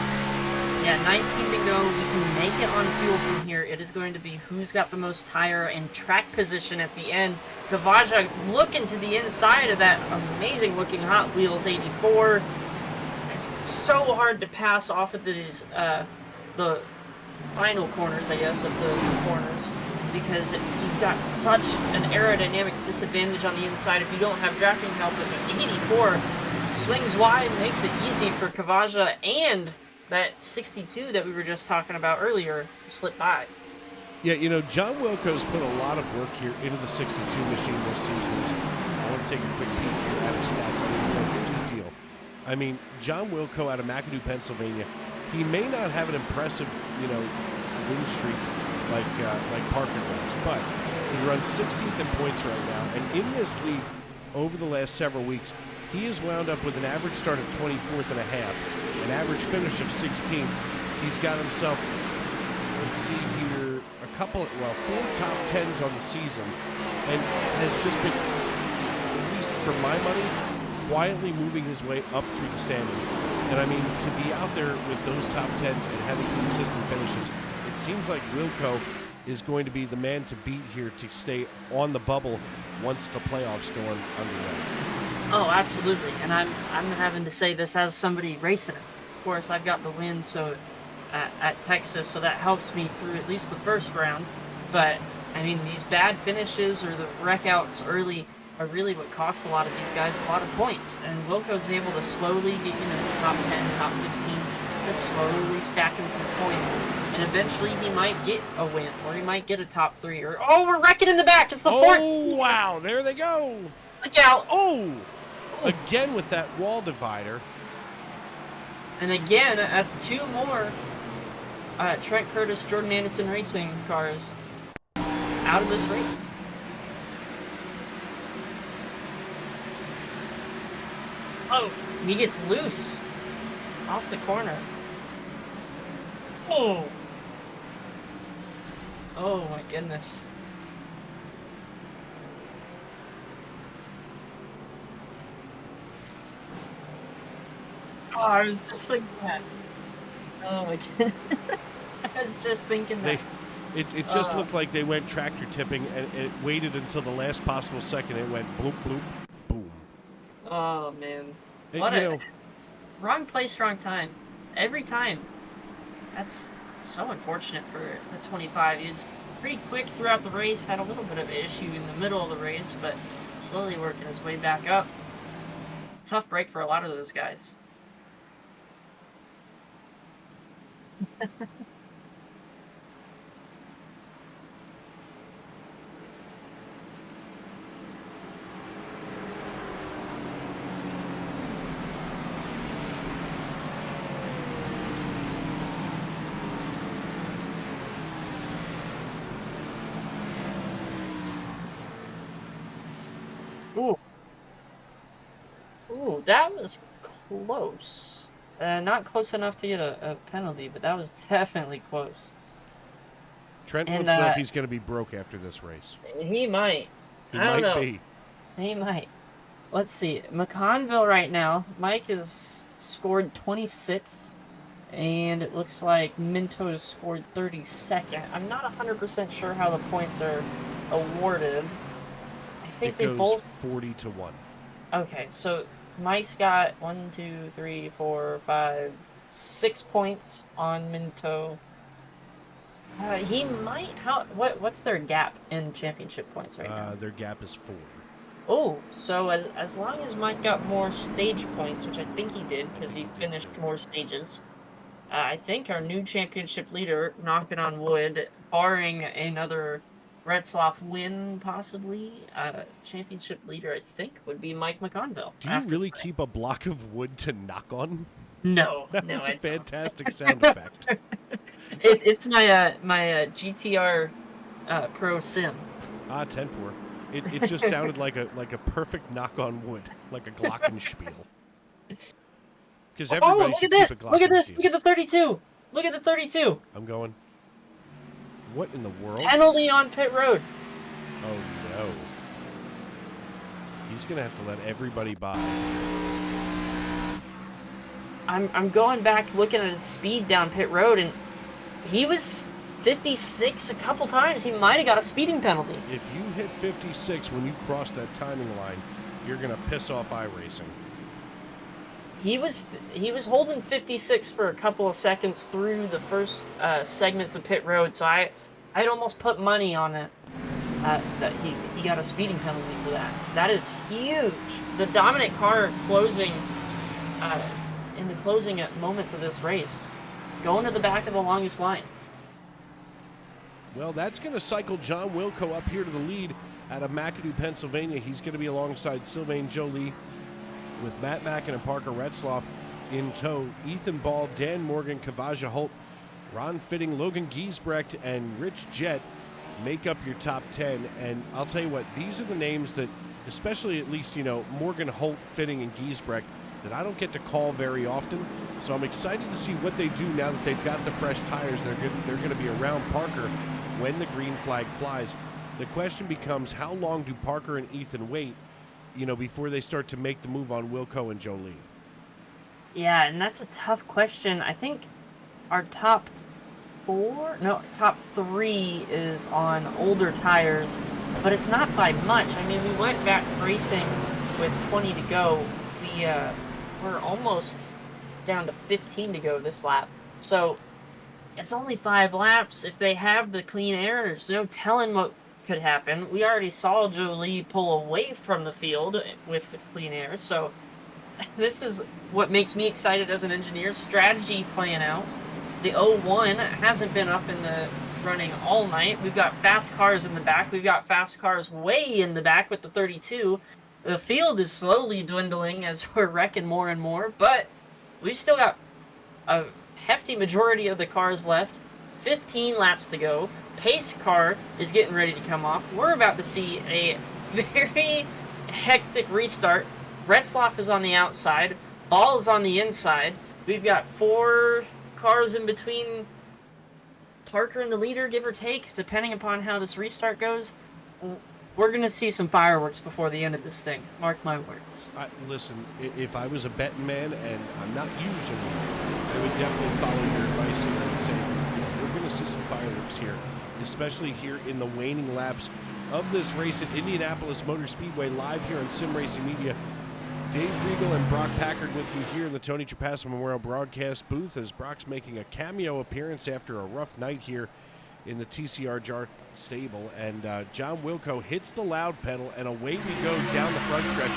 Yeah, 19 to go. We can make it on fuel from here. It is going to be who's got the most tire and track position at the end. Kavaja looking to the inside of that amazing looking Hot Wheels 84. It's so hard to pass off of these, the final corners, I guess, of the corners, because you've got such an aerodynamic disadvantage on the inside if you don't have drafting help. But 84 swings wide, makes it easy for Kavaja and that 62 that we were just talking about earlier to slip by. Yeah, you know, John Wilco's put a lot of work here into the 62 machine this season. I want to take a quick peek here at his stats. I mean, you know, here's the deal. I mean, John Wilco out of McAdoo, Pennsylvania, he may not have an impressive, you know, win streak like Parker does, but he runs 16th in points right now. And in this league, over the last several weeks, he has wound up with an average start of 24th and a half, an average finish of 16th. He's got himself, let's see here, a couple, well, 4 top 10s on the season, and has just been, at least for my money, quietly moving his way up through the standings. And I mean, to be out there with those top 10s and having consistent finishes, it seems like Wilco is going to be the man to beat here to stay on the bubble once the playoffs go underway. Oh, absolutely. And I'm having to say this as somebody racing it. Of course, I've got the win at Texas, so that helps me through at least the first round. But, I mean, these bad finishes or the wreck outs early are really what costs a lot of these guys a lot of points. And Wilco's able to slowly get, you know, the top 10, top 15s, just slowly stacking some points. And eventually he might get a win, or he might get a top 3, or, oh, we're wrecking in the back. It's the fourth. Oh, wow. There they go. Look out. Oh, again with that wall divider. And again, that's 2 more Trent Curtis, Jordan Anderson Racing cars out of this race. Oh, he gets loose off the corner. Oh. Oh my goodness. Oh, I was just thinking that. Oh my goodness. I was just thinking that. It just looked like they went tractor tipping, and it waited until the last possible second. It went bloop, bloop, boom. Oh, man. And, What you a... know, Wrong place, wrong time. Every time. That's so unfortunate for the 25. He was pretty quick throughout the race, had a little bit of an issue in the middle of the race, but slowly working his way back up. Tough break for a lot of those guys. Ooh. Ooh, that was close. Not close enough to get a penalty, but that was definitely close. Trent wants to know if he's going to be broke after this race. He might. He I don't might know. be. He might. Let's see. McConville right now. Mike has scored 26th, and it looks like Minto has scored 32nd. I'm not 100% sure how the points are awarded. I think they both 40 to 1. Okay, so Mike's got 6 points on Minto. He might. What's their gap in championship points right now? Their gap is 4. Oh, so as long as Mike got more stage points, which I think he did because he finished more stages, I think our new championship leader, knocking on wood, barring another Retzlaff win, possibly, championship leader, I think, would be Mike McConville. Do you really keep a block of wood to knock on? No. That no, was I a fantastic sound effect. It's my GTR Pro Sim. 10-4. It just sounded like a perfect knock on wood, like a glockenspiel. Because everybody look should at this! keep a Look at this! glockenspiel. Look at the 32! Look at the 32! I'm going. What in the world? Penalty on pit road. Oh no. He's gonna have to let everybody by. I'm going back looking at his speed down pit road, and he was 56 a couple times. He might have got a speeding penalty. If you hit 56 when you cross that timing line, you're gonna piss off iRacing. He was holding 56 for a couple of seconds through the first segments of pit road, so I'd almost put money on it that he got a speeding penalty for that. That is huge. The dominant car closing in the closing moments of this race, going to the back of the longest line. Well, that's going to cycle John Wilco up here to the lead out of McAdoo, Pennsylvania. He's going to be alongside Sylvain Joly with Matt Mackin and Parker Retzloff in tow. Ethan Ball, Dan Morgan, Kavaja Holt, Ron Fitting, Logan Giesbrecht, and Rich Jett make up your top 10. And I'll tell you what, these are the names that, especially at least, Morgan, Holt, Fitting, and Giesbrecht, that I don't get to call very often. So I'm excited to see what they do now that they've got the fresh tires. They're going to be around Parker when the green flag flies. The question becomes, how long do Parker and Ethan wait, before they start to make the move on Wilco and Jolie? Yeah, and that's a tough question. I think our top 3 is on older tires, but it's not by much. I mean, we went back racing with 20 to go. We're almost down to 15 to go this lap. So it's only 5 laps. If they have the clean air, there's no telling what could happen. We already saw Jolie pull away from the field with the clean air. So this is what makes me excited as an engineer. Strategy playing out. The 01 hasn't been up in the running all night. We've got fast cars in the back. We've got fast cars way in the back with the 32. The field is slowly dwindling as we're wrecking more and more, but we've still got a hefty majority of the cars left. 15 laps to go. Pace car is getting ready to come off. We're about to see a very hectic restart. Retzloff is on the outside. Ball is on the inside. We've got 4 cars in between Parker and the leader, give or take, depending upon how this restart goes. We're going to see some fireworks before the end of this thing. Mark my words. Listen, if I was a betting man, and I'm not usually, I would definitely follow your advice here and say, we're going to see some fireworks here, especially here in the waning laps of this race at Indianapolis Motor Speedway, live here on Sim Racing Media. Dave Regal and Brock Packard with you here in the Tony Trapasso Memorial Broadcast booth as Brock's making a cameo appearance after a rough night here in the TCR Jar stable, and John Wilco hits the loud pedal, and away we go down the front stretch.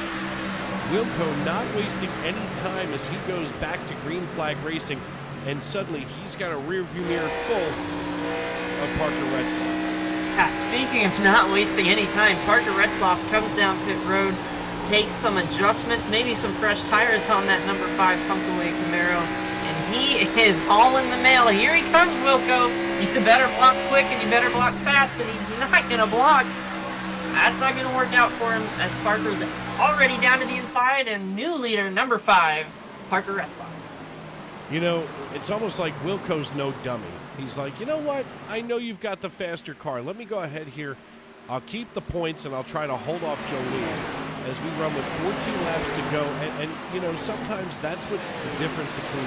Wilco not wasting any time as he goes back to green flag racing, and suddenly he's got a rear view mirror full of Parker Retzloff. Yeah, speaking of not wasting any time, Parker Retzloff comes down pit road, takes some adjustments, maybe some fresh tires on that number 5 Punkaway Camaro, and he is all in the mail. Here he comes, Wilco. You better block quick and you better block fast, and he's not going to block. That's not going to work out for him as Parker's already down to the inside, and new leader, number 5, Parker Retzloff. It's almost like Wilco's no dummy. He's like, you know what? I know you've got the faster car. Let me go ahead here. I'll keep the points, and I'll try to hold off Jolie as we run with 14 laps to go. And sometimes that's what's the difference between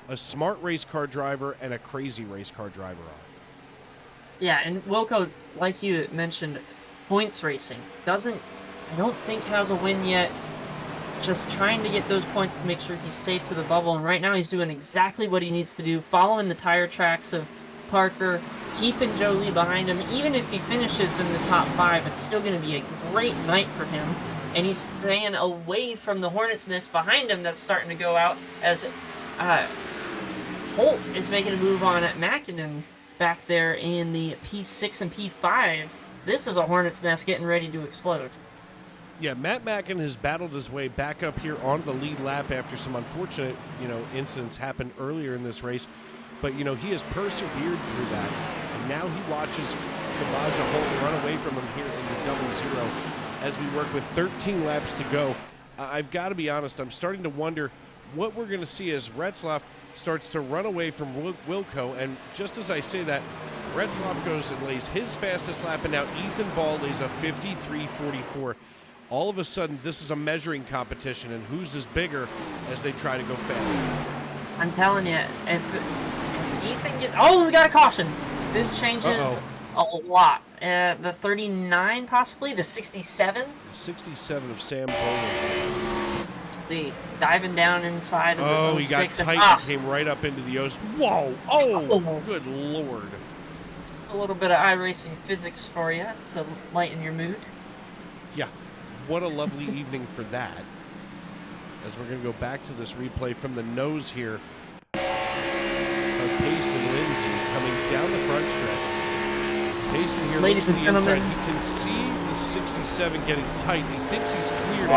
a smart race car driver and a crazy race car driver on. Yeah, and Wilco, like you mentioned, points racing. I don't think has a win yet. Just trying to get those points to make sure he's safe to the bubble. And right now he's doing exactly what he needs to do, following the tire tracks of Parker, keeping Jolie behind him. Even if he finishes in the top 5, it's still going to be a great night for him. And he's staying away from the Hornet's Nest behind him that's starting to go out as Holt is making a move on at Mackinnon back there in the P6 and P5. This is a Hornet's Nest getting ready to explode. Yeah, Matt Mackin has battled his way back up here onto the lead lap after some unfortunate, incidents happened earlier in this race. But, you know, he has persevered through that, and now he watches Kavaja Holt run away from him here in the double zero as we work with 13 laps to go. I've got to be honest, I'm starting to wonder what we're going to see as Retzlaff starts to run away from Wilco, and just as I say that, Retzlaff goes and lays his fastest lap, and now Ethan Ball lays a 53.44. All of a sudden, this is a measuring competition, and whose is bigger as they try to go faster. I'm telling you, if Ethan gets... Oh, we got a caution. This changes a lot. The 39, possibly? The 67? 67 of Sam Boland. Let's see. Diving down inside of the 06. He got tight and came right up into the 06. Whoa! Oh, good Lord. Just a little bit of iRacing physics for you to lighten your mood. Yeah. What a lovely evening for that. As we're going to go back to this replay from the nose here. Payson Lindsay coming down the front stretch. Payson here, ladies and gentlemen, inside. He can see the 67 getting tight. He thinks he's cleared it.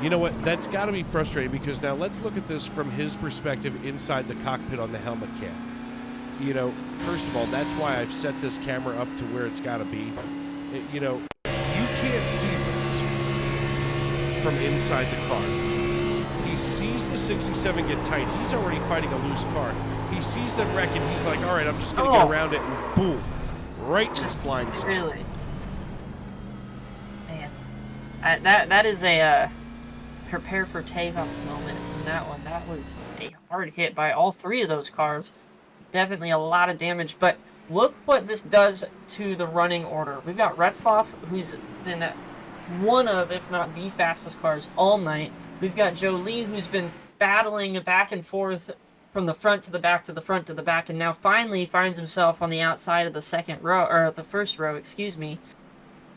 You know what? That's got to be frustrating, because now let's look at this from his perspective inside the cockpit on the helmet cam. You know, first of all, that's why I've set this camera up to where it's got to be. You know, you can't see this from inside the car. He sees the 67 get tight. He's already fighting a loose car. He sees them wreck, and he's like, all right, I'm just going to get around it, and boom, right to his blind side. Really? Man. That is a prepare for takeoff moment in that one. That was a hard hit by all three of those cars. Definitely a lot of damage, but look what this does to the running order. We've got Retzlaff, who's been one of, if not the fastest cars all night. We've got Joe Lee, who's been battling back and forth from the front to the back to the front to the back, and now finally finds himself on the outside of the second row, or the first row, excuse me.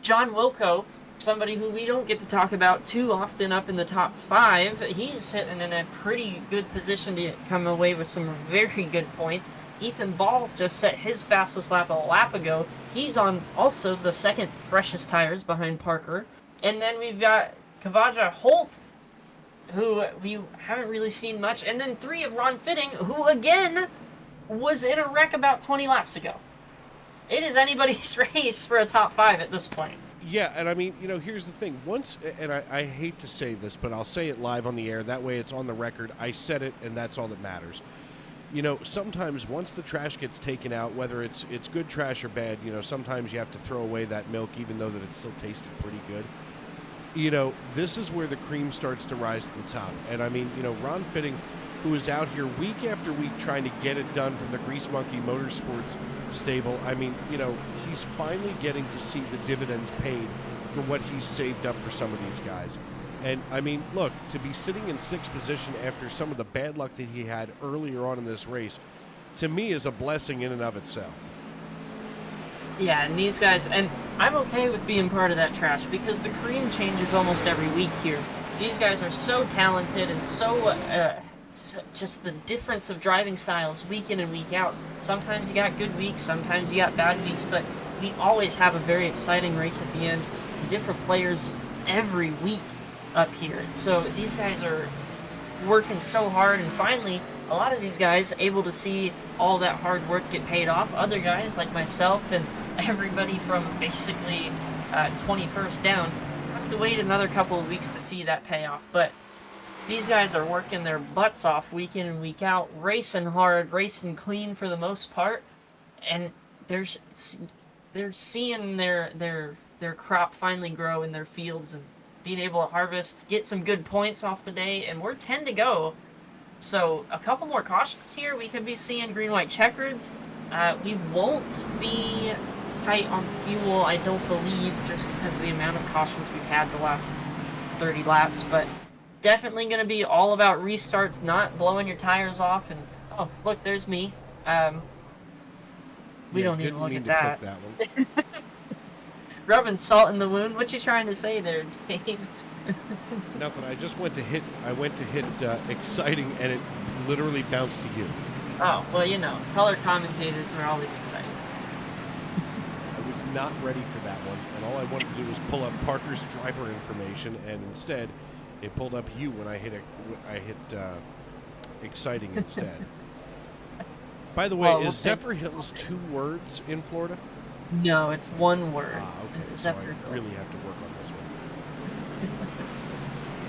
John Wilco, somebody who we don't get to talk about too often up in the top 5, he's sitting in a pretty good position to come away with some very good points. Ethan Ball's just set his fastest lap a lap ago. He's on also the second freshest tires behind Parker. And then we've got Kavaja Holt, who we haven't really seen much. And then 3 of Ron Fitting, who again was in a wreck about 20 laps ago. It is anybody's race for a top 5 at this point. Yeah, and I mean, you know, here's the thing. Once, and I hate to say this, but I'll say it live on the air. That way it's on the record. I said it, and that's all that matters. You know, sometimes once the trash gets taken out, whether it's good trash or bad, you know, sometimes you have to throw away that milk, even though that it still tasted pretty good. You know, this is where the cream starts to rise to the top. And I mean, you know, Ron Fitting, who is out here week after week trying to get it done from the Grease Monkey Motorsports stable, I mean, you know, he's finally getting to see the dividends paid for what he's saved up for some of these guys. And, I mean, look, to be sitting in 6th position after some of the bad luck that he had earlier on in this race, to me is a blessing in and of itself. Yeah, and these guys, and I'm okay with being part of that trash, because the cream changes almost every week here. These guys are so talented and so just the difference of driving styles week in and week out. Sometimes you got good weeks, sometimes you got bad weeks, but we always have a very exciting race at the end. Different players every week up here. So these guys are working so hard, and finally a lot of these guys able to see all that hard work get paid off. Other guys like myself and everybody from basically 21st down have to wait another couple of weeks to see that payoff. But these guys are working their butts off week in and week out, racing hard, racing clean for the most part, and they're seeing their crop finally grow in their fields and being able to harvest, get some good points off the day, and we're 10 to go. So a couple more cautions here. We could be seeing green-white checkers. We won't be tight on fuel, I don't believe, just because of the amount of cautions we've had the last 30 laps, but definitely going to be all about restarts, not blowing your tires off. And oh, look, there's me. We don't need to look at that. One. Rubbing salt in the wound. What you trying to say there, Dave? Nothing. I just went to hit. Exciting, and it literally bounced to you. Oh well, you know, color commentators are always exciting. I was not ready for that one, and all I wanted to do was pull up Parker's driver information, and instead, it pulled up you when I hit exciting instead. By the way, Well, is Zephyr Hills 2 words in Florida? No, it's one word. Okay. So Zephyr I Hills. really have to work on this one.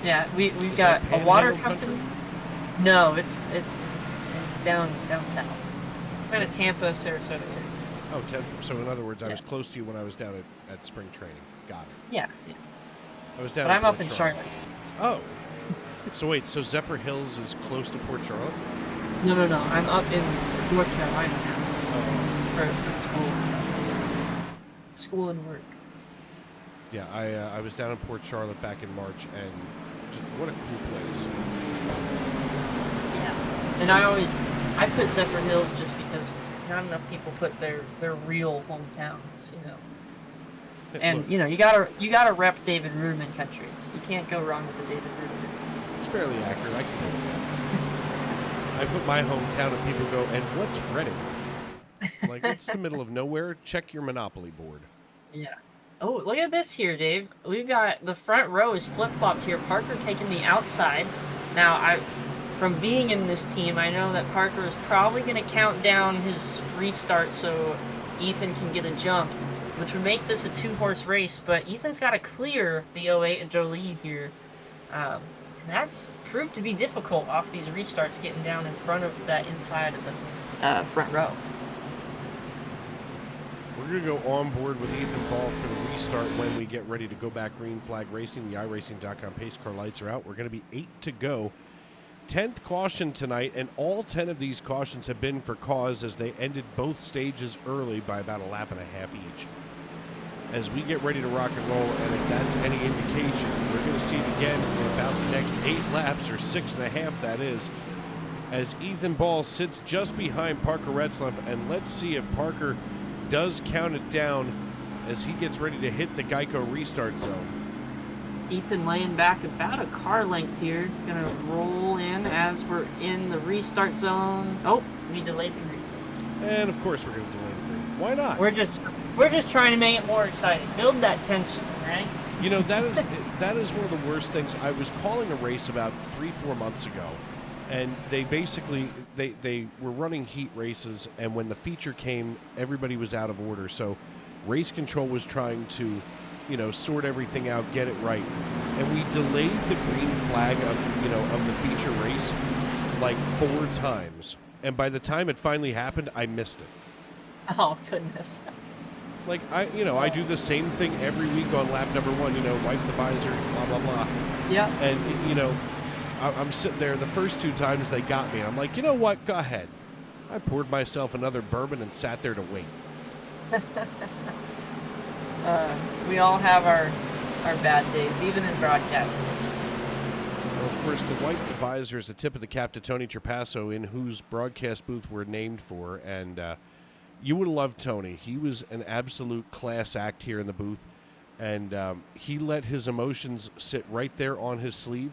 Yeah, we've Is got that a water Panhandle company. No, it's down south, kind of Tampa, Sarasota area. Oh, so in other words, I Yeah. was close to you when I was down at spring training. Got it. Yeah. I was down. But at I'm up Port in Charlotte. Oh, so wait, so Zephyr Hills is close to Port Charlotte? No, I'm up in North Carolina now for school and work. Yeah, I was down in Port Charlotte back in March, and just, what a cool place. Yeah, and I put Zephyr Hills just because not enough people put their real hometowns, you know. And Look, you know, you gotta rep David Rudman country. You can't go wrong with the David Rudman. it's fairly accurate. I can do that. I put my hometown, and people go, and what's Reading? Like, it's the middle of nowhere. Check your Monopoly board. Yeah. Oh, look at this here, Dave. We've got the front row is flip-flopped here. Parker taking the outside. Now, from being in this team, I know that Parker is probably going to count down his restart so Ethan can get a jump, which would make this a two-horse race. But Ethan's got to clear the 08 and Jolie here. And that's proved to be difficult off these restarts, getting down in front of that inside of the front row. We're going to go on board with Ethan Ball for the restart when we get ready to go back green flag racing. The iRacing.com pace car lights are out. We're going to be 8 to go. 10th caution tonight, and all 10 of these cautions have been for cause as they ended both stages early by about a lap and a half each. As we get ready to rock and roll, and if that's any indication, we're going to see it again in about the next 8 laps, or 6.5 that is, as Ethan Ball sits just behind Parker Retzlaff, and let's see if Parker does count it down as he gets ready to hit the Geico restart zone. Ethan laying back about a car length here. Gonna roll in as we're in the restart zone. Oh, we delayed the green. And of course we're gonna delay the green. Why not? We're just trying to make it more exciting. Build that tension, right? You know, that is one of the worst things. I was calling a race about 3-4 months ago, and they basically they were running heat races, and when the feature came, everybody was out of order. So race control was trying to, you know, sort everything out, get it right. And we delayed the green flag of the feature race like 4 times. And by the time it finally happened, I missed it. Oh goodness. Like I do the same thing every week on lap number 1, wipe the visor, blah blah blah. Yeah. And I'm sitting there the first 2 times they got me. And I'm like, you know what? Go ahead. I poured myself another bourbon and sat there to wait. We all have our bad days, even in broadcasting. Well, of course, the wipe the visor is a tip of the cap to Tony Trapasso, in whose broadcast booth we're named for. And you would have loved Tony. He was an absolute class act here in the booth. And he let his emotions sit right there on his sleeve.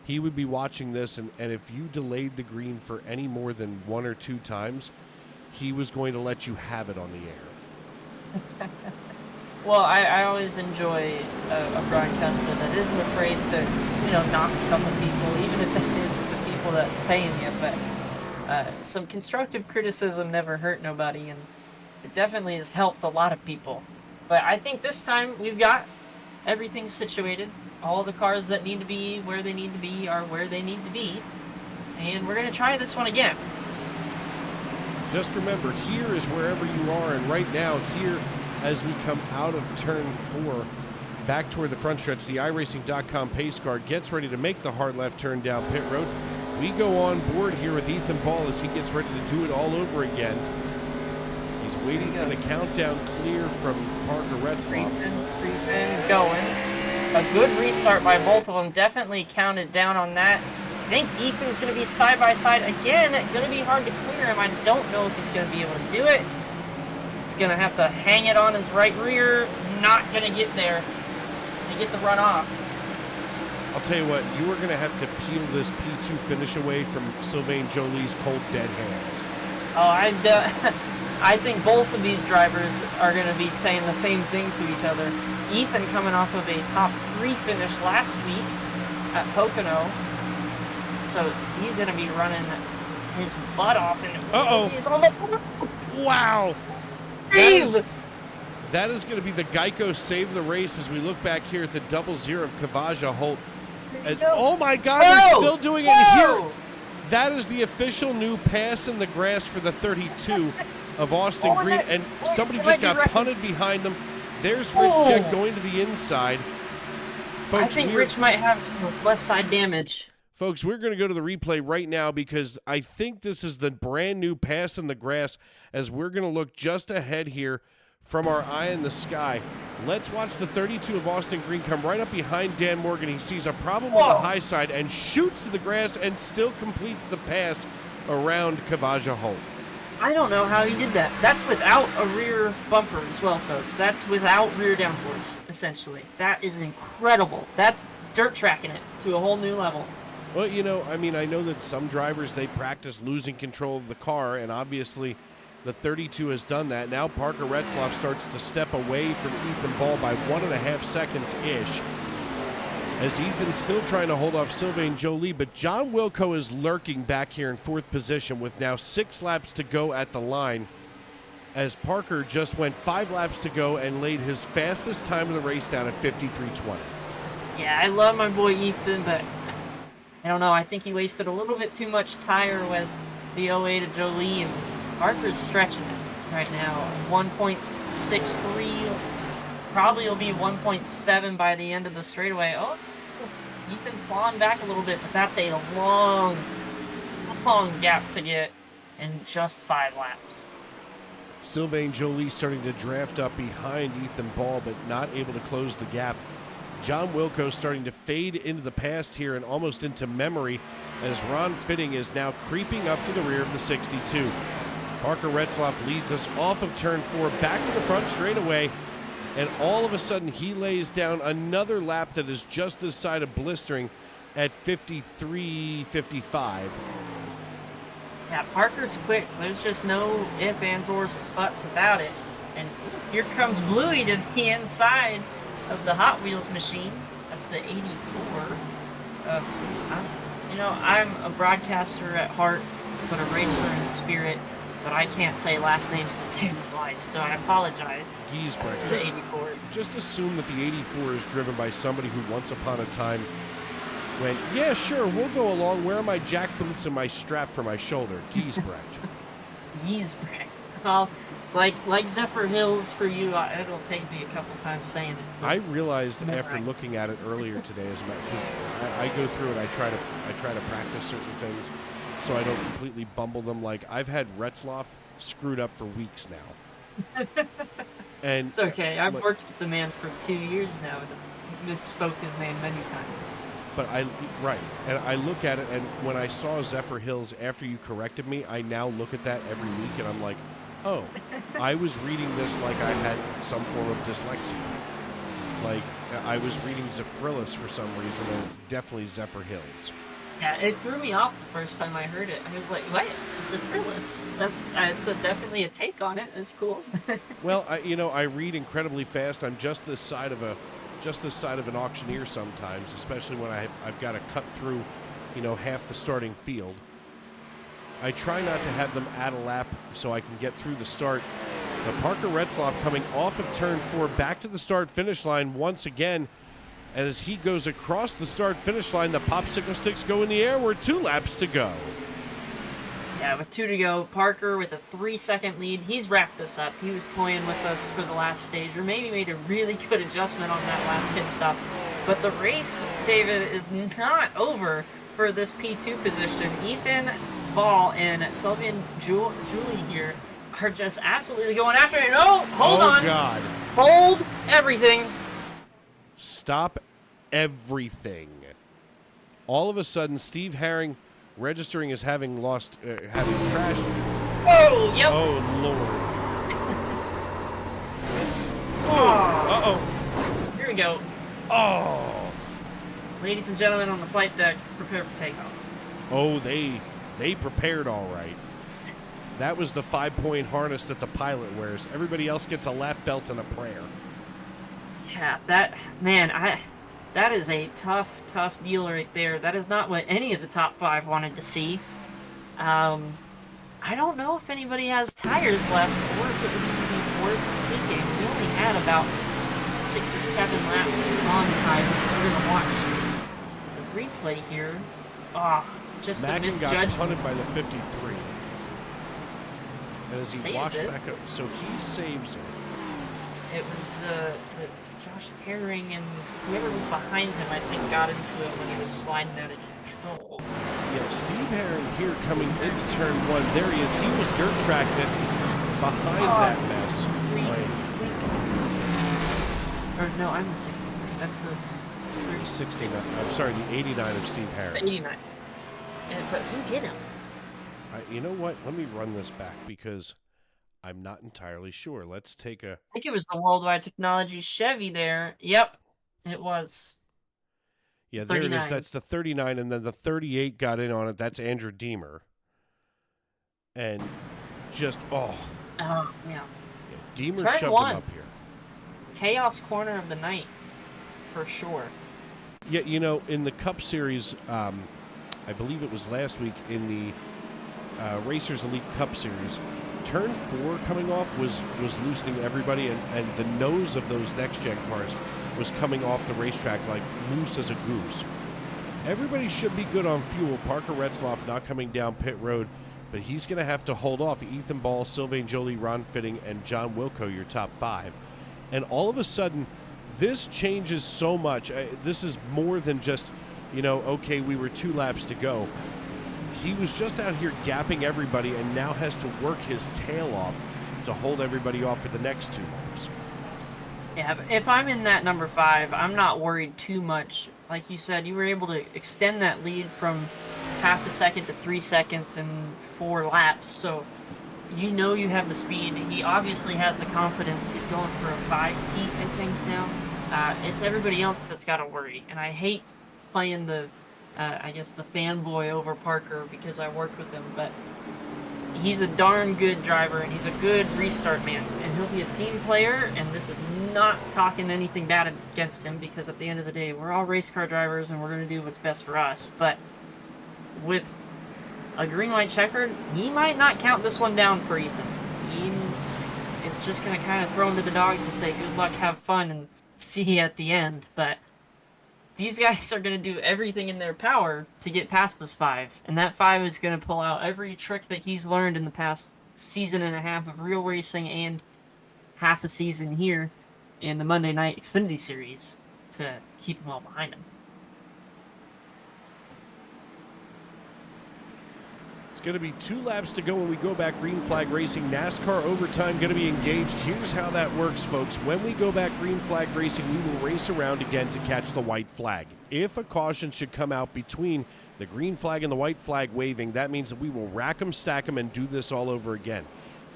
He would be watching this, and if you delayed the green for any more than 1 or 2 times, he was going to let you have it on the air. Well, I always enjoy a broadcaster that isn't afraid to, knock a couple people, even if that is the people that's paying you. But some constructive criticism never hurt nobody, and it definitely has helped a lot of people. But I think this time we've got everything situated. All the cars that need to be where they need to be are where they need to be. And we're going to try this one again. Just remember, here is wherever you are, and right now, here, as we come out of turn 4, back toward the front stretch, the iRacing.com pace car gets ready to make the hard left turn down pit road. We go on board here with Ethan Ball as he gets ready to do it all over again. He's waiting for the countdown clear from Parker Retzlaff. Creeping, going. A good restart by both of them. Definitely counted down on that. I think Ethan's going to be side by side again. Going to be hard to clear him. I don't know if he's going to be able to do it. He's going to have to hang it on his right rear. Not going to get there. To get the run off. I'll tell you what, you are going to have to peel this P2 finish away from Sylvain Jolie's cold, dead hands. Oh, I think both of these drivers are going to be saying the same thing to each other. Ethan coming off of a top 3 finish last week at Pocono. So he's going to be running his butt off. And Uh-oh. He's almost... Wow. Jeez. That is going to be the Geico save the race as we look back here at the 00 of Kavaja Holt. Oh my God, they're still doing it here. That is the official new pass in the grass for the 32 of Austin Green, and somebody just got punted behind them. There's Rich Jet going to the inside. Folks, I think Rich might have some left side damage. Folks, we're going to go to the replay right now because I think this is the brand new pass in the grass as we're going to look just ahead here from our eye in the sky. Let's watch the 32 of Austin Green come right up behind Dan Morgan. He sees a problem on the high side and shoots to the grass and still completes the pass around Kavaja Holt. I don't know how he did that. That's without a rear bumper as well, folks. That's without rear downforce, essentially. That is incredible. That's dirt tracking it to a whole new level. Well, you know, I mean, I know that some drivers, they practice losing control of the car, and obviously the 32 has done that. Now Parker Retzlaff starts to step away from Ethan Ball by 1.5 seconds-ish. As Ethan's still trying to hold off Sylvain Joly, but John Wilco is lurking back here in 4th position with now 6 laps to go at the line, as Parker just went 5 laps to go and laid his fastest time of the race down at 53:20. Yeah, I love my boy Ethan, but I don't know. I think he wasted a little bit too much tire with the 08 of Joly, and Parker's stretching it right now. 1.63. Probably will be 1.7 by the end of the straightaway. Oh, Ethan clawing back a little bit, but that's a long gap to get in just 5 laps. Sylvain Joly starting to draft up behind Ethan Ball, but not able to close the gap. John Wilco starting to fade into the past here and almost into memory as Ron Fitting is now creeping up to the rear of the 62. Parker Retzlaff leads us off of turn 4 back to the front straightaway. And all of a sudden, he lays down another lap that is just this side of blistering at 53:55. Yeah, Parker's quick. There's just no ifs, ands, ors, buts about it. And here comes Bluey to the inside of the Hot Wheels machine. That's the 84. I'm a broadcaster at heart, but a racer in spirit. But I can't say last names to save my life, so I apologize. Giesbrecht. To the 84. Just assume that the 84 is driven by somebody who once upon a time went, yeah, sure, we'll go along. Where are my jack boots and my strap for my shoulder? Giesbrecht. Giesbrecht. Well, like Zephyr Hills for you, it'll take me a couple times saying it. So I realized after looking at it earlier today, as I go through it, I try to practice certain things so I don't completely bumble them. Like, I've had Retzlaff screwed up for weeks now. And it's okay. I've worked with the man for 2 years now and misspoke his name many times. But and I look at it, and when I saw Zephyr Hills after you corrected me, I now look at that every week, and I'm like, oh, I was reading this like I had some form of dyslexia. Like, I was reading Zephrillis for some reason, and it's definitely Zephyr Hills. Yeah, it threw me off the first time I heard it. I was like, what? Zephrillis? It's definitely a take on it. It's cool. Well, I read incredibly fast. I'm just this side of an auctioneer sometimes, especially when I've got to cut through, half the starting field. I try not to have them add a lap so I can get through the start. But Parker Retzlaff coming off of turn 4 back to the start-finish line once again. And as he goes across the start-finish line, the popsicle sticks go in the air. We're 2 laps to go. Yeah, with 2 to go, Parker with a 3-second lead. He's wrapped us up. He was toying with us for the last stage, or maybe made a really good adjustment on that last pit stop. But the race, David, is not over for this P2 position. Ethan Ball and Sylvain Joly here are just absolutely going after it. No, hold on. Oh, God. Hold everything. Stop everything. All of a sudden, Steve Herring registering as having crashed. Oh, yep. Oh, Lord. Uh-oh. Here we go. Oh. Ladies and gentlemen on the flight deck, prepare for takeoff. Oh, they prepared all right. That was the 5-point harness that the pilot wears. Everybody else gets a lap belt and a prayer. Yeah, That is a tough, tough deal right there. That is not what any of the top 5 wanted to see. I don't know if anybody has tires left or if it would even be worth taking. We only had about 6 or 7 laps on tires, so we're going to watch the replay here. Just a misjudgment. Got punted by the 53. And as he washed back up, so he saves it. It was the Josh Herring and whoever was behind him, I think, got into it when he was sliding out of control. Yeah, Steve Herring here coming into turn 1. There he is. He was dirt tracking it behind that mess. Or no, I'm the 63. That's the 69. I'm sorry, the 89 of Steve Herring. 89. But who hit him? You know what? Let me run this back because I'm not entirely sure. Let's take a... I think it was the Worldwide Technology Chevy there. Yep, it was. Yeah, there 39. It is. That's the 39, and then the 38 got in on it. That's Andrew Deemer. And just, yeah. Deemer shoved him up here. Chaos corner of the night, for sure. Yeah, you know, in the Cup Series, I believe it was last week in the Racers Elite Cup Series, turn 4 coming off was loosening everybody, and the nose of those next-gen cars was coming off the racetrack like loose as a goose. Everybody should be good on fuel. Parker Retzloff not coming down pit road, but he's going to have to hold off Ethan Ball, Sylvain Joly, Ron Fitting, and John Wilco, your top 5. And all of a sudden, this changes so much. This is more than just, you know, okay, we were 2 laps to go. He was just out here gapping everybody and now has to work his tail off to hold everybody off for the next 2 laps. Yeah, but if I'm in that number 5, I'm not worried too much. Like you said, you were able to extend that lead from half a second to 3 seconds in 4 laps, so you know you have the speed. He obviously has the confidence. He's going for a 5-peat, I think, now. It's everybody else that's got to worry, and I hate playing the I guess the fanboy over Parker because I worked with him, but he's a darn good driver and he's a good restart man, and he'll be a team player, and this is not talking anything bad against him because at the end of the day, we're all race car drivers and we're going to do what's best for us, but with a green-white checkered, he might not count this one down for Ethan. He is just going to kind of throw him to the dogs and say, good luck, have fun, and see you at the end, but these guys are going to do everything in their power to get past this 5. And that 5 is going to pull out every trick that he's learned in the past season and a half of real racing and half a season here in the Monday Night Xfinity Series to keep them all behind him. It's going to be 2 laps to go when we go back green flag racing. NASCAR overtime going to be engaged. Here's how that works, folks. When we go back green flag racing, we will race around again to catch the white flag. If a caution should come out between the green flag and the white flag waving, that means that we will rack them, stack them, and do this all over again.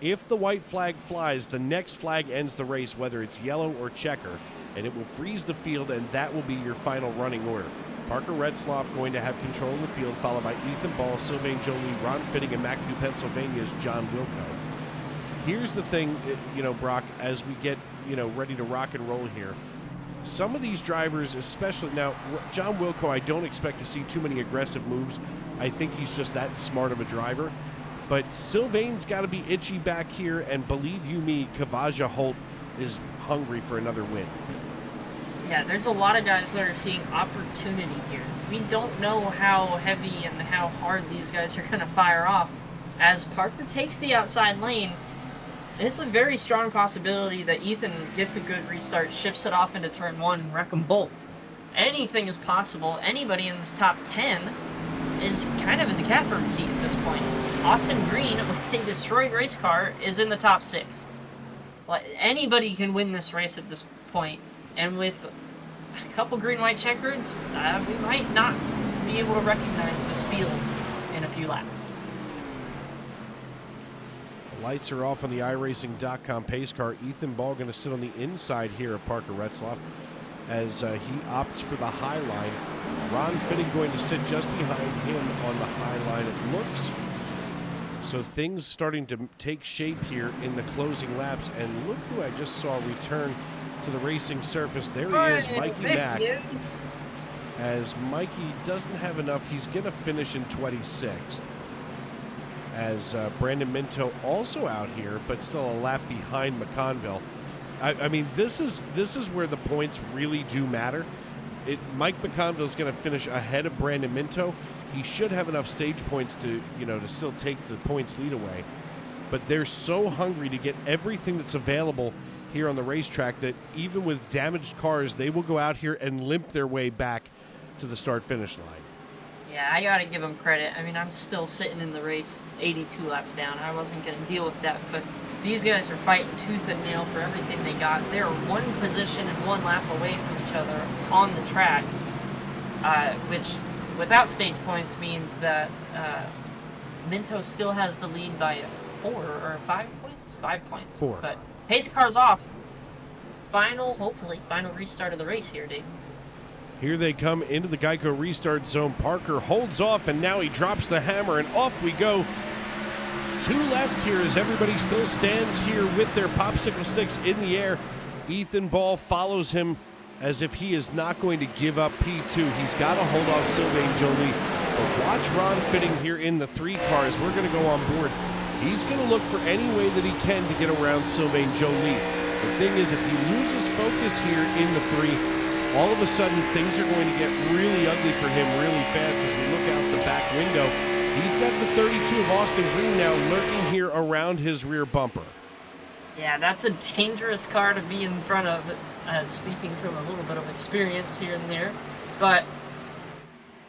If the white flag flies, the next flag ends the race, whether it's yellow or checker, and it will freeze the field, and that will be your final running order. Parker Retzloff going to have control of the field, followed by Ethan Ball, Sylvain Joly, Ron Fitting, and McAdoo, Pennsylvania's John Wilco. Here's the thing, you know, Brock, as we get, you know, ready to rock and roll here, some of these drivers, especially now, John Wilco, I don't expect to see too many aggressive moves. I think he's just that smart of a driver. But Sylvain's got to be itchy back here, and believe you me, Kavaja Holt is hungry for another win. Yeah, there's a lot of guys that are seeing opportunity here. We don't know how heavy and how hard these guys are going to fire off. As Parker takes the outside lane, it's a very strong possibility that Ethan gets a good restart, shifts it off into turn 1, and wreck them both. Anything is possible. Anybody in this top 10 is kind of in the catbird seat at this point. Austin Green, with a destroyed race car, is in the top 6. Like, anybody can win this race at this point. And with a couple green-white checkers, we might not be able to recognize this field in a few laps. The lights are off on the iRacing.com pace car. Ethan Ball going to sit on the inside here of Parker Retzloff as he opts for the high line. Ron Fitting going to sit just behind him on the high line, it looks. So things starting to take shape here in the closing laps. And look who I just saw return to the racing surface. There he is, Mikey Mack. Yes. As Mikey doesn't have enough, he's going to finish in 26th. As Brandon Minto also out here, but still a lap behind McConville. I mean, this is where the points really do matter. Mike McConville is going to finish ahead of Brandon Minto. He should have enough stage points to still take the points lead away. But they're so hungry to get everything that's available here on the racetrack that even with damaged cars, they will go out here and limp their way back to the start-finish line. Yeah, I gotta give them credit. I mean, I'm still sitting in the race 82 laps down. I wasn't gonna deal with that, but these guys are fighting tooth and nail for everything they got. They're one position and one lap away from each other on the track, which without stage points means that Minto still has the lead by 4 or 5 points? 5 points. 4. But pace car's off. Hopefully, final restart of the race here, Dave. Here they come into the Geico restart zone. Parker holds off, and now he drops the hammer, and off we go. 2 left here as everybody still stands here with their popsicle sticks in the air. Ethan Ball follows him as if he is not going to give up P2. He's got to hold off Sylvain Joly. But watch Ron Fitting here in the 3 cars. We're going to go on board. He's going to look for any way that he can to get around Sylvain Joly. The thing is, if he loses focus here in the 3, all of a sudden things are going to get really ugly for him really fast as we look out the back window. He's got the 32 of Austin Green now lurking here around his rear bumper. Yeah, that's a dangerous car to be in front of, speaking from a little bit of experience here and there. But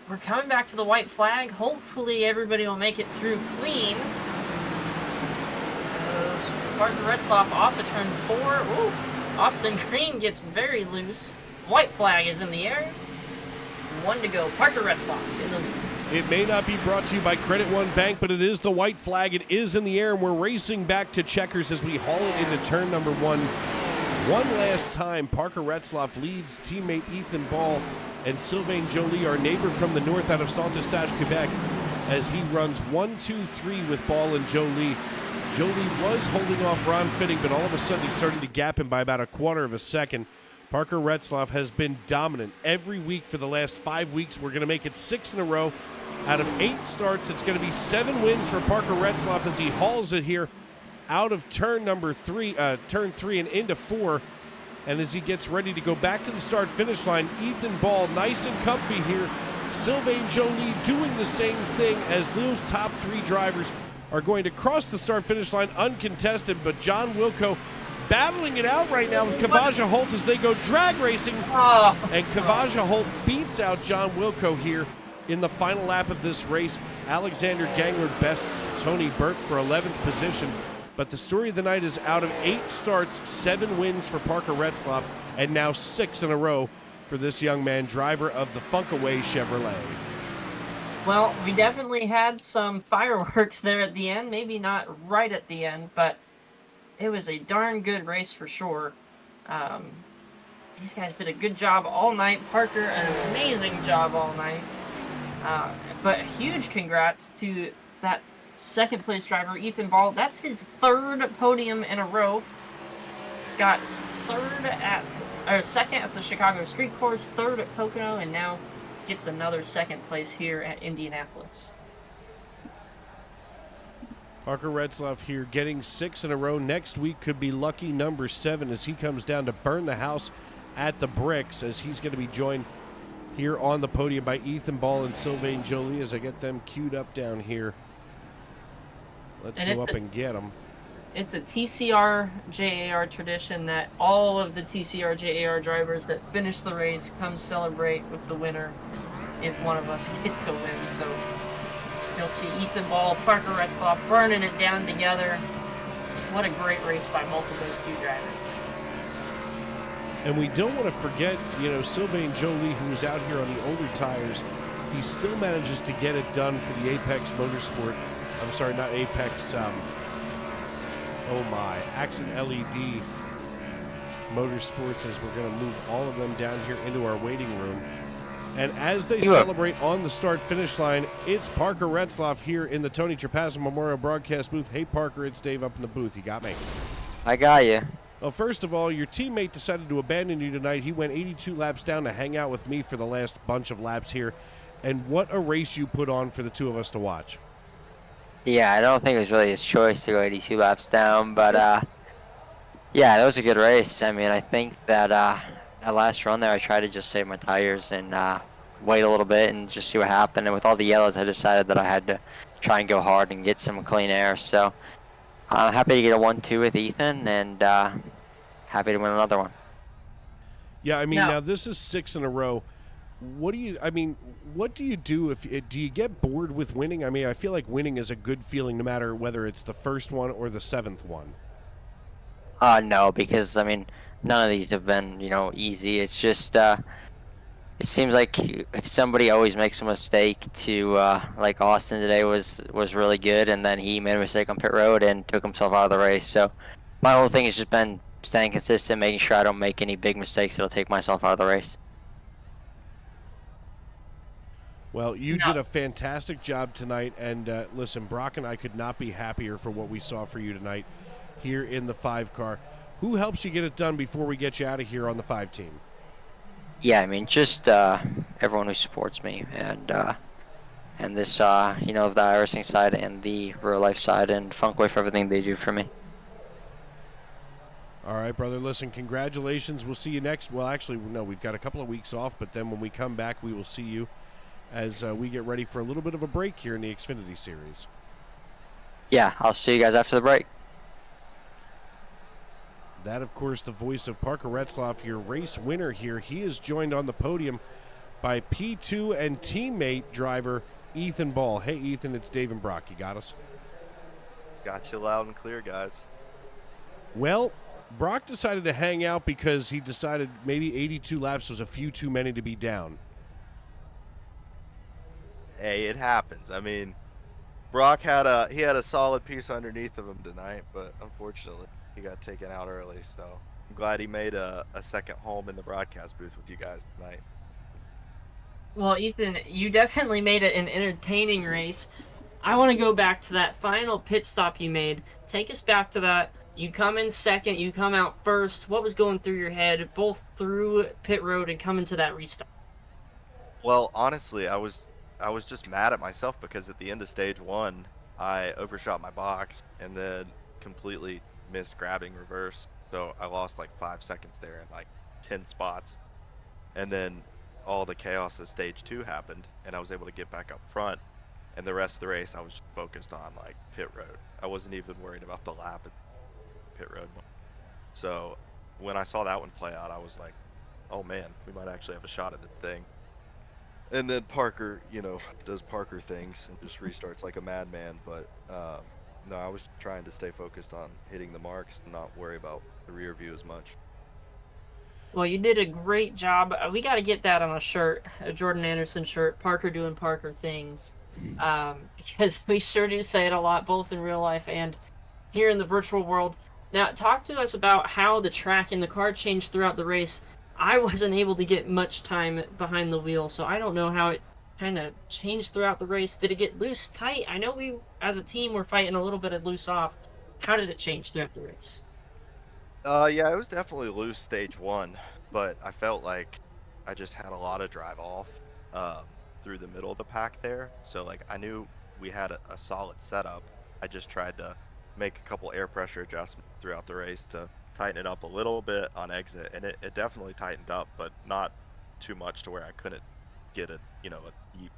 we're coming back to the white flag. Hopefully everybody will make it through clean. Parker Retzlaff off of turn 4. Ooh, Austin Green gets very loose. White flag is in the air. 1 to go. Parker Retzlaff in the lead. It may not be brought to you by Credit One Bank, but it is the white flag. It is in the air, and we're racing back to checkers as we haul it into turn number 1. One last time, Parker Retzlaff leads teammate Ethan Ball, and Sylvain Joly, our neighbor from the north out of Saint-Eustache, Quebec, as he runs 1, 2, 3 with Ball and Joly. Joly was holding off Ron Fitting, but all of a sudden he started to gap him by about 1/4 of a second. Parker Retzlaff has been dominant every week for the last 5 weeks. We're going to make it 6 in a row. Out of 8 starts, it's going to be 7 wins for Parker Retzlaff as he hauls it here out of turn 3 and into 4. And as he gets ready to go back to the start-finish line, Ethan Ball nice and comfy here. Sylvain Joly doing the same thing as those top 3 drivers are going to cross the start-finish line uncontested, but John Wilco battling it out right now with Kavaja Holt as they go drag racing. And Kavaja Holt beats out John Wilco here in the final lap of this race. Alexander Gangler bests Tony Burt for 11th position. But the story of the night is out of 8 starts, 7 wins for Parker Retzlaff, and now 6 in a row for this young man, driver of the Funkaway Chevrolet. Well, we definitely had some fireworks there at the end. Maybe not right at the end, but it was a darn good race for sure. These guys did a good job all night. Parker, an amazing job all night. But a huge congrats to that second place driver, Ethan Ball. That's his 3rd podium in a row. Got second at the Chicago Street Course, 3rd at Pocono, and now gets another 2nd place here at Indianapolis. Parker Retzlaff here getting 6 in a row. Next week could be lucky number 7 as he comes down to burn the house at the bricks, as he's going to be joined here on the podium by Ethan Ball and Sylvain Joly as I get them queued up down here. Let's go up and get them. It's a TCR JAR tradition that all of the TCR JAR drivers that finish the race come celebrate with the winner if one of us get to win. So you'll see Ethan Ball, Parker Retzlaff burning it down together. What a great race by both of those 2 drivers. And we don't want to forget, Sylvain Joly, who's out here on the older tires. He still manages to get it done for the Apex Motorsport. I'm sorry, not Apex. Accent LED Motorsports, as we're going to move all of them down here into our waiting room. And as they celebrate on the start-finish line, it's Parker Retzlaff here in the Tony Trapasso Memorial Broadcast booth. Hey, Parker, it's Dave up in the booth. You got me? I got you. Well, first of all, your teammate decided to abandon you tonight. He went 82 laps down to hang out with me for the last bunch of laps here. And what a race you put on for the two of us to watch. Yeah, I don't think it was really his choice to go 82 laps down, but yeah, that was a good race. I mean, I think that that last run there, I tried to just save my tires and wait a little bit and just see what happened. And with all the yellows, I decided that I had to try and go hard and get some clean air. So I'm happy to get a 1-2 with Ethan, and happy to win another one. Yeah, I mean, now this is 6 in a row. What do you do if do you get bored with winning? I mean, I feel like winning is a good feeling no matter whether it's the first one or the 7th one. No, because I mean, none of these have been, easy. It's just it seems like somebody always makes a mistake. Like Austin today was really good, and then he made a mistake on pit road and took himself out of the race. So my whole thing has just been staying consistent, making sure I don't make any big mistakes that'll take myself out of the race. Well, you did a fantastic job tonight, and listen, Brock and I could not be happier for what we saw for you tonight here in the 5 car. Who helps you get it done before we get you out of here on the 5 team? Yeah, I mean, just everyone who supports me, and this, of the iRacing side and the real life side, and Funkway for everything they do for me. All right, brother. Listen, congratulations. We'll see you next. Well, actually, no, we've got a couple of weeks off, but then when we come back, we will see you as we get ready for a little bit of a break here in the Xfinity Series. Yeah, I'll see you guys after the break. That, of course, the voice of Parker Retzlaff, your race winner here. He is joined on the podium by P2 and teammate driver Ethan Ball. Hey, Ethan, it's Dave and Brock. You got us? Got you loud and clear, guys. Well, Brock decided to hang out because he decided maybe 82 laps was a few too many to be down. Hey, it happens. I mean, Brock had a solid piece underneath of him tonight, but unfortunately he got taken out early. So I'm glad he made a second home in the broadcast booth with you guys tonight. Well, Ethan, you definitely made it an entertaining race. I want to go back to that final pit stop you made. Take us back to that. You come in second, you come out first. What was going through your head, both through pit road and coming to that restart? Well, honestly, I was just mad at myself because at the end of stage 1, I overshot my box and then completely missed grabbing reverse. So I lost like 5 seconds there in like 10 spots. And then all the chaos of stage 2 happened, and I was able to get back up front. And the rest of the race, I was just focused on like pit road. I wasn't even worried about the lap at pit road. So when I saw that one play out, I was like, oh man, we might actually have a shot at this thing. And then Parker, does Parker things and just restarts like a madman. But no, I was trying to stay focused on hitting the marks and not worry about the rear view as much. Well, you did a great job. We got to get that on a shirt, a Jordan Anderson shirt, Parker doing Parker things. Because we sure do say it a lot, both in real life and here in the virtual world. Now, talk to us about how the track and the car changed throughout the race. I wasn't able to get much time behind the wheel, so I don't know how it kind of changed throughout the race. Did it get loose, tight? I know we, as a team, were fighting a little bit of loose off. How did it change throughout the race? Yeah, it was definitely loose stage 1, but I felt like I just had a lot of drive off through the middle of the pack there. So like I knew we had a solid setup. I just tried to make a couple air pressure adjustments throughout the race to tighten it up a little bit on exit, and it definitely tightened up, but not too much to where I couldn't get a deep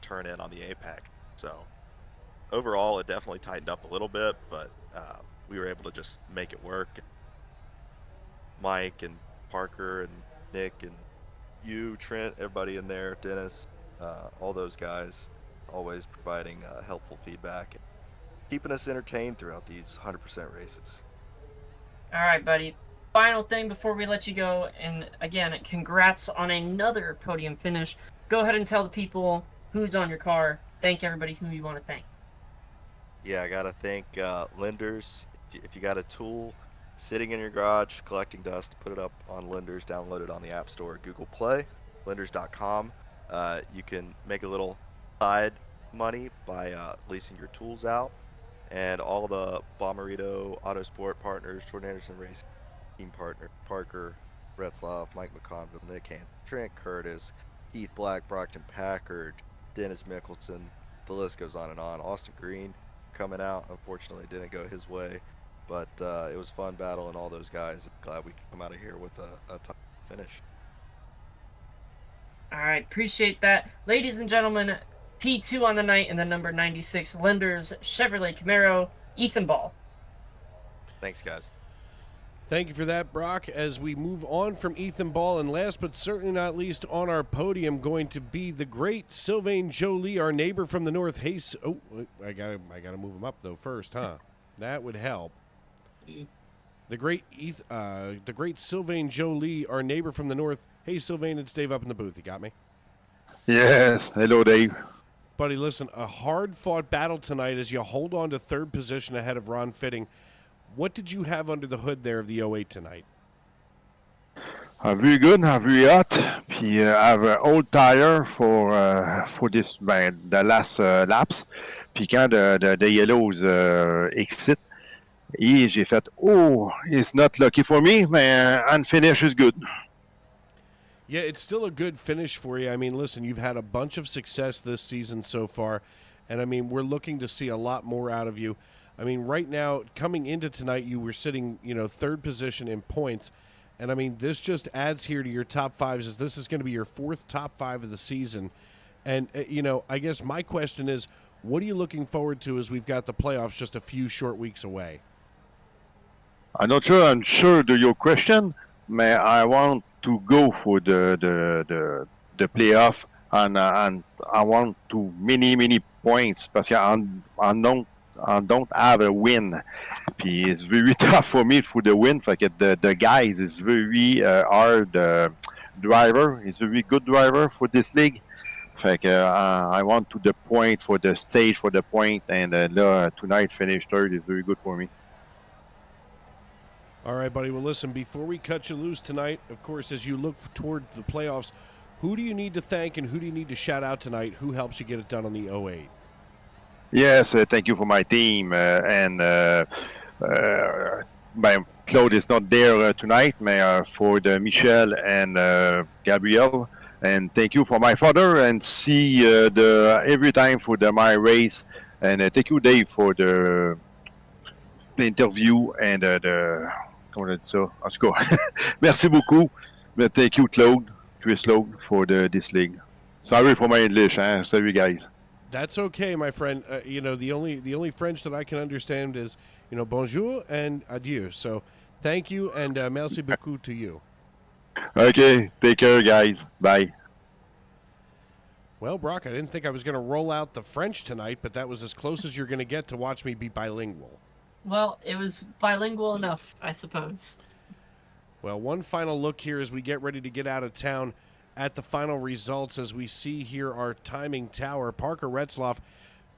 turn in on the apex. So overall it definitely tightened up a little bit, but we were able to just make it work. Mike and Parker and Nick and you, Trent, everybody in there, Dennis, all those guys always providing helpful feedback and keeping us entertained throughout these 100% races. All right, buddy. Final thing before we let you go, and again, congrats on another podium finish. Go ahead and tell the people who's on your car. Thank everybody who you want to thank. Yeah, I gotta thank Lenders. If you got a tool sitting in your garage collecting dust, put it up on Lenders, download it on the App Store, Google Play, lenders.com. You can make a little side money by leasing your tools out, and all the Bommarito Autosport partners, Jordan Anderson Racing team partner, Parker, Retzloff, Mike McConville, Nick Hansen, Trent Curtis, Heath Black, Brockton Packard, Dennis Mickelson, the list goes on and on. Austin Green coming out, unfortunately didn't go his way, but it was fun battling all those guys. Glad we could come out of here with a top finish. All right, appreciate that. Ladies and gentlemen, P2 on the night in the number 96 Lenders Chevrolet Camaro, Ethan Ball. Thanks, guys. Thank you for that, Brock. As we move on from Ethan Ball, and last but certainly not least on our podium, going to be the great Sylvain Joly, our neighbor from the north. Hey, oh, I gotta move him up though first, huh? That would help. The great Sylvain Joly, our neighbor from the north. Hey, Sylvain, it's Dave up in the booth. You got me? Yes. Hello, Dave. Buddy, listen, a hard-fought battle tonight as you hold on to third position ahead of Ron Fitting. What did you have under the hood there of the 08 tonight? Very good, very hot. Puis I have an old tire for this, the last laps. Puis quand the yellows exit, et j'ai fait, oh, it's not lucky for me, mais and finish is good. Yeah, it's still a good finish for you. I mean, listen, you've had a bunch of success this season so far, and I mean, we're looking to see a lot more out of you. I mean, right now, coming into tonight, you were sitting, third position in points. And, I mean, this just adds here to your top fives, as this is going to be your fourth top five of the season. And, I guess my question is, what are you looking forward to as we've got the playoffs just a few short weeks away? I'm not sure I'm sure to your question, but I want to go for the playoff, and I want to many points, parce que I don't have a win. Puis it's very tough for me for the win. Fait que the guys is very hard driver. He's a very good driver for this league. Fait que I want to the point for the stage for the point, and tonight finish third is very good for me. All right, buddy. Well, listen, before we cut you loose tonight, of course, as you look toward the playoffs, who do you need to thank and who do you need to shout out tonight? Who helps you get it done on the 08? Yes, thank you for my team. My Claude is not there tonight, but for the Michel and Gabriel. And thank you for my father, and see every time for my race. And thank you, Dave, for the interview and comment on dit ça? En tout cas, merci beaucoup. But thank you, Chris Claude, for this league. Sorry for my English, hein? Sorry, guys. That's okay, my friend. The only French that I can understand is, bonjour and adieu. So thank you, and merci beaucoup to you. Okay, take care, guys. Bye. Well, Brock, I didn't think I was going to roll out the French tonight, but that was as close as you're going to get to watch me be bilingual. Well, it was bilingual enough, I suppose. Well, one final look here as we get ready to get out of town at the final results, as we see here our timing tower. Parker Retzloff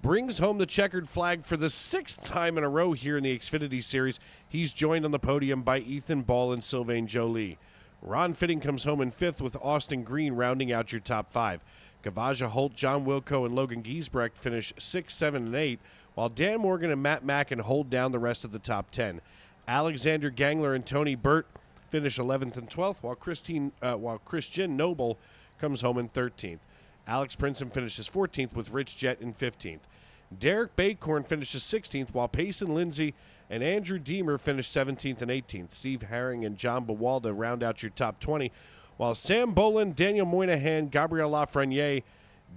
brings home the checkered flag for the 6th time in a row here in the Xfinity Series. He's joined on the podium by Ethan Ball and Sylvain Joly. Ron Fitting comes home in 5th with Austin Green rounding out your top 5. Gavaja Holt, John Wilco, and Logan Giesbrecht finish 6, 7, and 8, while Dan Morgan and Matt Mackin hold down the rest of the top 10. Alexander Gangler and Tony Burt finish 11th and 12th, while Christian Noble comes home in 13th. Alex Princeton finishes 14th with Rich Jett in 15th. Derek Bacorn finishes 16th, while Payson Lindsay and Andrew Deemer finish 17th and 18th. Steve Herring and John Bawalda round out your top 20, while Sam Bolin, Daniel Moynihan, Gabriel Lafreniere,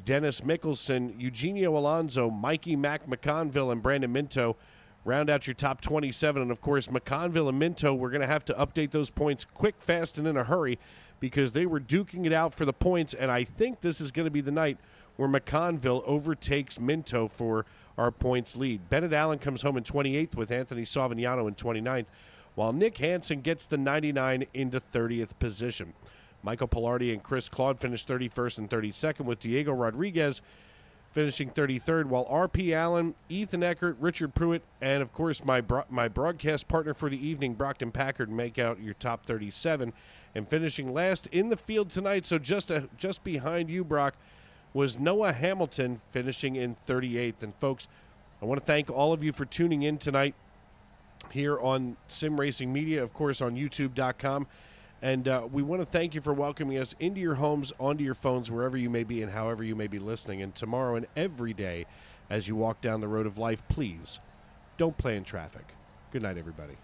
Dennis Mickelson, Eugenio Alonso, Mikey Mack McConville, and Brandon Minto round out your top 27. And, of course, McConville and Minto, we're going to have to update those points quick, fast, and in a hurry, because they were duking it out for the points, and I think this is going to be the night where McConville overtakes Minto for our points lead. Bennett Allen comes home in 28th with Anthony Savignano in 29th, while Nick Hansen gets the 99 into 30th position. Michael Pilardi and Chris Claude finish 31st and 32nd, with Diego Rodriguez finishing 33rd, while R.P. Allen, Ethan Eckert, Richard Pruitt, and, of course, my broadcast partner for the evening, Brockton Packard, make out your top 37. And finishing last in the field tonight, so just behind you, Brock, was Noah Hamilton finishing in 38th. And, folks, I want to thank all of you for tuning in tonight here on Sim Racing Media, of course, on YouTube.com. And we want to thank you for welcoming us into your homes, onto your phones, wherever you may be and however you may be listening. And tomorrow and every day as you walk down the road of life, please don't play in traffic. Good night, everybody.